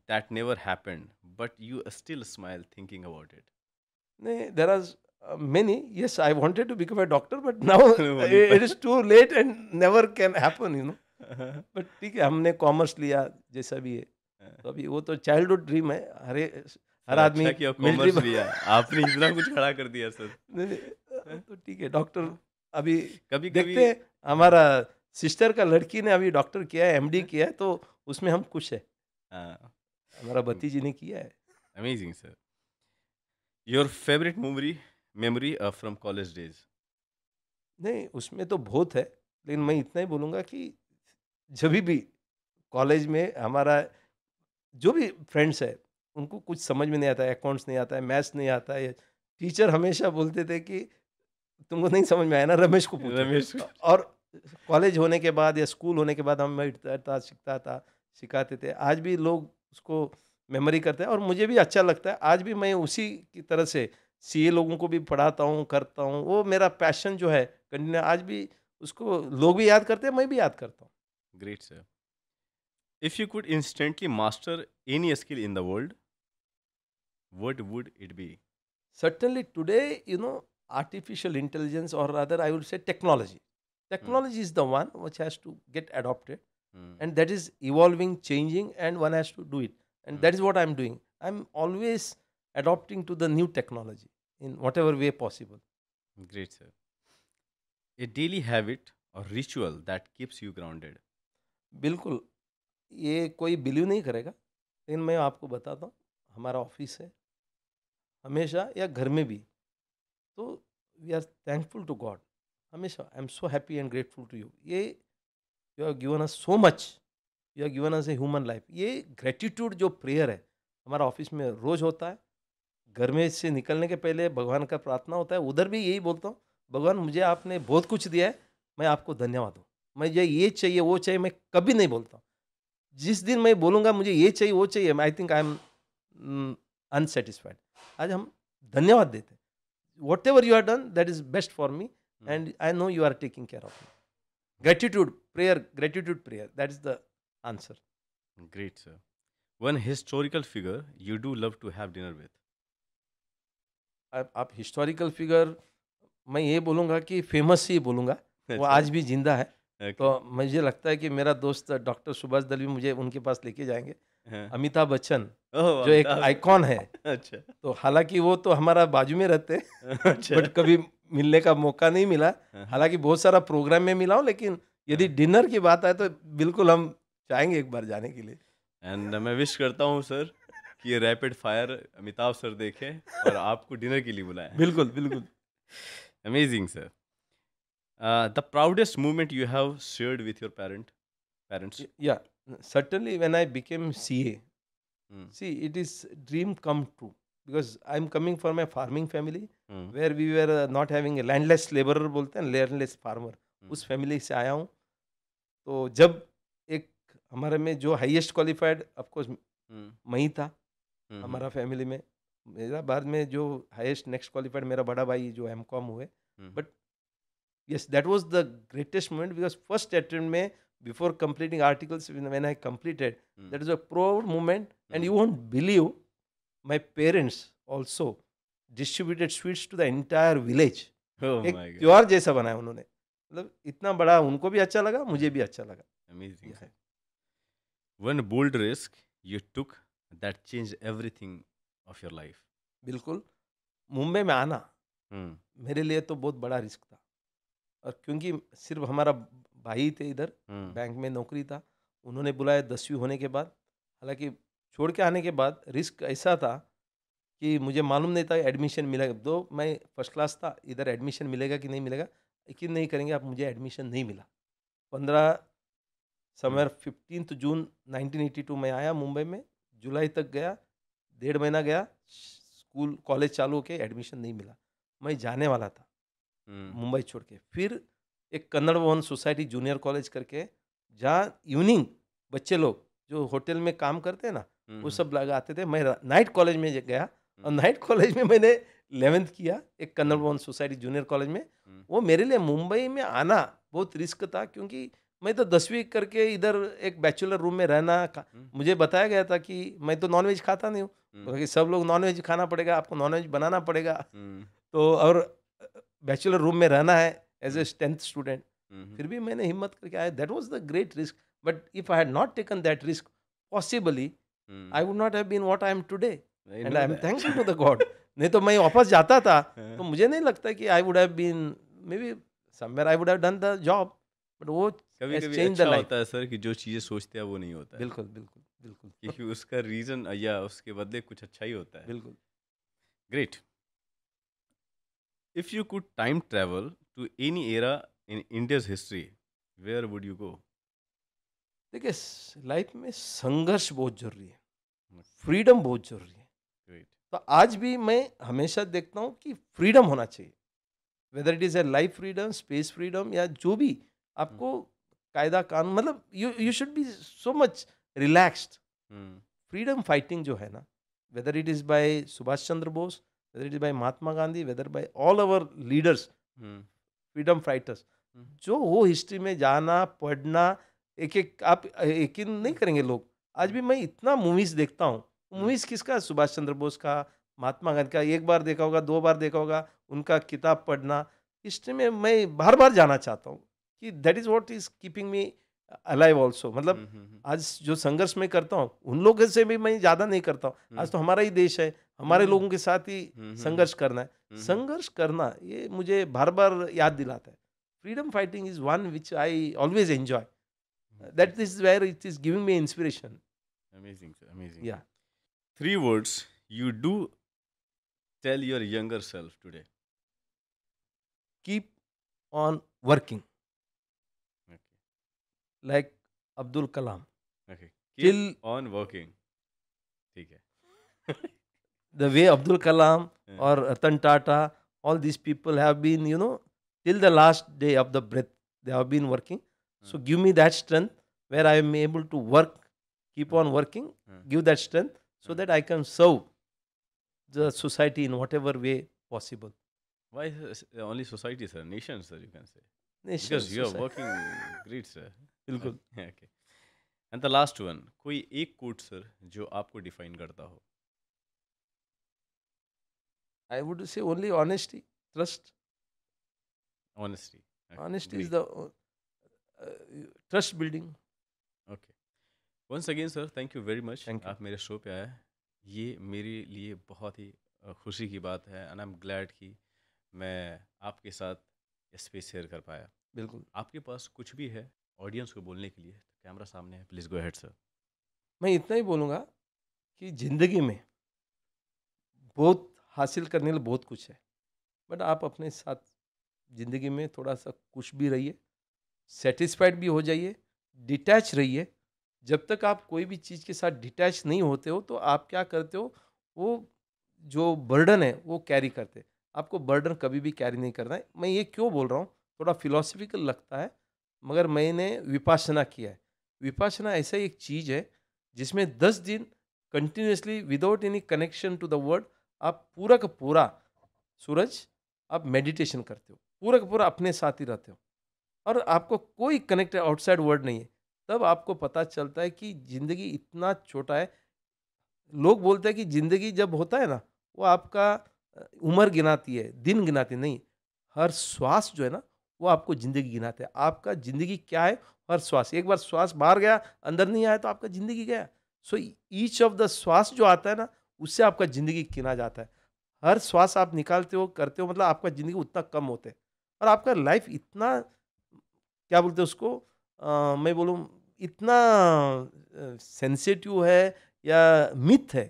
that never happened but you still smile thinking about it. नहीं, there are many. Yes, I wanted to become a doctor, but now वहीं it is too late and never can happen, you know. But ठीक है, हमने कॉमर्स लिया, जैसा भी है, तो अभी वो तो चाइल्डहुड ड्रीम है, हर सर आदमी अच्छा किया मिलिट्री कॉमर्स लिया, आपने इतना कुछ खड़ा कर दिया सर। नहीं, नहीं, तो ठीक है, डॉक्टर अभी कभी देखते कभी हैं। हमारा सिस्टर का लड़की ने अभी डॉक्टर किया है, एमडी किया है, तो उसमें हम खुश है। हमारा भतीजी ने किया है। Amazing sir. Your favourite memory from college days. नहीं, उसमें तो बहुत है, लेकिन मैं इतना ही बोलूँगा कि जब भी कॉलेज में हमारा जो भी फ्रेंड्स है, उनको कुछ समझ में नहीं आता है, अकाउंट्स नहीं आता है, मैथ्स नहीं आता है, टीचर हमेशा बोलते थे कि तुमको नहीं समझ में आया ना, रमेश को पूछो। रमेश और कॉलेज होने के बाद या स्कूल होने के बाद हम बैठता था, सीखता था, सिखाते थे। आज भी लोग उसको मेमोरी करते हैं और मुझे भी अच्छा लगता है। आज भी मैं उसी की तरह से सीए लोगों को भी पढ़ाता हूँ, करता हूँ। वो मेरा पैशन जो है कंटिन्यू, आज भी उसको लोग भी याद करते हैं, मैं भी याद करता हूँ। Great sir. If you could instantly master any skill in the world what would it be? Certainly today, artificial intelligence, or rather I would say technology. Technology is the one which has to get adopted, and that is evolving, changing, and one has to do it. And that is what I'm doing. I'm always adopting to the new technology in whatever way possible. Great sir. A daily habit or ritual that keeps you grounded. बिल्कुल, ये कोई बिलीव नहीं करेगा, लेकिन मैं आपको बताता हूँ। हमारा ऑफिस है, हमेशा, या घर में भी, तो we are thankful to God हमेशा। I am so happy and grateful to you. ये you have given us so much, you have given us a human life. ये ग्रेटिट्यूड जो प्रेयर है हमारा ऑफिस में रोज होता है। घर में से निकलने के पहले भगवान का प्रार्थना होता है, उधर भी यही बोलता हूँ, भगवान मुझे आपने बहुत कुछ दिया है, मैं आपको धन्यवाद दूँ। मुझे ये चाहिए वो चाहिए मैं कभी नहीं बोलता हूँ। जिस दिन मैं बोलूँगा मुझे ये चाहिए वो चाहिए, I think I am unsatisfied. आज हम धन्यवाद देते हैं। whatever you have done, that is best for me, and I know you are taking care of me. Gratitude prayer, that is the answer. Great sir. One historical figure you do love to have dinner with. आप हिस्टोरिकल फिगर, मैं ये बोलूँगा कि फेमस ही बोलूँगा, वो आज भी जिंदा है। तो मुझे लगता है कि मेरा दोस्त डॉक्टर सुभाष दलवी मुझे उनके पास लेके जाएंगे। अमिताभ बच्चन जो एक आइकॉन है। अच्छा। तो हालांकि वो तो हमारा बाजू में रहते हैं, अच्छा। बट कभी मिलने का मौका नहीं मिला। हालांकि बहुत सारा प्रोग्राम में मिला हूँ, लेकिन यदि डिनर की बात आए तो बिल्कुल हम चाहेंगे एक बार जाने के लिए। एंड मैं विश करता हूँ सर कि ये रैपिड फायर अमिताभ सर देखें और आपको डिनर के लिए बुलाएं। बिल्कुल बिल्कुल। Amazing sir. The proudest moment you have shared with your parents. या certainly when I became CA, see, it is dream come true, because I am coming from a farming family where we were not having a landless laborer, बोलते हैं landless farmer, उस फैमिली से आया हूँ। तो जब एक हमारे में जो हाईएस्ट क्वालिफाइड ऑफकोर्स मैं ही था हमारा फैमिली में। मेरा बाद में जो हाईएस्ट नेक्स्ट क्वालिफाइड मेरा बड़ा भाई जो एमकॉम हुए। But yes, that was the greatest moment, because first attempt में before completing articles, when I completed, that is a proud moment. And you won't believe, my parents also distributed sweets to the entire village. एक त्योहार जैसा बनाया उन्होंने, मतलब इतना बड़ा, उनको भी अच्छा लगा, मुझे भी अच्छा लगा। Amazing. One bold risk you took that change everything of your life? बिल्कुल। मुंबई में आना हम्म मेरे लिए तो बहुत बड़ा रिस्क था, और क्योंकि सिर्फ हमारा भाई थे इधर, हम्म बैंक में नौकरी था, उन्होंने बुलाया 10वीं होने के बाद। हालांकि छोड़ के आने के बाद रिस्क ऐसा था कि मुझे मालूम नहीं था एडमिशन मिलेगा, दो मैं फर्स्ट क्लास था, इधर एडमिशन मिलेगा कि नहीं मिलेगा, यकीन नहीं करेंगे आप, मुझे एडमिशन नहीं मिला। 15 हम्म समवेयर 15 जून 1982 में आया मुंबई में, जुलाई तक गया, 1.5 महीना गया, स्कूल कॉलेज चालू होके एडमिशन नहीं मिला। मैं जाने वाला था हम्म मुंबई छोड़ के। फिर एक कन्नड़ भवन सोसाइटी जूनियर कॉलेज करके, जहाँ इवनिंग बच्चे लोग जो होटल में काम करते हैं ना, वो हम्म सब लोग आते थे। मैं नाइट कॉलेज में गया, और हम्म नाइट कॉलेज में मैंने 11th किया एक कन्नड़ हम्म भवन सोसाइटी जूनियर कॉलेज में। हम्म वो मेरे लिए मुंबई में आना बहुत रिस्क था, क्योंकि मैं तो 10वीं करके इधर एक बैचलर रूम में रहना हम्म मुझे बताया गया था कि मैं तो नॉनवेज खाता नहीं हूँ, हम्म बोला कि सब लोग नॉनवेज खाना पड़ेगा, आपको नॉनवेज बनाना पड़ेगा। हम्म तो और बैचलर रूम में रहना है as a hmm 10th student. हम्म फिर भी मैंने हिम्मत करके आया, that was the great risk, but if I had not taken that risk, possibly hmm I would not have been what I am today, I and know I am that. Thankful to the God. नहीं तो मैं वापस जाता था तो मुझे नहीं लगता कि I would have been, maybe somewhere I would have done the job, but वो कभी हैज कभी चेंज द अच्छा लाइफ। होता है सर कि जो चीज़ें सोचते हैं वो नहीं होता है, बिल्कुल बिल्कुल बिल्कुल। क्योंकि उसका रीज़न या उसके बदले कुछ अच्छा ही होता है। बिल्कुल। Great. If you could time travel to any era in India's history, where would you go? देखिए, लाइफ में संघर्ष बहुत जरूरी है, फ्रीडम बहुत जरूरी है। ग्रेट। तो आज भी मैं हमेशा देखता हूँ कि फ्रीडम होना चाहिए, whether it is a life freedom, space freedom, या जो भी आपको कायदा कानून, मतलब you should be so much relaxed. Freedom fighting जो है ना, whether it is by Subhash Chandra Bose, whether it is by Mahatma Gandhi, whether by all our leaders, freedom fighters, जो वो हिस्ट्री में जाना पढ़ना, एक एक आप यकीन नहीं करेंगे लोग, आज भी मैं इतना मूवीज देखता हूँ। मूवीज किसका? सुभाष चंद्र बोस का, महात्मा गांधी का, एक बार देखा होगा, 2 बार देखा होगा, उनका किताब पढ़ना, हिस्ट्री में मैं बार बार जाना चाहता हूँ, कि that is what is keeping me alive also. मतलब आज जो संघर्ष मैं करता हूँ उन लोगों से भी मैं ज्यादा नहीं करता हूँ। आज तो हमारा ही देश है, हमारे लोगों के साथ ही संघर्ष करना है। संघर्ष करना ये मुझे बार बार याद दिलाता है। Freedom fighting is one which I always enjoy, that is where it is giving me inspiration. Amazing, sir. Amazing. या 3 words you do tell your younger self today. Keep on working Okay. Like Abdul Kalam, Okay. Keep till on working. ठीक है. the way Abdul Kalam Yeah. or Ratan Tata, all these people have been, till the last day of the breath, they have been working. So give me that strength where I am able to work, keep on working, give that strength so that I can serve the society in whatever way possible. Why only society, sir? Nation, sir, you can say. Nation, Because you are society. working great, sir. बिल्कुल. Okay. And the last one, कोई एक quote, sir, जो आपको define करता हो. I would say only honesty, trust. Honesty. Okay. Honesty is Great. the trust building. Okay. Once again sir, thank you very much, Thank you. आप मेरे शो पे आए. ये मेरे लिए बहुत ही खुशी की बात है, एंड आई एम ग्लैड कि मैं आपके साथ स्पेस शेयर कर पाया. बिल्कुल. आपके पास कुछ भी है ऑडियंस को बोलने के लिए, तो कैमरा सामने है, प्लीज़ गो अहेड सर. मैं इतना ही बोलूँगा कि ज़िंदगी में बहुत हासिल करने के लिए बहुत कुछ है, बट आप अपने साथ ज़िंदगी में थोड़ा सा खुश भी रहिए, सेटिस्फाइड भी हो जाइए, डिटैच रहिए. जब तक आप कोई भी चीज़ के साथ डिटैच नहीं होते हो तो आप क्या करते हो, वो जो बर्डन है वो कैरी करते हैं. आपको बर्डन कभी भी कैरी नहीं करना है. मैं ये क्यों बोल रहा हूँ, थोड़ा फिलोसफिकल लगता है, मगर मैंने विपासना किया है. विपासना ऐसा एक चीज़ है जिसमें 10 दिन continuously without any connection to the word आप पूरा का पूरा सूरज आप मेडिटेशन करते हो, पूरा का पूरा अपने साथ ही रहते हो, और आपको कोई कनेक्ट आउटसाइड वर्ड नहीं है. तब आपको पता चलता है कि ज़िंदगी इतना छोटा है. लोग बोलते हैं कि ज़िंदगी जब होता है ना, वो आपका उम्र गिनाती है, दिन गिनाती नहीं. हर श्वास जो है ना, वो आपको ज़िंदगी गिनाते हैं. आपका ज़िंदगी क्या है? हर श्वास. एक बार श्वास बाहर गया, अंदर नहीं आया, तो आपका ज़िंदगी गया. सो ईच ऑफ द श्वास जो आता है ना, उससे आपका ज़िंदगी गिना जाता है। हर श्वास आप निकालते हो, करते हो, मतलब आपका ज़िंदगी उतना कम होता है और आपका लाइफ इतना, क्या बोलते हैं उसको, मैं बोलूँ इतना सेंसिटिव है या मिथ है,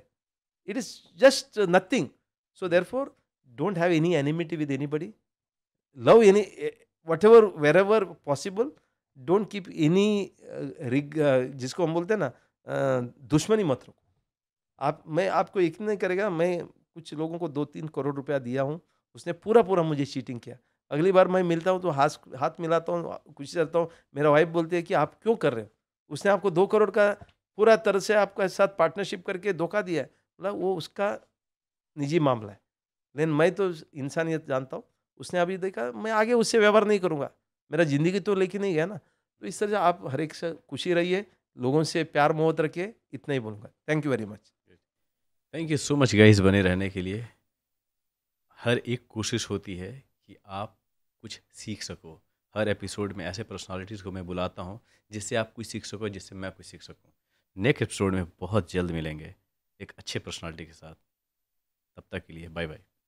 it is just nothing. So therefore don't have any enmity with anybody, love any whatever wherever possible, don't keep any जिसको हम बोलते हैं ना, दुश्मनी मत रखो। आप, मैं आपको यकीन नहीं करेगा, मैं कुछ लोगों को 2-3 करोड़ रुपया दिया हूँ, उसने पूरा-पूरा मुझे चीटिंग किया। अगली बार मैं मिलता हूँ तो हाथ हाथ मिलाता हूँ, खुशी करता हूँ। मेरा वाइफ़ बोलती है कि आप क्यों कर रहे हो? उसने आपको 2 करोड़ का पूरा तरह से आपके साथ पार्टनरशिप करके धोखा दिया है। मतलब वो उसका निजी मामला है। लेकिन मैं तो इंसानियत जानता हूँ। उसने अभी देखा, मैं आगे उससे व्यवहार नहीं करूँगा। मेरा ज़िंदगी तो लेके नहीं गया ना। तो इस तरह से आप हर एक से खुशी रहिए, लोगों से प्यार मोहब्बत रखिए, इतना ही बोलूँगा। Thank you very much. Thank you so much guys बने रहने के लिए। हर एक कोशिश होती है कि आप कुछ सीख सको। हर एपिसोड में ऐसे पर्सनालिटीज़ को मैं बुलाता हूँ जिससे आप कुछ सीख सको, जिससे मैं कुछ सीख सकूँ। नेक्स्ट एपिसोड में बहुत जल्द मिलेंगे एक अच्छे पर्सनालिटी के साथ। तब तक के लिए बाय बाय।